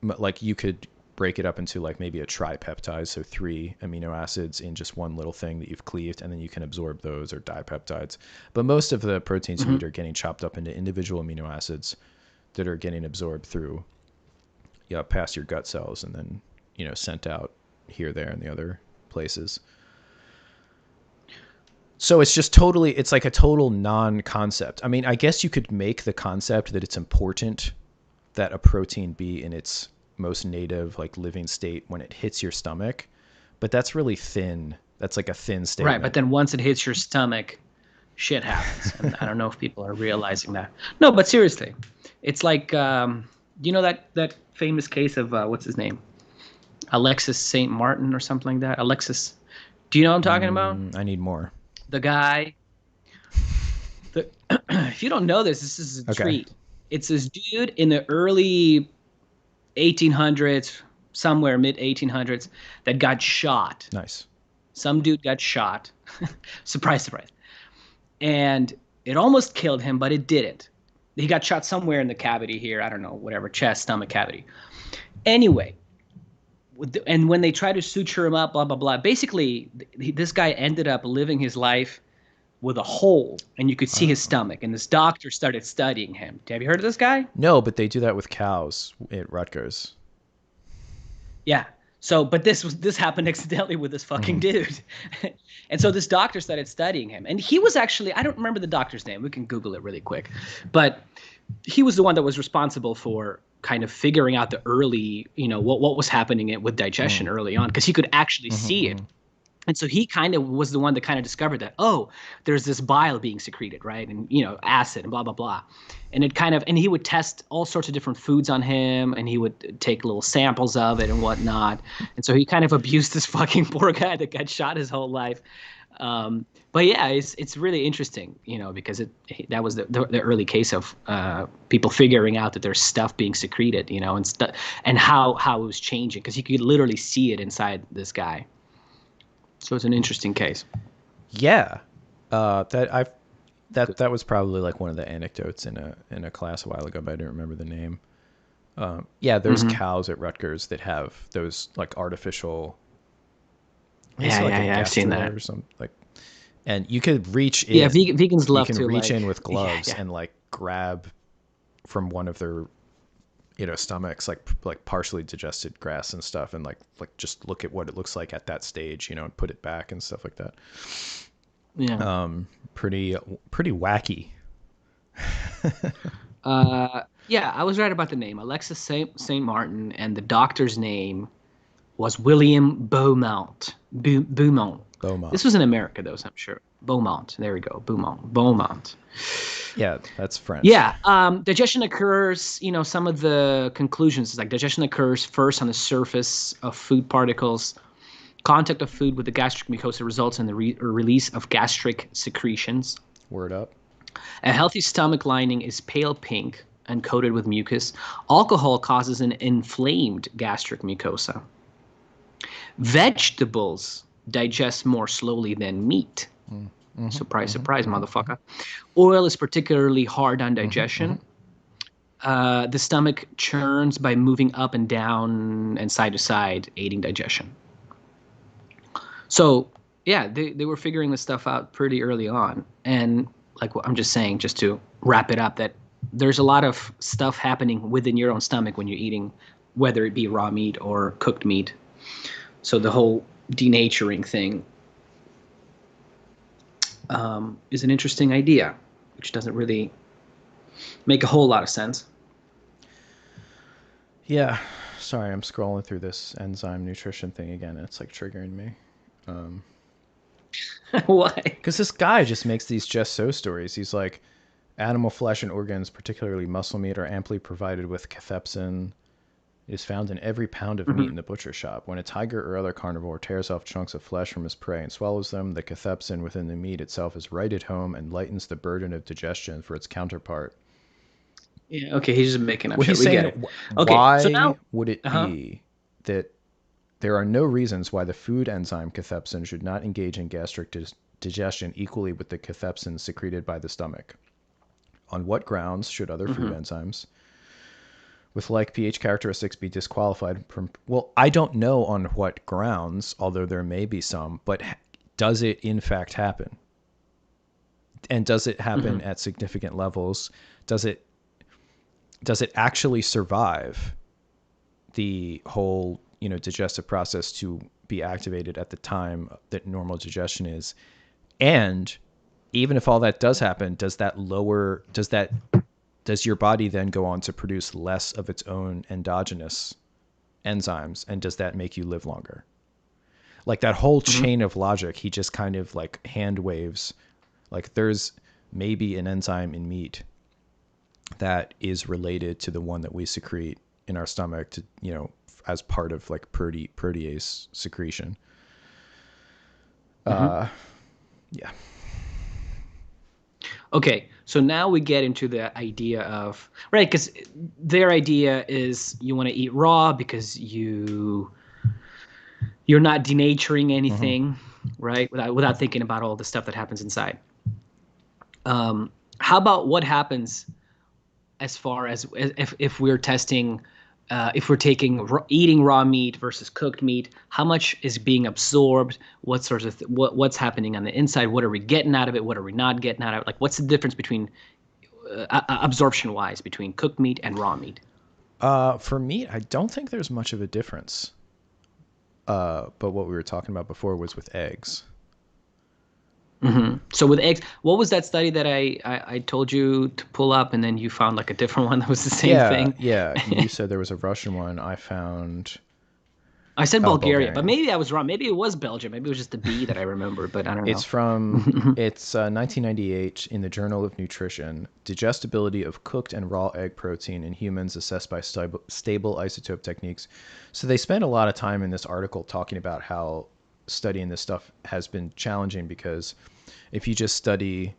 like, you could break it up into like maybe a tripeptide, so 3 amino acids in just one little thing that you've cleaved, and then you can absorb those, or dipeptides. But most of the proteins you eat are getting chopped up into individual amino acids that are getting absorbed through, past your gut cells, and then sent out here, there, and the other places. So it's just it's like a total non-concept. I mean, I guess you could make the concept that it's important that a protein be in its most native, like, living state when it hits your stomach, but that's really thin. That's like a thin statement. Right, but then once it hits your stomach, shit happens. And I don't know if people are realizing that. No, but seriously, it's like, that famous case of, what's his name? Alexis St. Martin or something like that. Alexis, do you know what I'm talking about? I need more. The guy. If you don't know this is a treat. It's this dude in the early 1800s, somewhere mid 1800s, that got shot. Nice. Some dude got shot. Surprise, surprise. And it almost killed him, but it didn't. He got shot somewhere in the cavity here. I don't know, whatever, chest, stomach cavity. Anyway, and when they tried to suture him up, blah, blah, blah, basically, this guy ended up living his life with a hole, and you could see his stomach, and this doctor started studying him. Have you heard of this guy? No, but they do that with cows at Rutgers. Yeah. So, but this happened accidentally with this fucking dude. And so this doctor started studying him, and he was actually, I don't remember the doctor's name. We can Google it really quick, but he was the one that was responsible for kind of figuring out the early, what was happening with digestion Mm. early on, because he could actually see it. Mm-hmm. And so he kind of was the one that kind of discovered that, oh, there's this bile being secreted, right? And, acid and blah, blah, blah. And he would test all sorts of different foods on him, and he would take little samples of it and whatnot. And so he kind of abused this fucking poor guy that got shot his whole life. But yeah, it's really interesting, because that was the early case of people figuring out that there's stuff being secreted, and how it was changing, because you could literally see it inside this guy. So it's an interesting case. Yeah, that was probably like one of the anecdotes in a class a while ago, but I didn't remember the name. Yeah, there's Mm-hmm. cows at Rutgers that have those like artificial, I guess Yeah, like yeah, a yeah. I've seen gastro that. or something like, and you could reach Yeah, in, vegans you love can to reach in like. with Yeah, gloves yeah. and like grab from one of their stomachs like partially digested grass and stuff, and like just look at what it looks like at that stage, and put it back and stuff like that. Yeah. Pretty wacky. Yeah, I was right about the name. Alexis Saint Martin, and the doctor's name was William Beaumont. Beaumont. Beaumont. This was in America, though, so I'm sure. Beaumont. There we go. Beaumont. Yeah, that's French. Yeah, digestion occurs. Some of the conclusions is like digestion occurs first on the surface of food particles. Contact of food with the gastric mucosa results in the release of gastric secretions. Word up. A healthy stomach lining is pale pink and coated with mucus. Alcohol causes an inflamed gastric mucosa. Vegetables digest more slowly than meat. Mm-hmm, Surprise, mm-hmm, surprise, mm-hmm, motherfucker. Oil is particularly hard on mm-hmm, mm-hmm. digestion. The stomach churns by moving up and down and side to side, aiding digestion. So, yeah, they were figuring this stuff out pretty early on. And like I'm just saying, just to wrap it up, that there's a lot of stuff happening within your own stomach when you're eating, whether it be raw meat or cooked meat. So the whole denaturing thing is an interesting idea, which doesn't really make a whole lot of sense. Yeah, sorry, I'm scrolling through this enzyme nutrition thing again, and it's like triggering me. Um, Why? because this guy just makes these just so stories. He's like, animal flesh and organs, particularly muscle meat, are amply provided with cathepsin. It is found in every pound of meat Mm-hmm. in the butcher shop. When a tiger or other carnivore tears off chunks of flesh from his prey and swallows them, the cathepsin within the meat itself is right at home and lightens the burden of digestion for its counterpart. Yeah. Okay. He's just making up Well, shit. he's We saying, get it. Okay. So why now, would it uh-huh. be that there are no reasons why the food enzyme cathepsin should not engage in gastric digestion equally with the cathepsin secreted by the stomach? On what grounds should other food Mm-hmm. enzymes with like pH characteristics be disqualified from? Well, I don't know on what grounds, although there may be some, but does it in fact happen? And does it happen Mm-hmm. at significant levels? Does it actually survive the whole digestive process to be activated at the time that normal digestion is? And even if all that does happen, does your body then go on to produce less of its own endogenous enzymes, and does that make you live longer? Like that whole Mm-hmm. chain of logic, he just kind of like hand waves. Like there's maybe an enzyme in meat that is related to the one that we secrete in our stomach to as part of like protease secretion. Mm-hmm. Yeah. Okay, so now we get into the idea of, right, because their idea is you want to eat raw because you're not denaturing Mm-hmm. anything, right? Without thinking about all the stuff that happens inside. How about what happens as far as if we're testing, if we're taking eating raw meat versus cooked meat, how much is being absorbed? What sorts of what's happening on the inside? What are we getting out of it? What are we not getting out of it? Like, what's the difference between absorption wise between cooked meat and raw meat? For meat, I don't think there's much of a difference. But what we were talking about before was with eggs. Mm-hmm. So with eggs, what was that study that I told you to pull up, and then you found like a different one that was the same Yeah, thing? yeah. You said there was a Russian one. I found I said Bulgaria, but Bulgarian. maybe I was wrong. Maybe it was Belgium. Maybe it was just the B that I remember, but I don't It's know. from it's 1998 in the Journal of Nutrition. Digestibility of cooked and raw egg protein in humans assessed by stable isotope techniques. So they spent a lot of time in this article talking about how studying this stuff has been challenging because if you just study,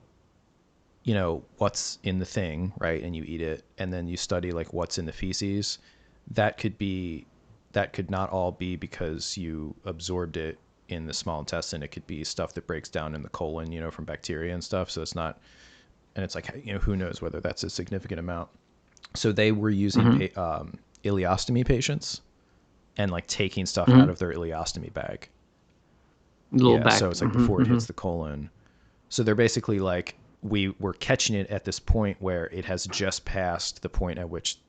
what's in the thing, right, and you eat it, and then you study like what's in the feces, that could be that could not all be because you absorbed it in the small intestine. It could be stuff that breaks down in the colon, from bacteria and stuff. So it's not, and it's like, who knows whether that's a significant amount. So they were using Hmm. ileostomy patients and like taking stuff out Hmm. of their ileostomy bag. Little Yeah, so back. it's like Hmm. before it Hmm. hits the colon. So they're basically like, we were catching it at this point where it has just passed the point at which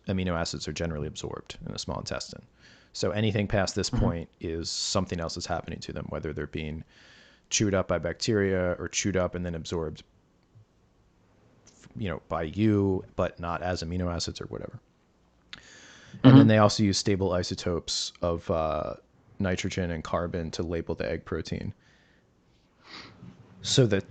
amino acids are generally absorbed in the small intestine. So anything past this Hmm. point is something else is happening to them, whether they're being chewed up by bacteria or chewed up and then absorbed, by you, but not as amino acids or whatever. And then Hmm. they also use stable isotopes of nitrogen and carbon to label the egg protein. So that,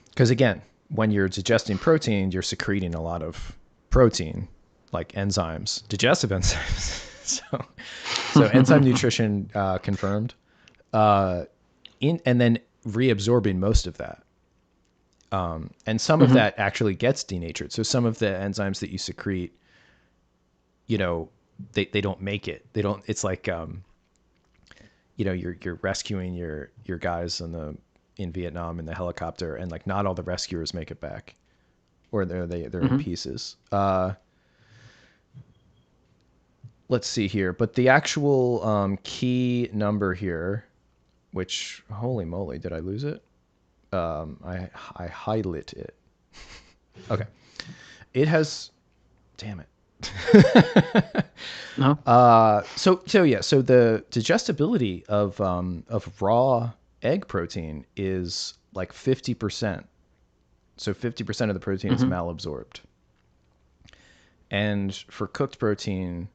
because again, when you're digesting protein, you're secreting a lot of protein, like enzymes, digestive enzymes. So enzyme nutrition confirmed, and then reabsorbing most of that. And some of Hmm. that actually gets denatured. So some of the enzymes that you secrete, you know, they don't make it. They don't. It's like you're rescuing your guys in Vietnam in the helicopter, and like not all the rescuers make it back, or they're in Hmm. pieces. Let's see here, but the actual key number here, which holy moly, did I lose it? I highlight it. Okay, it has. Damn it. No. So yeah, so the digestibility of raw egg protein is like 50%. So 50% of the protein is Hmm. malabsorbed. And for cooked protein,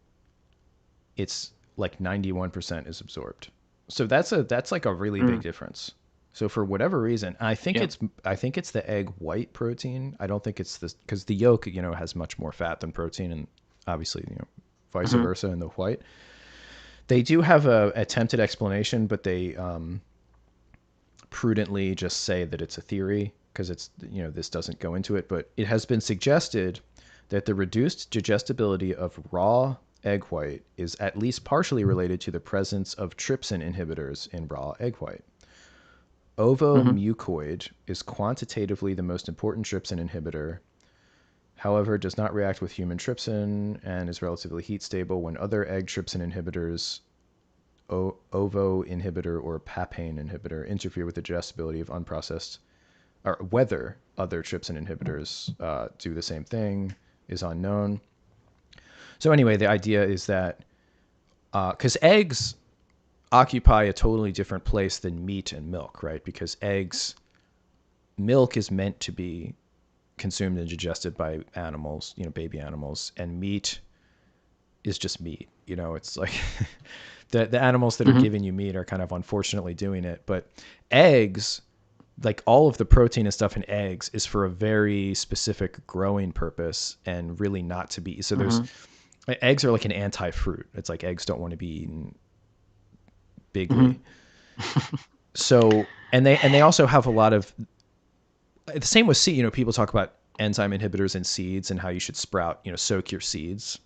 it's like 91% is absorbed. So that's like a really big Mm. difference. So for whatever reason, Yep. I think it's the egg white protein. I don't think it's this because the yolk, has much more fat than protein, and obviously, vice Hmm. versa in the white. They do have a attempted explanation, but they prudently just say that it's a theory because this doesn't go into it. But it has been suggested that the reduced digestibility of raw egg white is at least partially related to the presence of trypsin inhibitors in raw egg white. Hmm. Ovomucoid is quantitatively the most important trypsin inhibitor. However, it does not react with human trypsin and is relatively heat stable when other egg trypsin inhibitors, ovo inhibitor or papain inhibitor, interfere with the digestibility of unprocessed, or whether other trypsin inhibitors do the same thing is unknown. So anyway, the idea is that because eggs occupy a totally different place than meat and milk, right? Because milk is meant to be consumed and digested by animals, baby animals, and meat is just meat. It's like the animals that are Hmm. giving you meat are kind of unfortunately doing it, but eggs, like all of the protein and stuff in eggs is for a very specific growing purpose and really not to be. So there's Hmm. eggs are like an anti-fruit. It's like eggs don't want to be eaten bigly. Hmm. So and they also have a lot of the same with seed. People talk about enzyme inhibitors in seeds and how you should sprout, soak your seeds.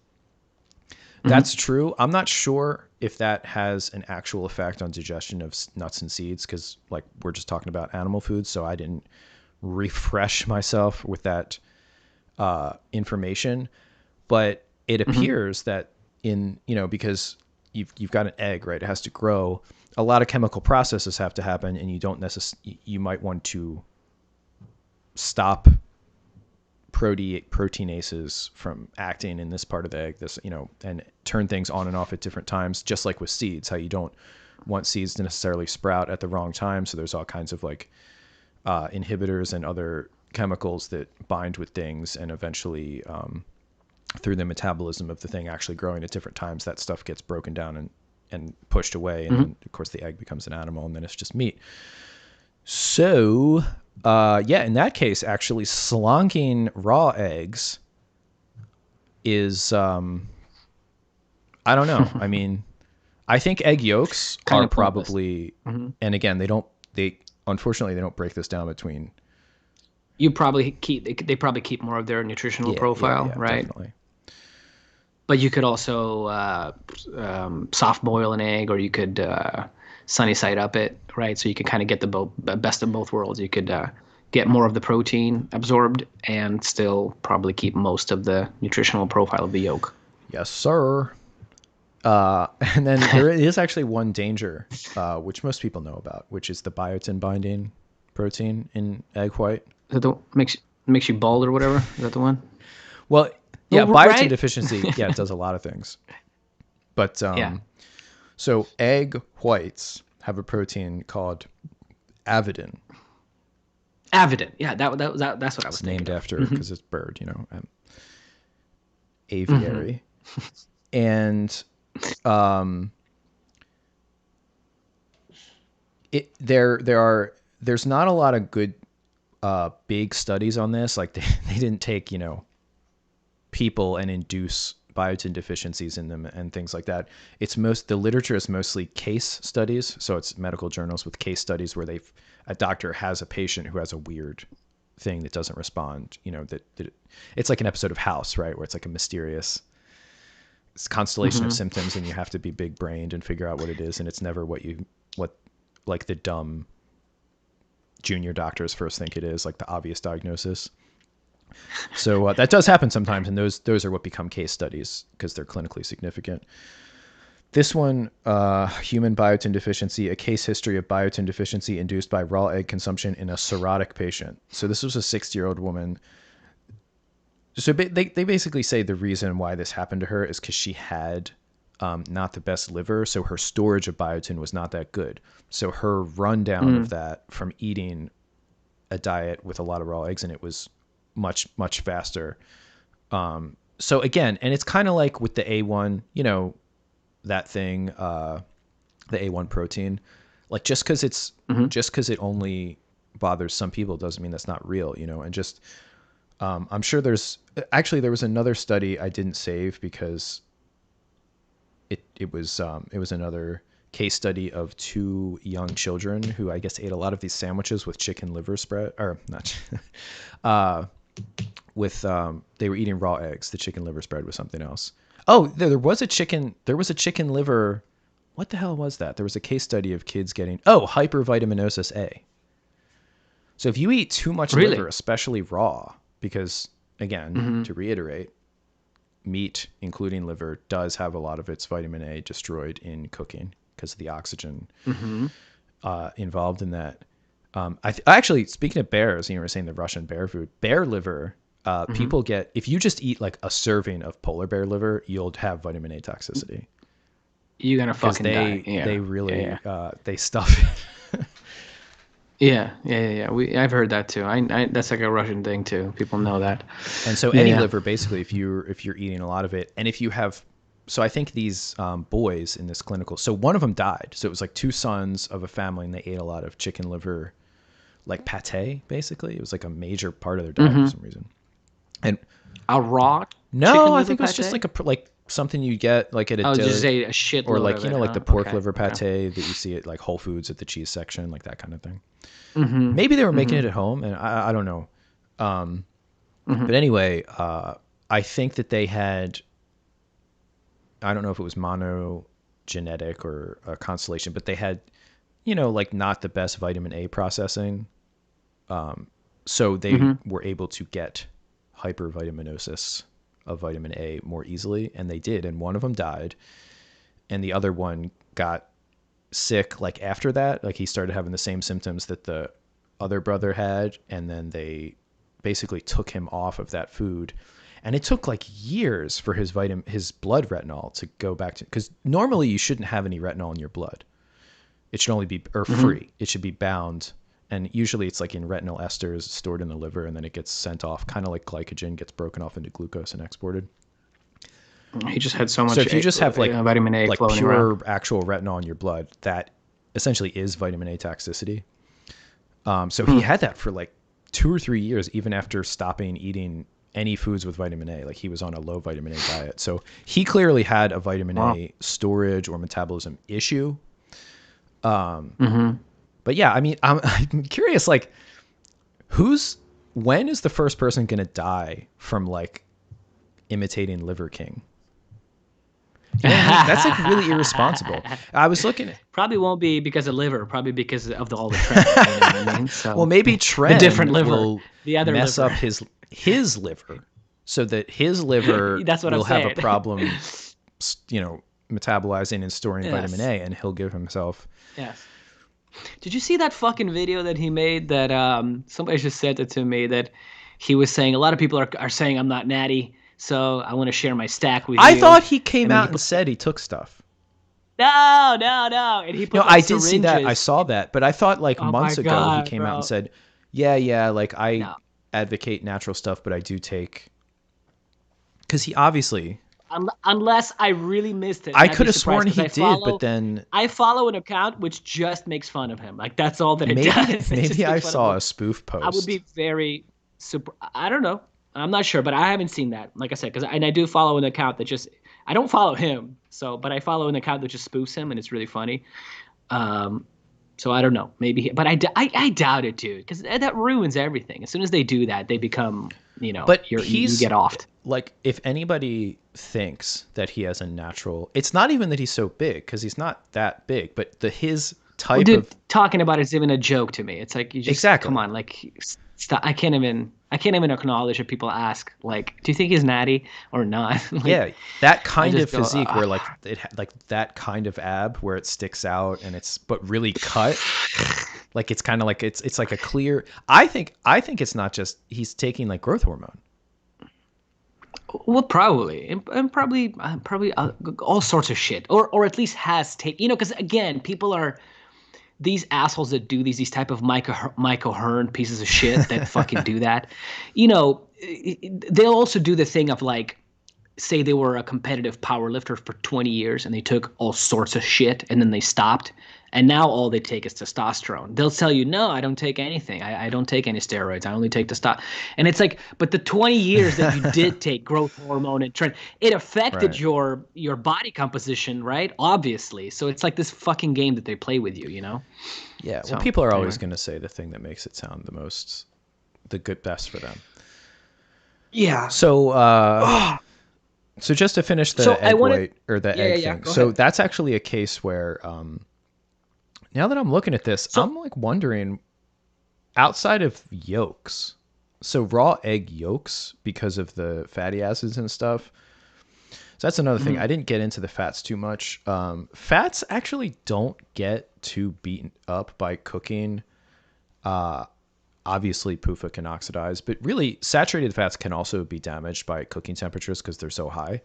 Hmm. That's true. I'm not sure if that has an actual effect on digestion of nuts and seeds because, like, we're just talking about animal foods, so I didn't refresh myself with that information. But it Hmm. appears that because you've got an egg, right? It has to grow. A lot of chemical processes have to happen, and you don't necessarily. You might want to stop proteinases from acting in this part of the egg, and turn things on and off at different times, just like with seeds, how you don't want seeds to necessarily sprout at the wrong time. So there's all kinds of like inhibitors and other chemicals that bind with things, and eventually through the metabolism of the thing actually growing at different times, that stuff gets broken down and pushed away. And then of course the egg becomes an animal, and then it's just meat. So yeah, in that case, actually slonking raw eggs is I don't know. I mean, I think egg yolks Kind are of pointless. probably, and again, they unfortunately they don't break this down between. You probably keep they probably keep more of their nutritional profile, Yeah, right? definitely. But you could also soft boil an egg, or you could sunny side up it, right? So you could kind of get the best of both worlds. You could get more of the protein absorbed and still probably keep most of the nutritional profile of the yolk. Yes, sir. And then there is actually one danger, which most people know about, which is the biotin binding protein in egg white. Is that the makes you bald or whatever? Is that the one? Well, yeah, Oh, biotin right. deficiency, yeah, it does a lot of things. But Yeah, so egg whites have a protein called avidin. avidin. Yeah, that's what I was It's thinking named of. after because it's bird, aviary. And there's not a lot of good big studies on this. Like they didn't take people and induce biotin deficiencies in them and things like that. The literature is mostly case studies, so it's medical journals with case studies where a doctor has a patient who has a weird thing that doesn't respond. It's like an episode of House, right, where it's like a mysterious constellation of symptoms, and you have to be big brained and figure out what it is, and it's never what like the dumb junior doctors first think it is, like the obvious diagnosis. So that does happen sometimes, and those are what become case studies because they're clinically significant. This one, human biotin deficiency, a case history of biotin deficiency induced by raw egg consumption in a cirrhotic patient. So this was a 60-year-old woman. So they basically say the reason why this happened to her is because she had not the best liver, so her storage of biotin was not that good. So her rundown of that from eating a diet with a lot of raw eggs in it was much, much faster. So again, and it's kind of like with the A1, that thing, the A1 protein, like just because it only bothers some people doesn't mean that's not real, and just, I'm sure there was another study I didn't save because it was another case study of two young children who I guess ate a lot of these sandwiches with chicken liver spread, or not, they were eating raw eggs. The chicken liver spread was something else. Oh, there was a chicken liver. What the hell was that? There was a case study of kids getting hypervitaminosis A. So if you eat too much Really? liver, especially raw, because again, to reiterate, meat, including liver, does have a lot of its vitamin A destroyed in cooking because of the oxygen involved in that. Actually, speaking of bears, you were saying the Russian bear food, bear liver. People get, if you just eat like a serving of polar bear liver, you'll have vitamin A toxicity You're gonna because fucking die. Yeah. they really Yeah. they stuff it. Yeah. I've heard that too. That's like a Russian thing too. People know that. And so Yeah, any yeah. liver, basically, if you're eating a lot of it, and if you have, so I think these boys in this clinical, so one of them died. So it was like two sons of a family, and they ate a lot of chicken liver, like pate. Basically, it was like a major part of their diet for some reason. And A raw no, chicken I liver think it was just pate? like something you get like at a I was just deli, say a or shitload like of it, like the huh? pork Okay. liver pate Okay. that you see at like Whole Foods at the cheese section, like that kind of thing. Maybe they were making it at home, and I don't know. But anyway, I think that they had, I don't know if it was monogenetic or a constellation, but they had, like not the best vitamin A processing. So they were able to get hypervitaminosis of vitamin A more easily, and they did. And one of them died, and the other one got sick like after that. Like he started having the same symptoms that the other brother had, and then they basically took him off of that food. And it took like years for his blood retinol to go back to, because normally you shouldn't have any retinol in your blood. It should only be free. It should be bound, and usually it's like in retinol esters stored in the liver, and then it gets sent off, kind of like glycogen gets broken off into glucose and exported. He just had so much. So if you just have like vitamin A like floating pure around. actual retinol in your blood, that essentially is vitamin A toxicity. So he had that for like 2 or 3 years, even after stopping eating any foods with vitamin A. Like he was on a low vitamin A diet. So he clearly had a vitamin A storage or metabolism issue. But yeah, I mean, I'm curious, like when is the first person going to die from like imitating Liver King? You know what I mean? That's like really irresponsible. I was looking at Probably won't be because of liver. Probably because of all the trend. You know what I mean? So well, maybe Trend different liver, will the other mess liver. up his liver, so that his liver That's what I'm will have a saying. problem, metabolizing and storing vitamin Yes. A, and he'll give himself. Yes. Did you see that fucking video that he made? That somebody just sent it to me. That he was saying a lot of people are saying I'm not natty, so I want to share my stack with you. I thought he came then out and said he took stuff. No, and he put No, like I did see that. I syringes. saw that, but I thought like Oh months my ago God, he came out bro. and said, "Yeah, like I No. advocate natural stuff, but I do take." Because he obviously, Unless I really missed it. I and I'd could be have surprised, sworn 'cause he I did, follow- but then I follow an account which just makes fun of him. Like that's all that it maybe does. It just maybe I makes fun of saw him. a spoof post. I would be very super. I don't know. I'm not sure, but I haven't seen that. Like I said, because I do follow an account that just I don't follow him, but I follow an account that just spoofs him, and it's really funny. So I don't know. Maybe, but I doubt it, dude, because that ruins everything. As soon as they do that, they become But you he's get offed. like, if anybody thinks that he has a natural, it's not even that he's so big, because he's not that big, but his Well, type dude, of talking about it's even a joke to me. It's like you just Exactly. come on, like stop. I can't even acknowledge if people ask, like, do you think he's natty or not? Like, yeah, that kind of just go, physique where like like that kind of ab where it sticks out and it's but really cut. Like it's kind of like it's like a clear. I think it's not just he's taking like growth hormone. Well, probably, and probably all sorts of shit, or at least has taken. Because again, people are these assholes that do these type of Michael Hearn pieces of shit that fucking do that. They'll also do the thing of like, say they were a competitive power lifter for 20 years and they took all sorts of shit and then they stopped. And now all they take is testosterone. They'll tell you, no, I don't take anything. I don't take any steroids. I only take testosterone. And it's like, but the 20 years that you did take growth hormone and trend, it affected Right. your body composition, right? Obviously. So it's like this fucking game that they play with you, Yeah. Well, So, people are always anyway. going to say the thing that makes it sound the good best for them. Yeah. So just to finish the So I egg wanted- white or the Yeah, egg yeah, thing. go So ahead. that's actually a case where now that I'm looking at this, I'm like wondering outside of yolks. So raw egg yolks, because of the fatty acids and stuff. So that's another thing. I didn't get into the fats too much. Fats actually don't get too beaten up by cooking. Obviously, PUFA can oxidize, but really saturated fats can also be damaged by cooking temperatures because they're so high.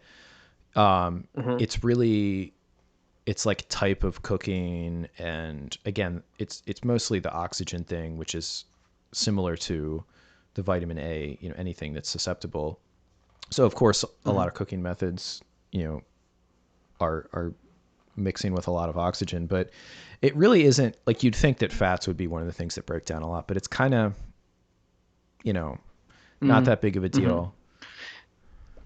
It's like type of cooking, and again, it's mostly the oxygen thing, which is similar to the vitamin A. Anything that's susceptible. So of course, a lot of cooking methods, are mixing with a lot of oxygen, but it really isn't like you'd think that fats would be one of the things that break down a lot, but it's kind of, not that big of a deal.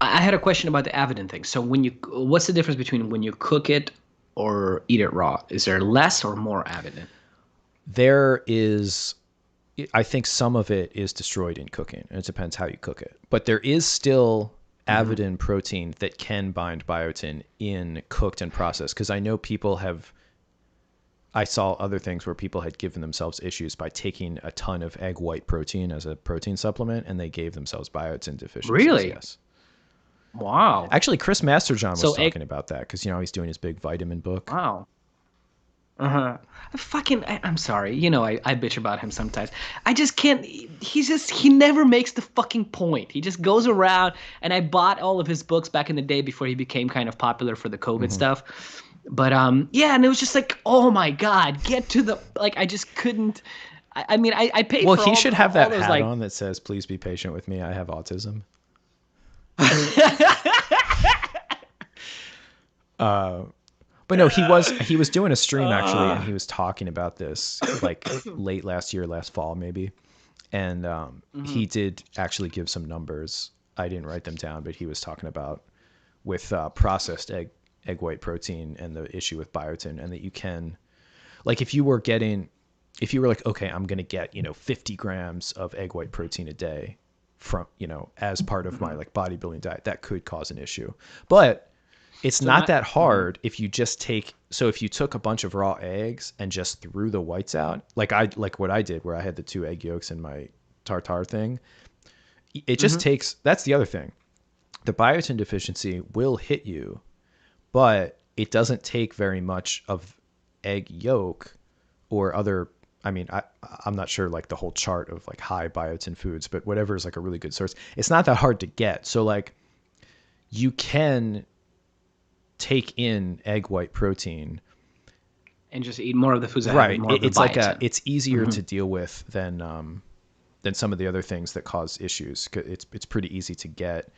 I had a question about the avidin thing. So what's the difference between when you cook it or eat it raw? Is there less or more avidin? There is, I think some of it is destroyed in cooking, and it depends how you cook it. But there is still avidin protein that can bind biotin in cooked and processed. Because I know I saw other things where people had given themselves issues by taking a ton of egg white protein as a protein supplement, and they gave themselves biotin deficiencies. Really? Yes. Wow. Actually, Chris Masterjohn was So talking about that because he's doing his big vitamin book. Wow. I'm sorry. I bitch about him sometimes. I just can't. He never makes the fucking point. He just goes around, and I bought all of his books back in the day before he became kind of popular for the COVID stuff. But yeah, and it was just like, oh my god, get to the like. I just couldn't. I mean, I paid Well, for he should have all that those hat like. on that says, "Please be patient with me. I have autism." But no, he was doing a stream actually, and he was talking about this like late last year, last fall maybe, and he Mhm. did actually give some numbers. I didn't write them down, but he was talking about with processed egg white protein and the issue with biotin, and that you can like if you were like, okay, I'm gonna get 50 grams of egg white protein a day from as part of my Mhm. like bodybuilding diet, that could cause an issue, but it's So not not. that Mhm. hard if you just if you took a bunch of raw eggs and just threw the whites out, like what I did where I had the two egg yolks in my tartar thing. It just Mhm. takes That's the other thing. The biotin deficiency will hit you, but it doesn't take very much of egg yolk or other. I mean, I'm not sure like the whole chart of like high biotin foods, but whatever is like a really good source, it's not that hard to get. So like you can take in egg white protein. And just eat more of the foods that have Right. more of the It's like biotin. it's easier Mhm. to deal with than some of the other things that cause issues. It's pretty easy to get.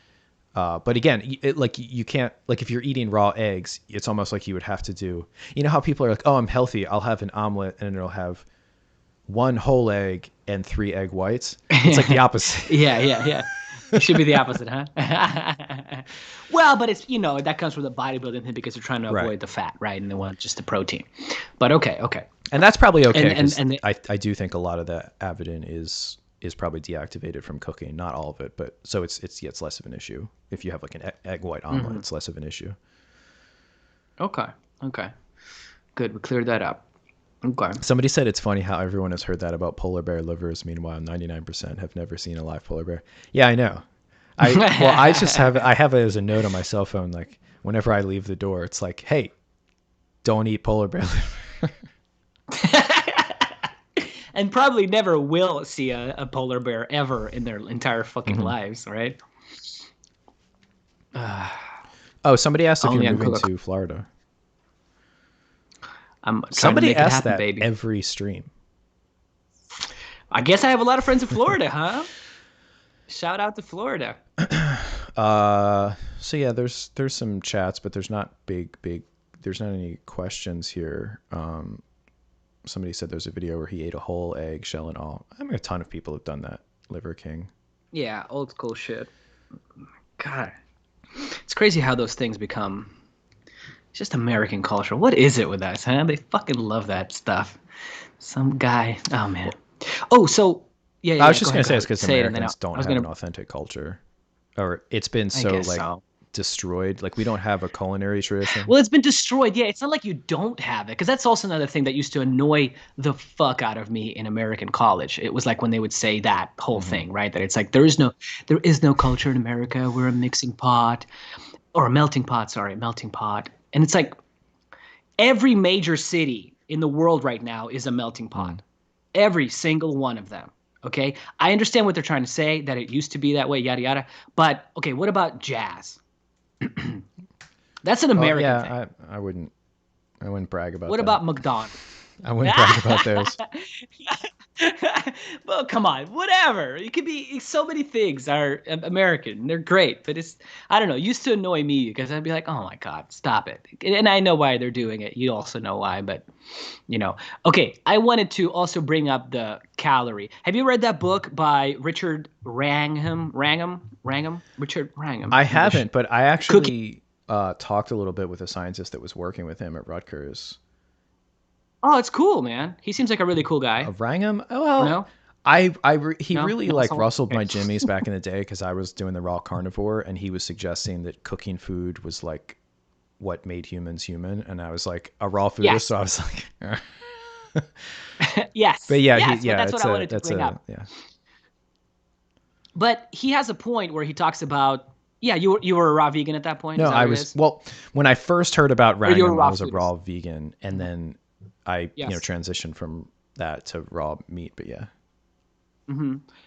But again, like you can't like if you're eating raw eggs, it's almost like you would have to do. You know how people are like, "Oh, I'm healthy. I'll have an omelet and it'll have one whole egg and three egg whites." It's like the opposite. Yeah, yeah, yeah. It should be the opposite, huh? Well, but it's that comes from the bodybuilding thing because they're trying to Right. avoid the fat, right? And they want just the protein. But okay, okay. And that's probably okay And because and I do think a lot of that avidin is probably deactivated from cooking. Not all of it, but so it's less of an issue. If you have like an egg white omelet, mhm. it's less of an issue. Okay, okay, good. We cleared that up. Okay. Somebody said it's funny how everyone has heard that about polar bear livers. Meanwhile, 99% have never seen a live polar bear. Yeah, I know. I have it as a note on my cell phone. Like whenever I leave the door, it's like, hey, don't eat polar bear liver. And probably never will see a polar bear ever in their entire fucking hmm lives, right? Oh, somebody asked if you're Only on moving Coca. to Florida. I'm trying to Somebody make it asked happen, that baby. every stream. I guess I have a lot of friends in Florida, huh? Shout out to Florida. So yeah, there's some chats, but there's not big. There's not any questions here. Somebody said there's a video where he ate a whole egg, shell and all. I mean, a ton of people have done that. Liver King. Yeah, old school shit. God, it's crazy how those things become just American culture. What is it with us, huh? They fucking love that stuff. Some guy. Oh man. Well, Oh, so yeah, yeah, I was yeah. just Go gonna ahead, go say it's ahead. because Say it, and then Americans I don't was have an gonna. authentic culture, or it's been I so guess like so. destroyed. Like we don't have a culinary tradition. Well, it's been destroyed. Yeah, it's not like you don't have it, because that's also another thing that used to annoy the fuck out of me in American college. It was like when they would say that whole hmm thing, right? That it's like there is no culture in America. We're a mixing pot or a melting pot. Sorry, melting pot. And it's like every major city in the world right now is a melting Mm. pot. Every single one of them. Okay, I understand what they're trying to say that it used to be that way, yada yada. But okay, what about jazz? That's an Well, American thing. yeah, I wouldn't brag about What that. about McDonald's? I wouldn't brag about those. Well, come on, whatever. It could be so many things are American. They're great, but it's I don't know. It used to annoy me because I'd be like, oh my god, stop it. And I know why they're doing it. You also know why, but you know. Okay, I wanted to also bring up the calorie. Have you read that book by Richard Wrangham? Wrangham? Richard Wrangham. I English haven't, but I cooking. actually talked a little bit with a scientist that was working with him at Rutgers. Oh, it's cool, man. He seems like a really cool guy. Wrangham? Or Well, no? he No, really no, like so rustled okay. my jimmies back in the day because I was doing the raw carnivore, and he was suggesting that cooking food was like what made humans human, and I was like a raw foodist, Yes. so I was like, but Yes. yeah, Yes. But yeah, that's what I wanted to that's bring a up. yeah. But he has a point where he talks about, yeah, you were a raw vegan at that point. No, Is that I what it was is? well when I first heard about Or you were a Wrangham, I raw was a foodist? raw vegan, and Mhm. then I Yes. transitioned from that to raw meat. But yeah,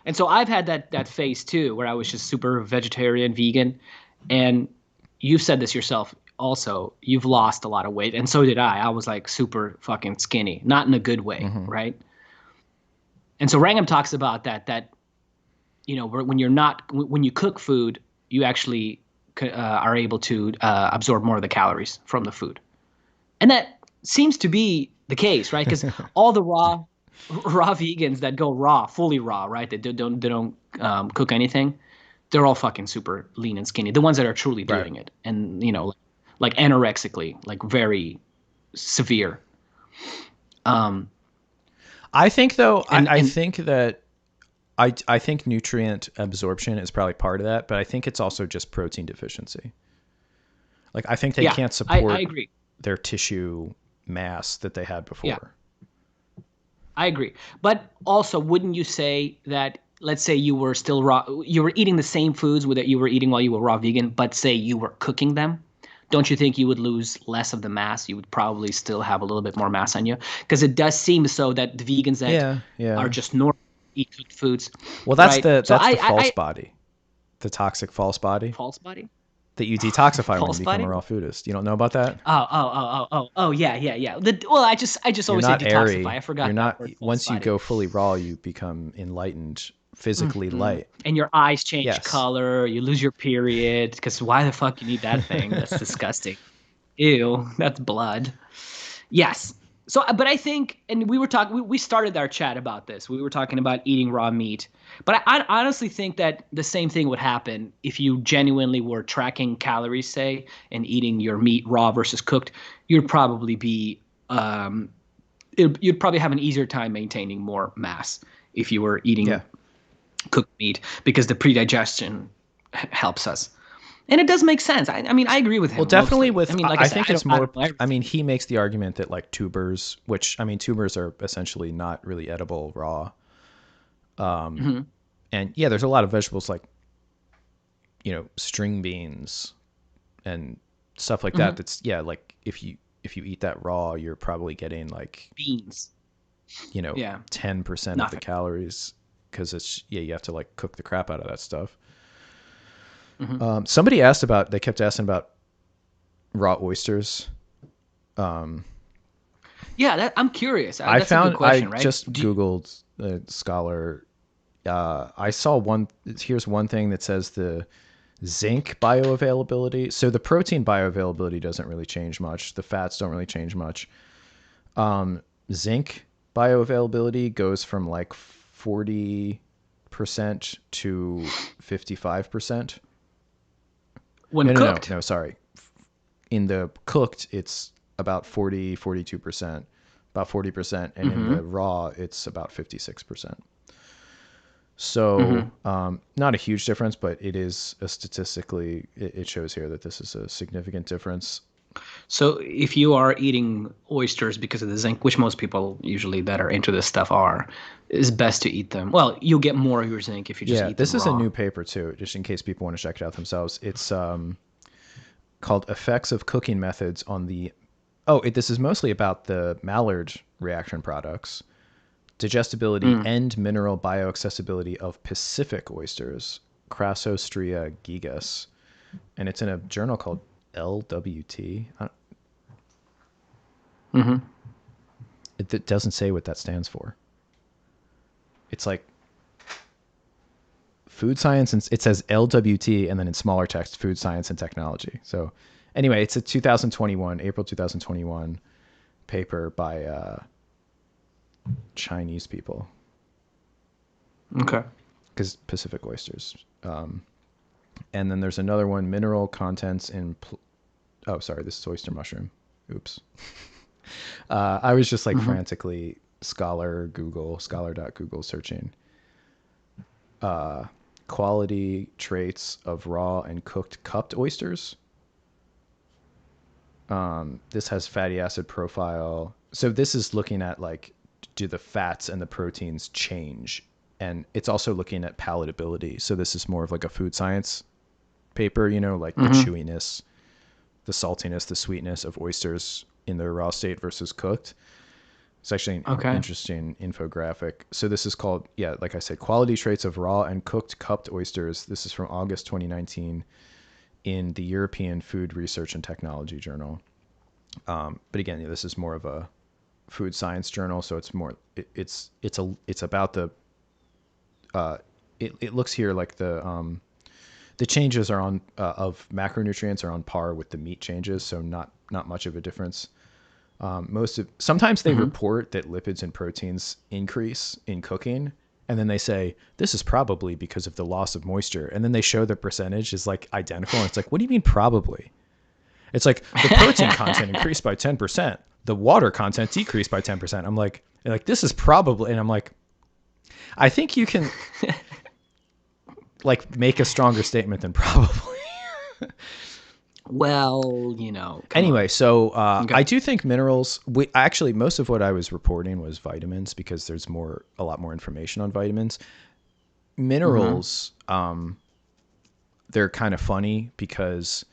And so I've had that phase too, where I was just super vegetarian, vegan, and you've said this yourself. also you've lost a lot of weight, and so did I. I was like super fucking skinny, not in a good way, Hmm. right? And so Wrangham talks about that when you're not when you cook food, you actually are able to absorb more of the calories from the food, and that seems to be the case, right? Because all the raw vegans that go raw, fully raw, right? They don't cook anything. They're all fucking super lean and skinny. The ones that are truly Right. doing it, and like anorexically, like very severe. Um, I think though, I and think that I think nutrient absorption is probably part of that, but I think it's also just protein deficiency. Like I think they yeah, can't I support agree. their tissue mass that they had Yeah, before. I agree. But also, wouldn't you say that, let's say you were still raw, you were eating the same foods that you were eating while you were raw vegan, but say you were cooking them? Don't you think you would lose less of the mass? You would probably still have a little bit more mass on you, because it does seem so that the vegans that Yeah, are yeah. just normal eat cooked foods, Well, right? So that's the false body, the toxic false body false body, that you detoxify when you false become a body. raw foodist. You don't know about that? Oh, yeah, yeah, yeah. Well, I just You're always say not detoxify. airy. I You're forgot that not word, false once you body. go fully raw, you become enlightened, physically light. And your eyes change Yes. color, you lose your period, because why the fuck you need that thing? That's disgusting. Ew, that's blood. Yes. So, but I think, and we were talking, we started our chat about this. We were talking about eating raw meat. But I honestly think that the same thing would happen if you genuinely were tracking calories, say, and eating your meat raw versus cooked. You'd probably be, you'd probably have an easier time maintaining more mass if you were Yeah. eating cooked meat, because the predigestion helps us. And it does make sense. I mean, I agree with Well, him definitely mostly. I with mean, like I I said, think I don't it's I more don't know I everything. mean, he makes the argument that like tubers, which I mean tubers are essentially not really edible raw. Hmm. And yeah, there's a lot of vegetables like, string beans and stuff like that Hmm. that's yeah, like if you eat that raw, you're probably getting like, Beans. you know, Yeah, 10% of the nothing. calories cuz it's yeah, you have to like cook the crap out of that stuff. Hmm. Somebody asked about they kept asking about raw oysters. Um, Yeah, I'm curious. That's a good I question, right? just Googled scholar. I saw one. Here's one thing that says the zinc bioavailability. So the protein bioavailability doesn't really change much. The fats don't really change much. Zinc bioavailability goes from like 40% to 55%. When No, cooked. no, sorry. In the cooked, it's about 42%, about 40%, and in the Hmm. raw, it's about 56%. Hmm. So, not a huge difference, but it is a statistically, it shows here that this is a significant difference. So if you are eating oysters because of the zinc, which most people usually that are into this stuff are, it's best to eat them. Well, you'll get more of your zinc if you just Yeah, eat this them is a raw. new paper too, just in case people want to check it out themselves. It's called Effects of Cooking Methods on the. This is mostly about the Maillard reaction products, digestibility, Mm. and mineral bioaccessibility of Pacific oysters, Crassostria gigas, and it's in a journal called LWT. Hmm. It doesn't say what that stands for. It's like food science, and it says LWT, and then in smaller text, food science and technology. So, anyway, it's a 2021, April 2021 paper by Chinese people Okay. because Pacific oysters. And then there's another one, mineral contents in. Oh, sorry, this is oyster mushroom. Oops. I was just like Hmm. frantically scholar.google searching quality traits of raw and cooked cupped oysters. This has fatty acid profile. So this is looking at like, do the fats and the proteins change? And it's also looking at palatability. So this is more of like a food science paper, like the Hmm. chewiness, the saltiness, the sweetness of oysters in their raw state versus cooked. It's actually an Okay. interesting infographic. So this is called, yeah, like I said, quality traits of raw and cooked cupped oysters. This is from August 2019. in the European Food Research and Technology Journal. But again, this is more of a food science journal, so it's more it's about the it looks here like the changes are on of macronutrients are on par with the meat changes, so not much of a difference. Sometimes they report that lipids and proteins increase in cooking, and then they say this is probably because of the loss of moisture, and then they show the percentage is like identical, and it's like, what do you mean probably? It's like the protein content increased by 10%, the water content decreased by 10%. I'm like this is probably, and I'm like, I think you can like make a stronger statement than probably. Well, come Anyway, on. so Okay. I do think minerals. Actually, most of what I was reporting was vitamins because there's a lot more information on vitamins. Mm-hmm. Minerals, they're kind of funny because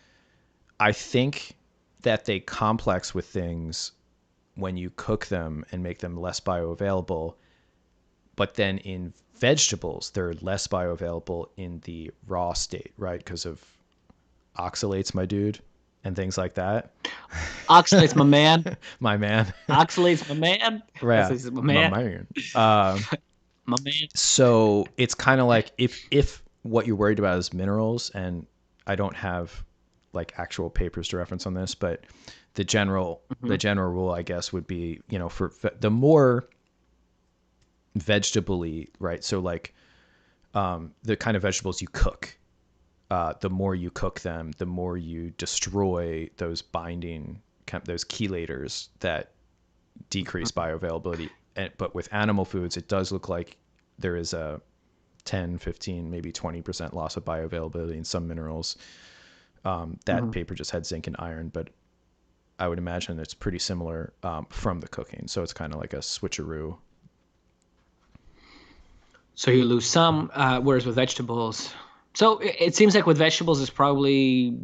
I think that they complex with things when you cook them and make them less bioavailable. But then in vegetables, they're less bioavailable in the raw state, right? Because of oxalates, my dude, and things like that. Oxalate's my man. My man. Oxalate's my man. That's Yeah, what he said, my my man. man. My man. So it's kind of like if what you're worried about is minerals, and I don't have like actual papers to reference on this, but the Hmm. general rule, I guess, would be, for the more vegetably, right? So like the kind of vegetables you cook, the more you cook them, the more you destroy those those chelators that decrease bioavailability. But with animal foods, it does look like there is a 10, 15, maybe 20% loss of bioavailability in some minerals. That Hmm. paper just had zinc and iron, but I would imagine it's pretty similar from the cooking. So it's kind of like a switcheroo. So you lose some, whereas with vegetables. So it seems like with vegetables, it's probably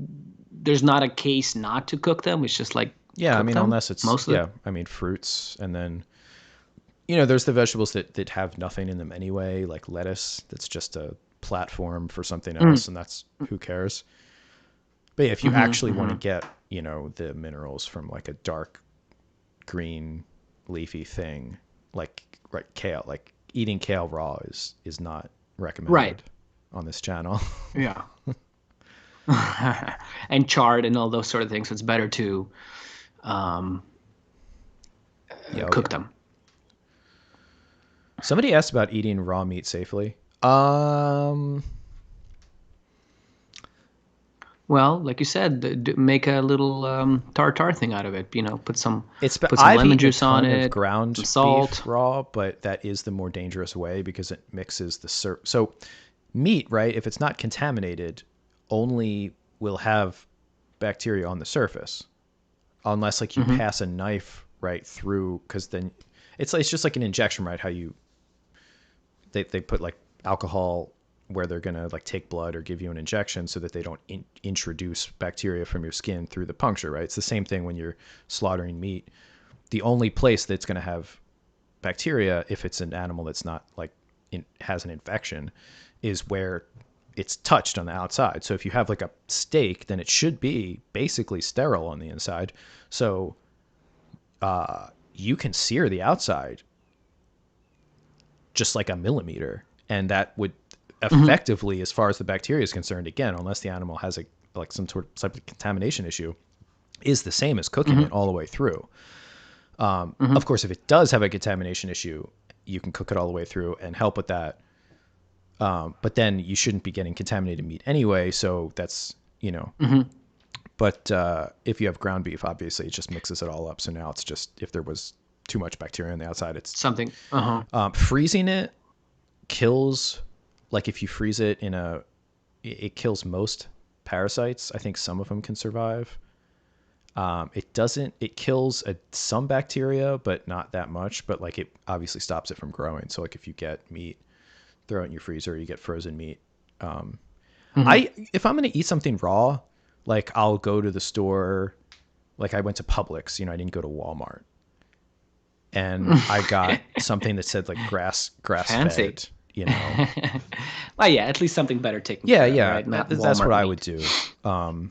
there's not a case not to cook them. It's just like Yeah, I cook mean, them unless it's, most of yeah, I mean, fruits. And then, there's the vegetables that have nothing in them anyway, like lettuce, that's just a platform for something the. else, and that's who cares. But yeah, if you Mm-hmm, actually want to mm-hmm. get, the minerals from like a dark green leafy thing, like right kale, like eating kale raw is not Right. recommended on this channel. Yeah. And chard and all those sort of things. So it's better to um, Yeah, oh cook yeah. them. Somebody asked about eating raw meat safely. Um, Well, like you said, make a little tartar thing out of it. it's Put some I've lemon eaten a juice on ton of it, some ground beef salt. raw, but that is the more dangerous way because it mixes so meat, right? If it's not contaminated, only will have bacteria on the surface unless like you Hmm. pass a knife right through, because then it's just like an injection, right? How they put like alcohol where they're gonna like take blood or give you an injection so that they don't introduce bacteria from your skin through the puncture, right? It's the same thing when you're slaughtering meat. The only place that's gonna have bacteria, if it's an animal that's not like has an infection, is where it's touched on the outside. So if you have like a steak, then it should be basically sterile on the inside. So you can sear the outside just like a millimeter, and that would Hmm. effectively, as far as the bacteria is concerned, again, unless the animal has a like some sort of type of contamination issue, is the same as cooking Hmm. it all the way through. Of Hmm. course, if it does have a contamination issue, you can cook it all the way through and help with that. But then you shouldn't be getting contaminated meat anyway. So that's, Hmm. but if you have ground beef, obviously it just mixes it all up. So now it's just, if there was too much bacteria on the outside, it's Something. Uh-huh. freezing it kills, like if you freeze it it kills most parasites. I think some of them can survive. It doesn't, it kills some bacteria, but not that much. But like it obviously stops it from growing. So like if you get meat, throw it in your freezer, you get frozen meat. Hmm. If I'm going to eat something raw, like I'll go to the store, like I went to Publix, I didn't go to Walmart. And I got something that said like grass Fancy. fed. you know. Well, yeah, at least something better taken Yeah, care of, yeah, right? Not that's what Walmart I would meat. do.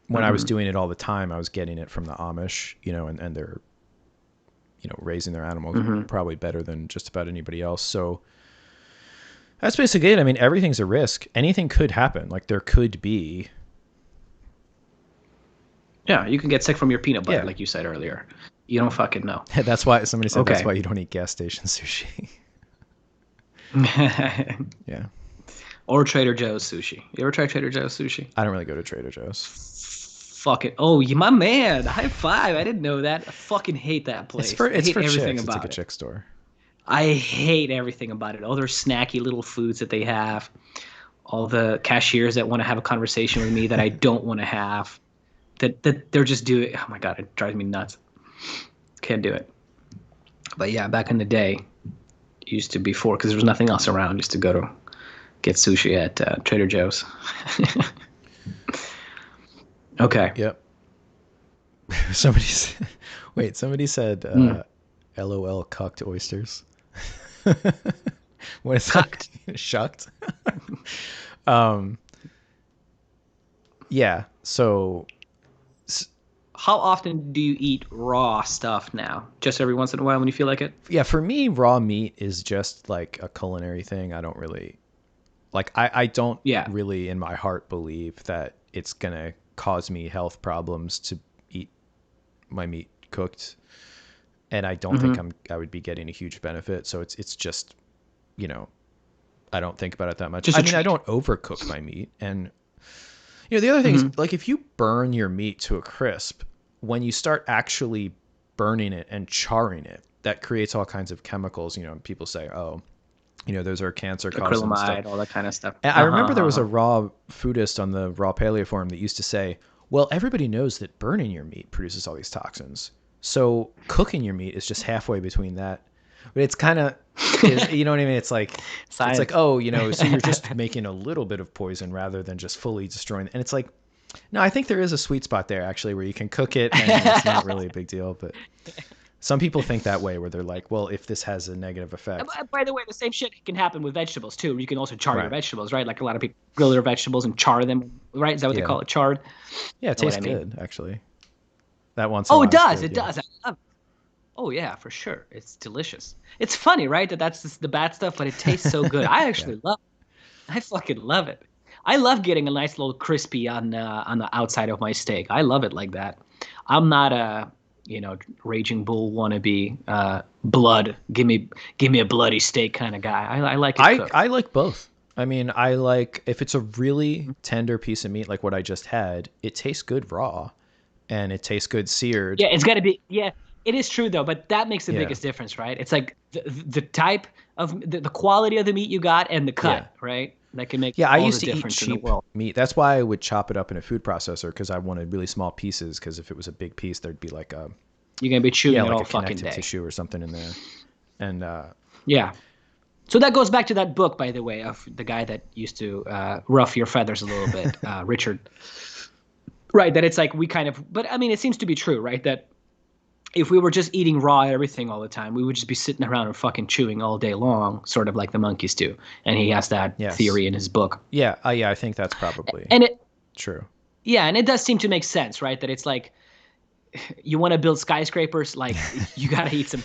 When I was doing it all the time, I was getting it from the Amish, you know, and they're, you know, raising their animals Mm-hmm. probably better than just about anybody else. So that's basically it. I mean, everything's a risk. Anything could happen. Like there could be, Yeah, you can get sick from your peanut butter, yeah. like you said earlier. You don't fucking know. That's why somebody said that's Okay. why you don't eat gas station sushi. Yeah. Or Trader Joe's sushi. You ever try Trader Joe's sushi? I don't really go to Trader Joe's. Fuck it. Oh, you my man. High five. I didn't know that. I fucking hate that place. I It's hate for everything chicks. It's like a about it. chick store. I hate everything about it. All their snacky little foods that they have. All the cashiers that want to have a conversation with me that I don't want to have. That they're just doing. Oh my god, it drives me nuts. Can't do it. But yeah, back in the day, used to before because there was nothing else around. Used to go to get sushi at Trader Joe's. Okay. Yep. Somebody said, wait, somebody said, LOL cucked oysters. What is Cucked. that? Shucked? um, yeah. So, How often do you eat raw stuff now? Just every once in a while when you feel like it? yeah, for me, raw meat is just like a culinary thing. I don't really, like, I don't Yeah. really in my heart believe that it's going to cause me health problems to eat my meat cooked. And I don't think Mm-hmm. I would be getting a huge benefit. So it's just, you know, I don't think about it that much. Just I a mean, I treat. don't overcook my meat. And, you know, the other thing is, Mm-hmm. like, if you burn your meat to a crisp, when you start actually burning it and charring it, that creates all kinds of chemicals. You know, people say, oh, you know, those are cancer causing stuff. Acrylamide, all that kind of stuff. And I Uh huh. remember there was a Uh-huh. raw foodist on the Raw Paleo forum that used to say, well, everybody knows that burning your meat produces all these toxins. So cooking your meat is just halfway between that. But it's kind of, you know what I mean? It's like, Science. oh, you know, so you're just making a little bit of poison rather than just fully destroying. And it's like, no, I think there is a sweet spot there actually where you can cook it and it's not really a big deal. But some people think that way where they're like, well, if this has a negative effect. By the way, the same shit can happen with vegetables too. You can also char your Right. vegetables, right? Like a lot of people grill their vegetables and char them, right? Is that what they Yeah. call it? Charred? Yeah, it Know what tastes I mean? good actually. That once in a Oh, it while is does. good. It Yeah. does. I love it. Oh yeah, for sure. It's delicious. It's funny, right? That's just the bad stuff, but it tastes so good. I Yeah. actually love it. I fucking love it. I love getting a nice little crispy on the outside of my steak. I love it like that. I'm not a raging bull wannabe blood. Give me a bloody steak kind of guy. I like it cooked. I like both. I mean, I like if it's a really tender piece of meat like what I just had, it tastes good raw and it tastes good seared. Yeah, it's got to be. Yeah, it is true though, but that makes the Yeah. biggest difference, right? It's like the type of the quality of the meat you got and the Yeah. cut, right? That can make Yeah, I all the used to eat difference in the cheap world. meat. That's why I would chop it up in a food processor because I wanted really small pieces because if it was a big piece, there'd be like a You're gonna be yeah, chewing it like all a fucking connective day. tissue or something in there. And Yeah. So that goes back to that book, by the way, of the guy that used to rough your feathers a little bit, Richard. Right. That it's like we kind of, but I mean, it seems to be true, right? That if we were just eating raw everything all the time, we would just be sitting around and fucking chewing all day long, sort of like the monkeys do. And he has that yes. theory in his book. Yeah, yeah, I think that's probably And it, true. yeah, and it does seem to make sense, right? That it's like you want to build skyscrapers, like you got to eat some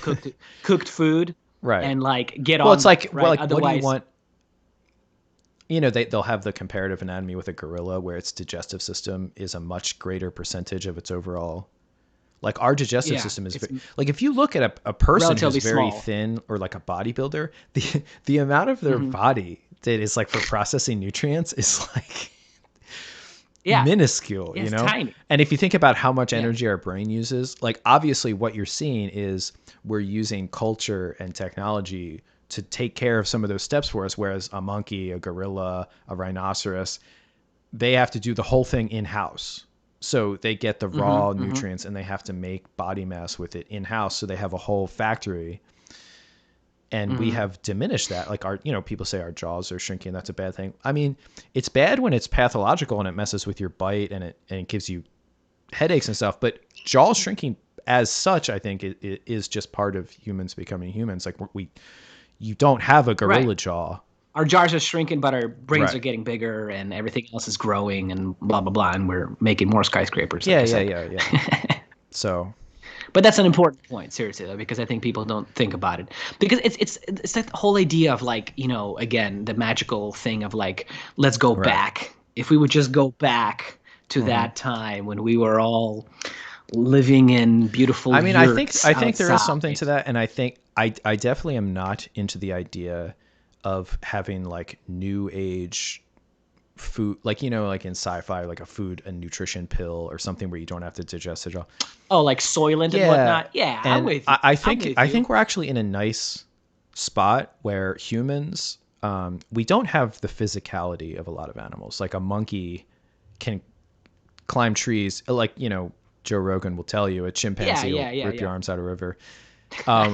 cooked food Right. and like get Well, it's on, like well, right? like what do you Otherwise, want? You know, they'll have the comparative anatomy with a gorilla where its digestive system is a much greater percentage of its overall. Like our digestive yeah, system is it's like if you look at a person who's relatively very small. thin or like a bodybuilder, the amount of their Hmm. body that is like for processing nutrients is like Yeah, minuscule, yeah, you it's know? tiny. And if you think about how much Yeah. energy our brain uses, like obviously what you're seeing is we're using culture and technology to take care of some of those steps for us, whereas a monkey, a gorilla, a rhinoceros, they have to do the whole thing in-house. So they get the Hmm. raw Hmm. nutrients and they have to make body mass with it in-house. So they have a whole factory and we Hmm. have diminished that. Like our, you know, people say our jaws are shrinking. That's a bad thing. I mean, it's bad when it's pathological and it messes with your bite and it gives you headaches and stuff. But jaw shrinking as such, I think, it is just part of humans becoming humans. Like you don't have a Right. gorilla jaw. our jars are shrinking, but our brains are Right. getting bigger, and everything else is growing, and blah blah blah, and we're making more skyscrapers, like Yeah, I yeah, said. yeah, yeah. So, But that's an important point, seriously, though, because I think people don't think about it. Because it's that whole idea of like, again, the magical thing of like, let's go right. back. If we would just go back to Hmm. that time when we were all living in beautiful I mean, yurts I think there is something to outside. that, and I think I definitely am not into the idea of having like new age food, like like in sci-fi, like a food and nutrition pill or something where you don't have to digest it all. Oh, like Soylent and Yeah, whatnot. Yeah, I'm and with you. I'm with I you. think we're actually in a nice spot where humans, we don't have the physicality of a lot of animals. Like a monkey can climb trees, like Joe Rogan will tell you, a Yeah, chimpanzee will yeah, yeah, rip your yeah. arms out of a river.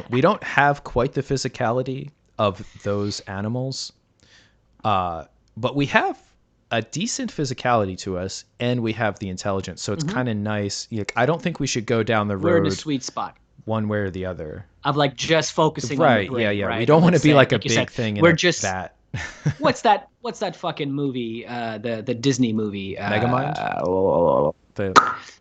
We don't have quite the physicality of those animals, but we have a decent physicality to us, and we have the intelligence. So it's Hmm. kind of nice. Like, I don't think we should go down the We're in a road sweet spot one way or the other. of like just focusing on the Right? Yeah, brain, yeah. We right? And don't want let's to be say, like a like you big said, thing in we're a just vat. what's that fucking movie? The Disney movie. Megamind. The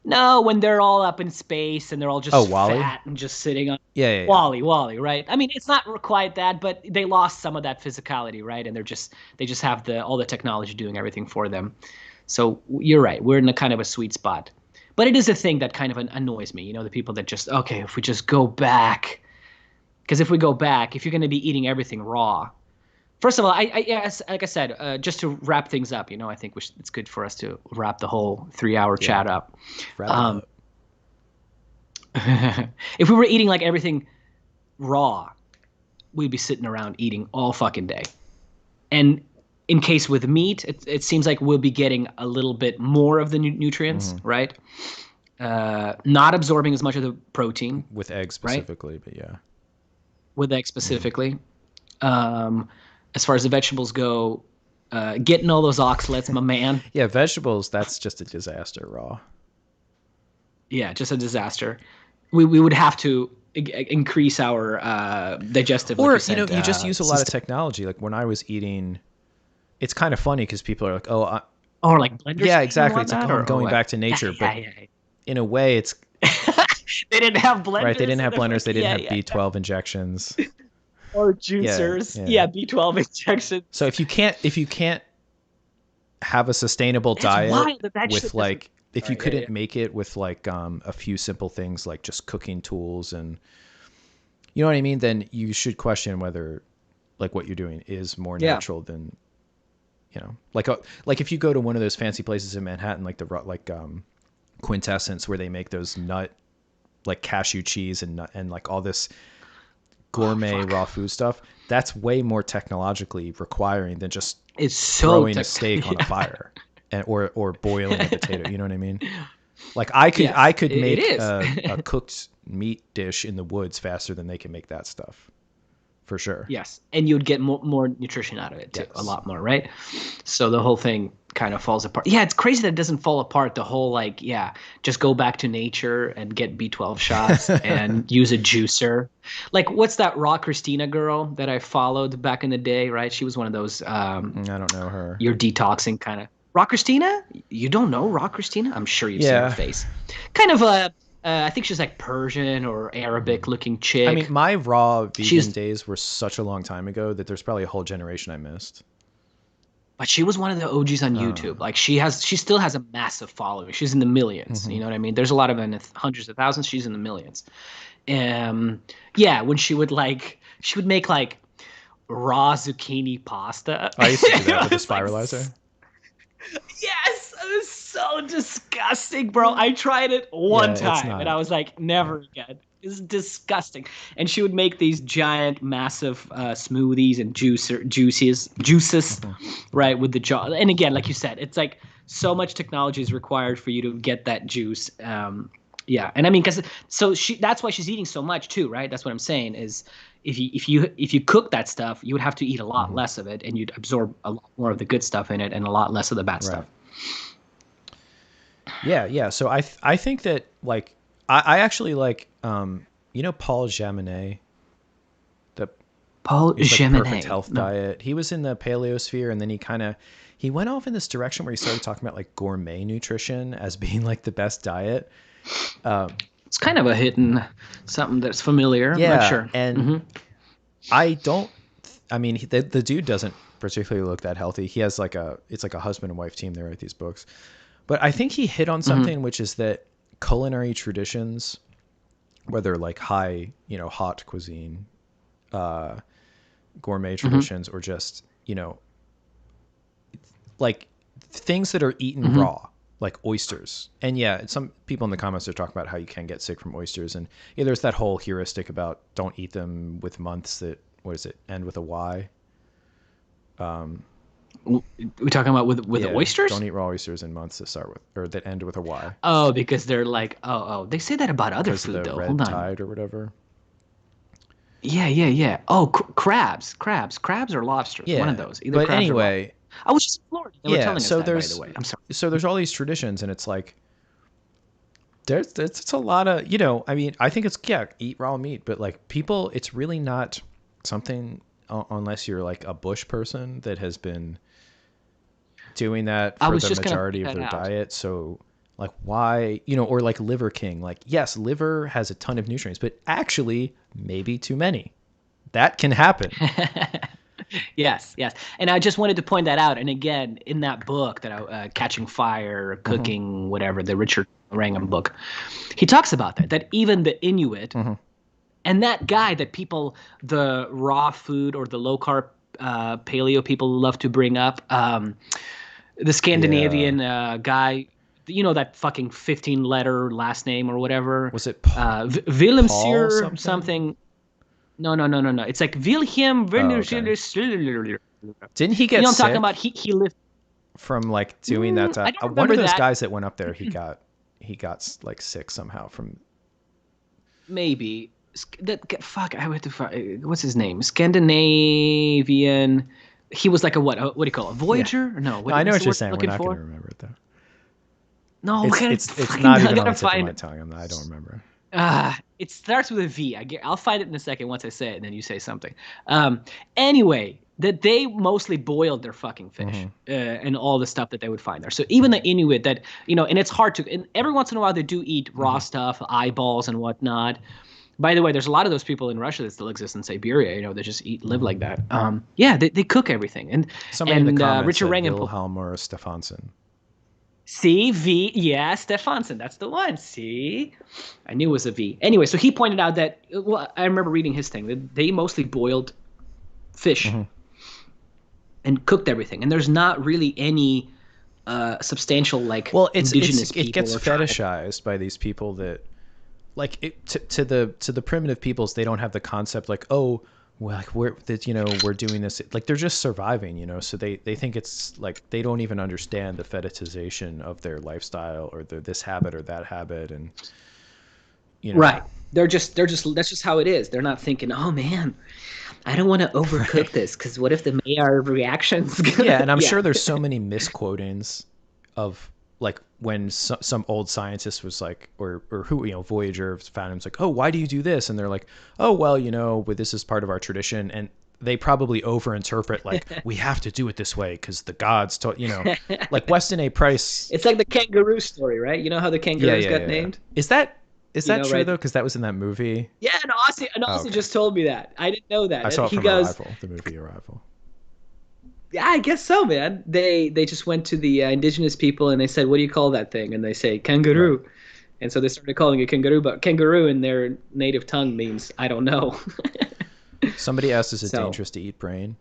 No, when they're all up in space and they're all Oh, just Wally. fat and just sitting on Yeah, yeah, yeah. Wally, right? I mean, it's not quite that, but they lost some of that physicality, right? And they just have the all the technology doing everything for them. So you're right. We're in a kind of a sweet spot. But it is a thing that kind of annoys me, the people that just, okay, if we just go back, because if we go back, if you're going to be eating everything raw, first of all, yes, like I said, just to wrap things up, I think it's good for us to wrap the whole 3 hour Yeah. chat up. Wrap it Um, up. if we were eating like everything raw, we'd be sitting around eating all fucking day. And in case with meat, it seems like we'll be getting a little bit more of the nutrients, Hmm. right? Not absorbing as much of the protein, With eggs right? specifically, but yeah. With eggs Hmm. specifically. Um, as far as the vegetables go, getting all those oxalates, my man. Yeah, vegetables. That's just a disaster raw. Yeah, just a disaster. We would have to increase our digestive, like you Or said, you just use a lot of system. technology. Like when I was eating, it's kind of funny because people are like, "Oh, Or like blender yeah, speed and exactly." It's like, whatnot, "Oh, I'm or going what? back to Yeah, nature," but yeah, yeah. in a way, it's They didn't have right. They blenders didn't and have they're blenders. like, They didn't yeah, have yeah, yeah. B12 injections. Or Yeah, juicers. yeah. Yeah, B12 So injections. if you can't have a sustainable That's diet wild that with shit doesn't. like if All you right, yeah, couldn't yeah. make it with like a few simple things like just cooking tools and you know what I mean, then you should question whether like what you're doing is more Yeah. natural than like if you go to one of those fancy places in Manhattan like Quintessence where they make those nut like cashew cheese and nut and like all this Oh, gourmet fuck. raw food stuff, that's way more technologically requiring than just It's so throwing a tech. steak on a Yeah. fire and or boiling a potato. You know what I mean? Like I Yes, could it make is. a cooked meat dish in the woods faster than they can make that stuff for sure. Yes, and you'd get more nutrition out of it too, a Yes. lot more, right? So the whole thing kind of falls apart. Yeah, it's crazy that it doesn't fall apart. The whole like, yeah, just go back to nature and get B12 shots and use a juicer. Like, what's that Raw Christina girl that I followed back in the day, right? She was one of those I don't know her. you're detoxing kind of. Raw Christina? You don't know Raw Christina? I'm sure you've seen her Yeah. face. Kind of a, I think she's like Persian or Arabic looking I mean, chick. my raw vegan She's days were such a long time ago that there's probably a whole generation I missed. but she was one of the OGs on Uh, YouTube. Like she still has a massive following. She's in the millions. mhm. You know what I mean? There's a lot of in the hundreds of thousands. She's in the millions. Yeah, when she would make like raw zucchini pasta. I used to do that It with a was like, spiralizer. yes, it was so disgusting, bro. I tried it one Yeah, it's time and I not. was like, Yeah. never again. It's disgusting. And she would make these giant, massive smoothies and juices, Mhm. right, with the jaw. And again, like you said, it's like so much technology is required for you to get that juice. Yeah, and I mean, because so that's why she's eating so much too, right? That's what I'm saying is if you cook that stuff, you would have to eat a lot Mhm. less of it, and you'd absorb a lot more of the good stuff in it and a lot less of the bad Right. stuff. Yeah, yeah. So I think that like I actually like Paul Jaminet, the Paul He's like perfect Geminay. health No. diet. He was in the paleosphere, and then he went off in this direction where he started talking about like gourmet nutrition as being like the best diet. It's kind of a hidden something that's familiar. I'm not Yeah, sure. and I don't. I mean, the dude doesn't particularly look that healthy. He has like it's like a husband and wife team. They write these books, but I think he hit on something, which is that culinary traditions, whether like high, hot cuisine, gourmet traditions, or just like things that are eaten raw, like oysters. And yeah, some people in the comments are talking about how you can get sick from oysters, and yeah, there's that whole heuristic about don't eat them with months that, what is it, end with a Y. We talking about with the Yeah, oysters? don't eat raw oysters in months that start with, or that end with a Y, Oh, because they're like, oh, they say that about other because of food the though. Hold red on. tide or whatever. Yeah. Oh, crabs or lobsters. One of Yeah, those, either but crabs or lobsters. anyway, I was just in Florida. They were yeah. telling us that, by the way. I'm sorry. So there's all these traditions, and it's like there's it's a lot of, I mean, I think it's, yeah, eat raw meat, but like people, it's really not something, unless you're like a bush person that has been doing that I for was the just gonna majority point of that their out. diet. So like why, or like Liver King, like yes, liver has a ton of nutrients, but actually maybe too many. That can happen. Yes. And I just wanted to point that out. And again, in that book that Catching Fire, Hmm. Cooking, whatever, the Richard Wrangham book, he talks about that even the Inuit Hmm. and that guy that people, the raw food or the low carb paleo people love to bring up, the Yeah. Scandinavian guy, that fucking 15-letter last name or whatever, Was it Paul Willemsir something? something. No. It's like Wilhelm. Oh, okay. You Didn't he know get what I'm talking about? sick He lived. from like doing that? I don't One of remember those that. guys that went up there, he got like sick somehow from. Maybe fuck. I would to what's his name? Scandinavian. He was like a what do you call it? A Yeah. Voyager? No, No, I know what's what the you're word I'm saying. We're looking not going to for? remember it though. No, we It's gotta it's it's fucking. not I even on gotta the tip of find my it. tongue. I don't remember. It starts with a V. I'll find it in a second once I say it, and then you say something. Anyway, that they mostly boiled their fucking fish Hmm. and all the stuff that they would find there. So even the Inuit that and it's hard to. And every once in a while they do eat raw Hmm. stuff, eyeballs and whatnot. By the way, there's a lot of those people in Russia that still exist in Siberia. That just live like that. Yeah, they cook everything. And Somebody in the and comments Richard said Reagan. Wilhelm or Stefansson. See, V, yeah, Stefansson, that's the one. See, I knew it was a V. Anyway, so he pointed out that, well, I remember reading his thing, that they mostly boiled fish Hmm. and cooked everything. And there's not really any substantial, like, Well, indigenous it people gets or tribe. fetishized by these people that like to the primitive peoples. They don't have the concept like, oh, well, like we're doing this, like they're just surviving, so they think it's like they don't even understand the fetishization of their lifestyle or this habit or that habit, and you know Right. That's just how it is. They're not thinking, oh man, I don't want to right. overcook this because what if the Maillard reaction's Yeah, gonna, and I'm yeah. sure there's so many misquotings of like when some old scientist was like, or who, Voyager found him, it's like, oh, why do you do this? And they're like, oh, well, but this is part of our tradition, and they probably overinterpret like we have to do it this way because the gods told, like Weston A. Price. It's like the kangaroo story, right? You know how the Yeah, kangaroos yeah, got yeah, yeah. named? Is that true Right? though? Because that was in that movie. Yeah, and Oh, Aussie okay. just told me that. I didn't know I that. saw it He from goes, Arrival, the movie Arrival. "Yeah, I guess so, man." They just went to the indigenous people and they said, "What do you call that thing?" And they say Right. kangaroo, and so they started calling it kangaroo. But kangaroo in their native tongue means I don't know. Somebody asked, is it So dangerous to eat brain?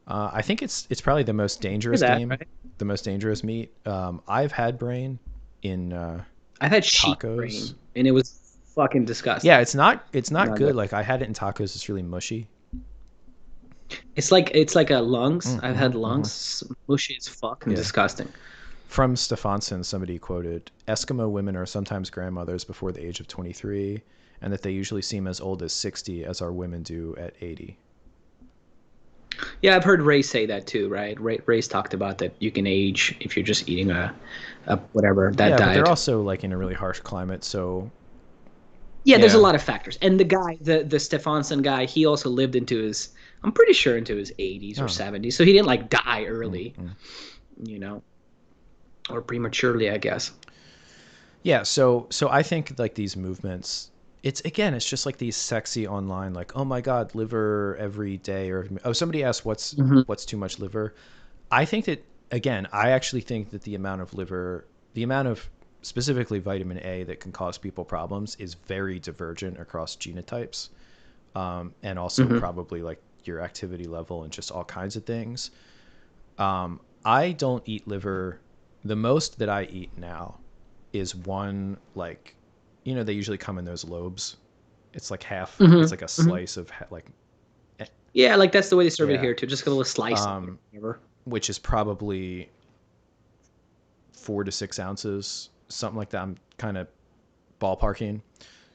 I think it's probably the most hear dangerous that, game, right? the most dangerous meat. I've had brain in I've had sheep tacos. brain, and it was fucking Yeah, disgusting. it's not Not good. good. Like I had it in tacos. It's really mushy. It's like a lungs. I've Mm-hmm, had mm-hmm. lungs, mushy as fuck and Yeah. disgusting. From Stefansson, somebody quoted, Eskimo women are sometimes grandmothers before the age of 23, and that they usually seem as old as 60 as our women do at 80. Yeah, I've heard Ray say that too, right? Ray's talked about that you can age if you're just eating a whatever that Yeah, but they're diet. also like in a really harsh climate, so Yeah, there's a Yeah. lot of factors. And the guy, the Stefansson guy, he also lived into his, I'm pretty sure into his 80s or Oh. 70s. So he didn't like die early, Mm-mm. you know, or prematurely, I guess. Yeah, so I think like these movements, it's again, it's just like these sexy online, like, oh my God, liver every day, or oh, somebody asked Hmm. what's too much liver. I think that again, I actually think that the amount of specifically vitamin A that can cause people problems is very divergent across genotypes, and also Hmm. probably like your activity level and just all kinds of things. I don't eat liver. The most that I eat now is one, like, they usually come in those lobes. It's like half. Hmm. It's like a Hmm. slice of like, eh, Yeah, like that's the way they serve it yeah, here too. Just a little slice of it, um, whatever. which is probably 4 to 6 ounces, something like that. I'm kind of ballparking.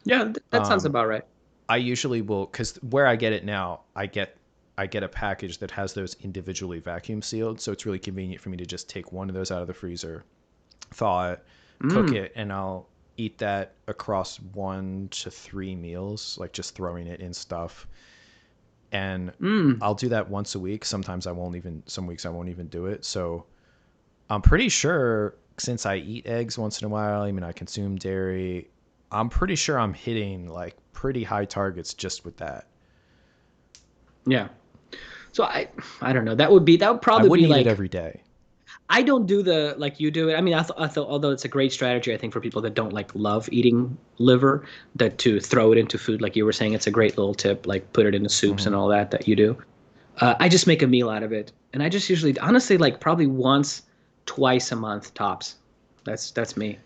Yeah, that sounds Um, about right. I usually will, because where I get it now, I get a package that has those individually vacuum sealed, so it's really convenient for me to just take one of those out of the freezer, thaw it, cook Mm. it, and I'll eat that across 1 to 3 meals, like just throwing it in stuff. And Mm. I'll do that once a week. Sometimes I won't even, some weeks I won't even do it. So I'm pretty sure since I eat eggs once in a while, I mean, I consume dairy, I'm pretty sure I'm hitting like pretty high targets just with that. Yeah. So I don't know. That would I probably be wouldn't eat it like, every day. I don't do the like you do it. I mean, I thought although it's a great strategy, I think for people that don't like love eating liver, that to throw it into food, like you were saying, it's a great little tip. Like put it into soups Hmm. and all that you do. I just make a meal out of it, and I just usually, honestly, like probably once, twice a month tops. That's me.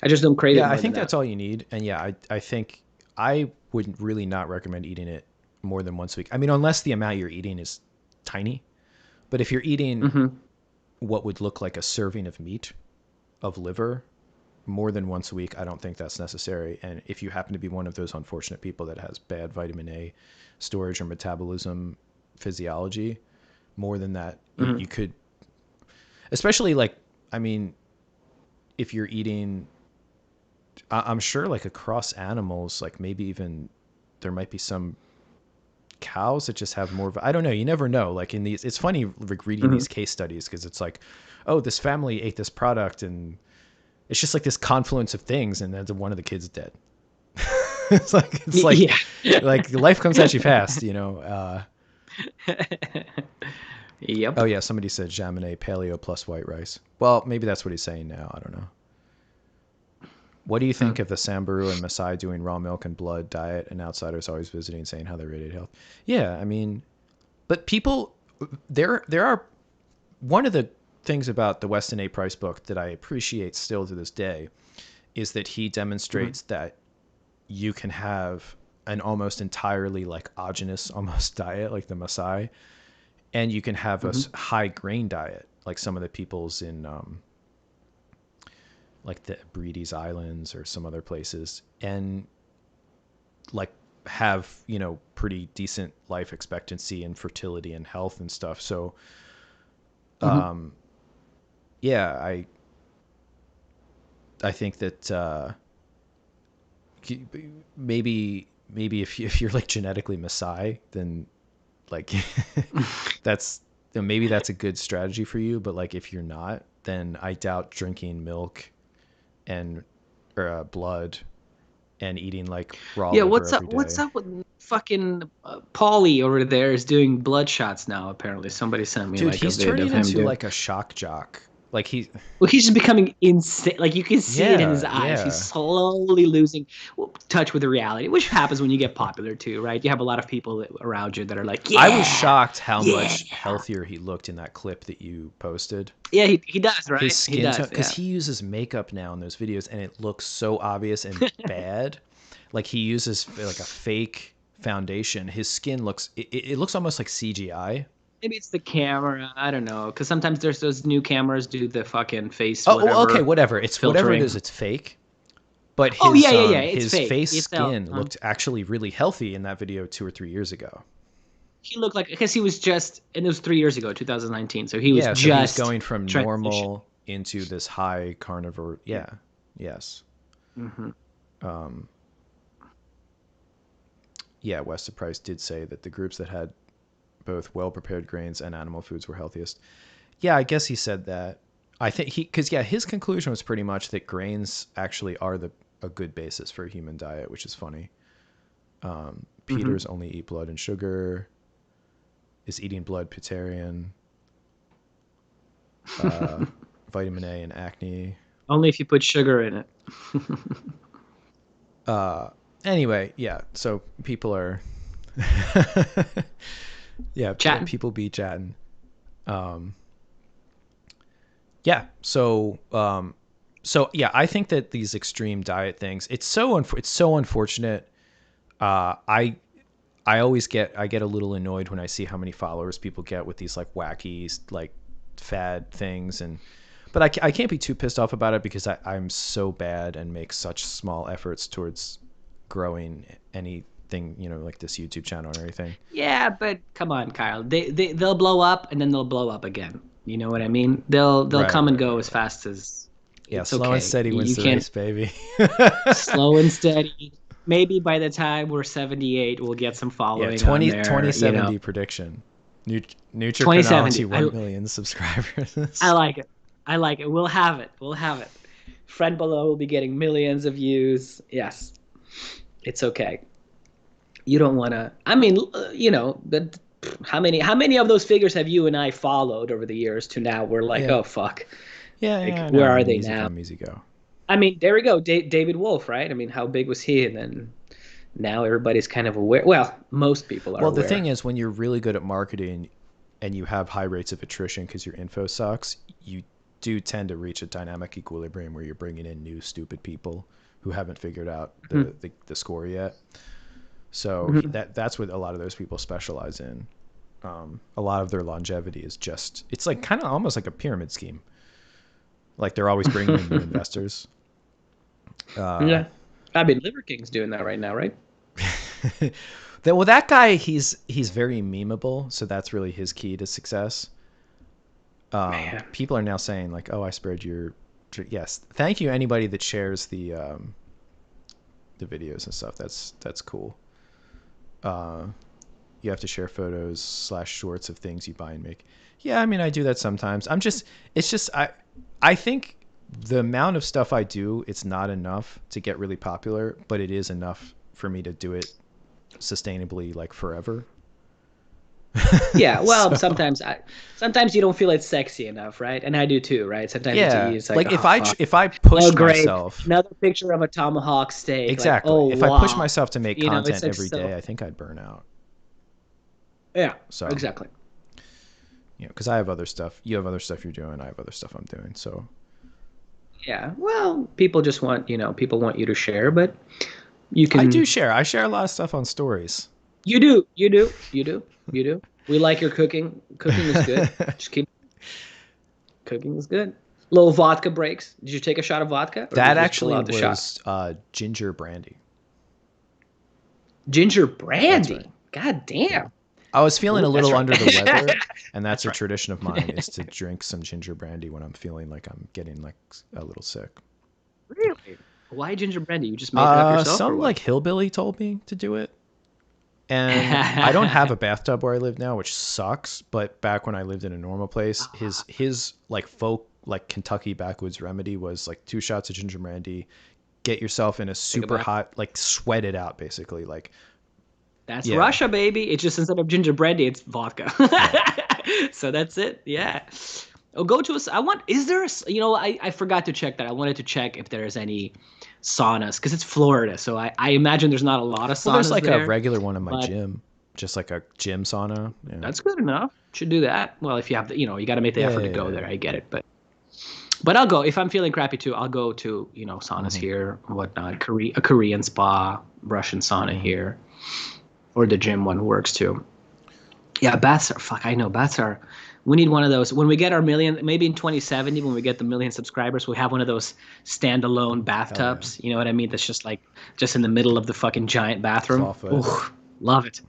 I just don't crave it Yeah, I more than think that. that's all you need. And yeah, I think I would really not recommend eating it more than once a week. I mean, unless the amount you're eating is tiny. But if you're eating Hmm. what would look like a serving of meat, of liver, more than once a week, I don't think that's necessary. And if you happen to be one of those unfortunate people that has bad vitamin A storage or metabolism physiology, more than that, you Hmm. could, especially like, I mean, if you're eating, I'm sure like across animals, like maybe even there might be some cows that just have more. I don't know. You never know. Like in these, it's funny like reading Hmm. these case studies because it's like, oh, this family ate this product and it's just like this confluence of things, and then one of the kids dead. It's Yeah. like life comes at you fast, you know. Yep. Oh yeah, somebody said Jamine paleo plus white rice. Well, maybe that's what he's saying now. I don't know. What do you think Hmm. of the Samburu and Maasai doing raw milk and blood diet, and outsiders always visiting saying how they radiate health? Yeah, I mean, but people, there are one of the things about the Weston A. Price book that I appreciate still to this day is that he Hmm. demonstrates that you can have an almost entirely like ogenous almost diet like the Maasai, and you can have a Hmm. high grain diet like some of the peoples in like the Breedes Islands or some other places, and like have pretty decent life expectancy and fertility and health and stuff. So Hmm. um, yeah, I think that maybe if you're like genetically Maasai, then like that's maybe that's a good strategy for you. But like if you're not, then I doubt drinking milk and or blood and eating like raw Yeah, liver what's up? every What's day. up with fucking Paulie over there is doing blood shots now, apparently. Somebody sent me Dude, like a he's vid of turning him into doing. like a shock jock. Like he, Well, he's just becoming insane. Like you can see it in his yeah, eyes. He's yeah. slowly losing touch with the reality, which happens when you get popular too, right? You have a lot of people around you that are like, I was "Yeah, shocked how yeah, much healthier he looked in that clip that you posted. yeah." He does, His right? He skin tone, does. because Yeah. he uses makeup now in those videos, and it looks so obvious and bad. Like he uses like a fake foundation. His skin looks, it looks almost like CGI. Maybe it's the camera. I don't know. Because sometimes there's those new cameras do the fucking face Okay, whatever whatever. It's whatever it is. filtering. It's fake. But Oh yeah, yeah, yeah. It's his fake. face It's out. skin looked actually really healthy in that video 2 or 3 years ago. He looked like because he was just, and it was 3 years ago, 2019. So he was Yeah, so he was just going from transitioning. normal into this high carnivore. Yeah. Yeah, yes. Hmm. Um, yeah, Weston Price did say that the groups that had both well-prepared grains and animal foods were healthiest. Yeah, I guess he said that. I think because yeah, his conclusion was pretty much that grains actually are a good basis for a human diet, which is funny. Hmm. Peters only eat blood and sugar. Is eating blood Petarian. Uh, vitamin A and acne. Only if you put sugar in it. Uh, anyway, yeah. So people are, yeah, Chatting. people be chatting. Um, yeah. So yeah, I think that these extreme diet things, it's so unfortunate. I always I get a little annoyed when I see how many followers people get with these like wacky like fad things but I can't be too pissed off about it because I'm so bad and make such small efforts towards growing anything, like this YouTube channel or anything. Yeah, but come on, Kyle. They'll blow up and then they'll blow up again. You know what I mean? They'll Right, come and right, go right, as right. fast as Yeah, it's slow and okay. steady wins You the can't race, baby. slow and steady. Maybe by the time we're 78, we'll get some Yeah, following on 2070 prediction. Nutrichronology 2070. 1 million I subscribers. like it. I like it. We'll have it. We'll have it. Friend below will be getting millions of views. Yes, it's okay. You don't want to. I mean, but how many of those figures have you and I followed over the years to now? We're like, Yeah. oh fuck, Yeah, like I know. where I are mean, they easy now? come, easy go. I mean, there we go. David Wolf, right? I mean, how big was he? And then now everybody's kind of aware. Well, most people are Well, the thing aware. is, when you're really good at marketing and you have high rates of attrition because your info sucks, you do tend to reach a dynamic equilibrium where you're bringing in new stupid people who haven't figured out Mhm. the score yet. So Mhm. that's what a lot of those people specialize in. A lot of their longevity is just it's like kind of almost like a pyramid scheme. Like they're always bringing in new investors. Uh, Yeah, I mean, Liver King's doing that right now, right? that guy he's very memeable, so that's really his key to success. Man, People are now saying like, "Oh, I spared your." Yes, thank you anybody that shares the videos and stuff. That's cool. Uh, you have to share photos / shorts of things you buy and make. Yeah, I mean I do that sometimes. It's just I think the amount of stuff I do, it's not enough to get really popular, but it is enough for me to do it sustainably like forever. yeah. Well, So sometimes you don't feel it's sexy enough, right? And I do too, right? Sometimes yeah, it's like, like oh fuck, if I oh pushed great, myself another picture of a tomahawk steak. Like, exactly, oh if I pushed wow, myself to make it's content like every so. day, I think I'd burn out. Yeah, So exactly. because I have other stuff, you have other stuff you're doing, I have other stuff I'm doing. So Yeah. Well, people just want people want you to share, but you I do can. share. I share a lot of stuff on stories. You do. You do. You do. You do. We like your cooking. Cooking is good. Just keep cooking is good. Little vodka breaks. Did you take a shot of vodka or did That you just pull actually out the shot? was ginger brandy. Ginger That's right. brandy. God Yeah. damn. I was feeling Oh, a that's little right. under the weather, and that's That's a right. tradition of mine is to drink some ginger brandy when I'm feeling like I'm getting like a little sick. Really? Why ginger brandy? You just made it up yourself or Some what? like hillbilly told me to do it. And I don't have a bathtub where I live now, which sucks. But back when I lived in a normal place, Ah, his like folk like Kentucky backwoods remedy was like 2 shots of ginger brandy, get yourself in a take a super bath. hot like sweat it out basically like That's yeah Russia, baby. It's just instead of ginger brandy, it's vodka. yeah. So that's it. Yeah. Oh, go to a. I want. Is there? I forgot to check that. I wanted to check if there's any saunas because it's Florida, so I imagine there's not a lot of Well, there's saunas like a there. regular one in my But gym, just like a gym sauna. Yeah, that's good enough. Should do that. Well, if you have you got to make the yeah, effort yeah, to go yeah. there. I get it, but I'll go if I'm feeling crappy too. I'll go to saunas Mm-hmm, here, whatnot. A Korean spa, Russian sauna mm-hmm. here, or the gym one works too. Yeah, baths are fuck. I know baths are. We need one of those when we get our million. Maybe in 2070, when we get the million subscribers, we have one of those standalone Hell yeah, bathtubs. You know what I mean? That's just like just in the middle of the fucking giant bathroom. clawfoot. Ooh, love it.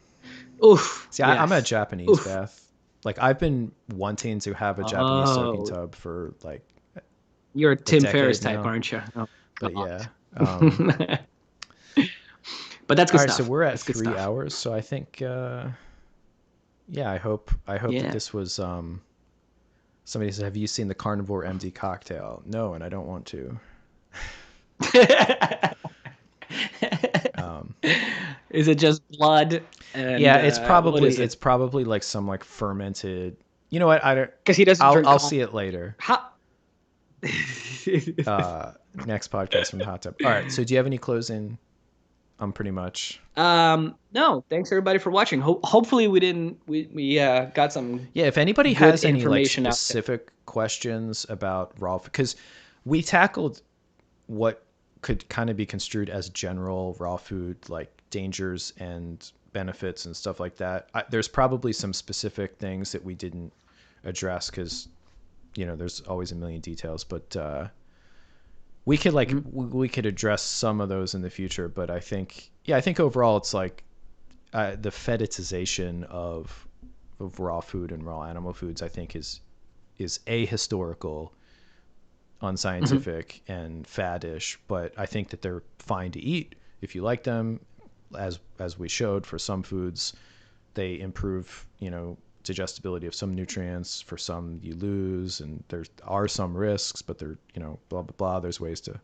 Oof, See, I'm a yes. Japanese Oof. bath. Like I've been wanting to have a Japanese soaking Oh, tub for like you're a a Tim Ferriss decade type, now. aren't you? Oh But God. yeah, But But that's All good right, so stuff. we're at That's good 3 hours. So I think, yeah, I hope that Yeah. this was. Somebody said, "Have you seen the Carnivore MD cocktail?" No, and I don't want to. Um, Is it just blood and yeah, it's what probably is it? it's probably like some like fermented. You know what? I don't. Because he doesn't drink I'll see coffee. it later. How? Next podcast from the hot tub. All right. So do you have any closing? I'm pretty much. No, thanks everybody for watching. Hopefully we got some Yeah, if anybody good has any like information out there. specific questions about raw, because we tackled what could kind of be construed as general raw food, like dangers and benefits and stuff like that. There's probably some specific things that we didn't address because there's always a million details, but we could like Mhm. we could address some of those in the future. But I think overall it's like the fetishization of raw food and raw animal foods, I think is ahistorical, Mhm. unscientific, and faddish. But I think that they're fine to eat if you like them, as we showed for some foods. They improve, digestibility of some nutrients. For some, you lose, and there are some risks, but they're, blah blah blah. There's ways to.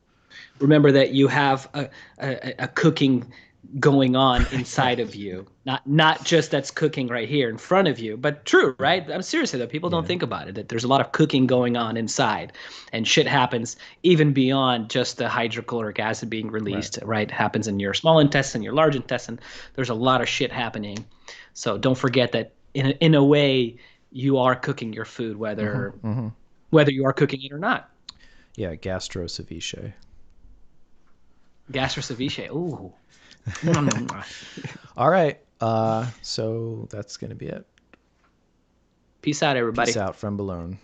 Remember that you have a cooking going on Yeah, inside of you, not just that's cooking right here in front of you, but true, right? I'm seriously that people don't yeah, think about it, that there's a lot of cooking going on inside, and shit happens even beyond just the hydrochloric acid being right. released, right? It happens in your small intestine, your large intestine. There's a lot of shit happening. So don't forget that in a way you are cooking your food, Mm-hmm, mm-hmm. whether you are cooking it or not. Yeah, gastroceviche. Gastroceviche. Ooh. All right. So that's gonna be it. Peace out, Peace everybody. out from Balone.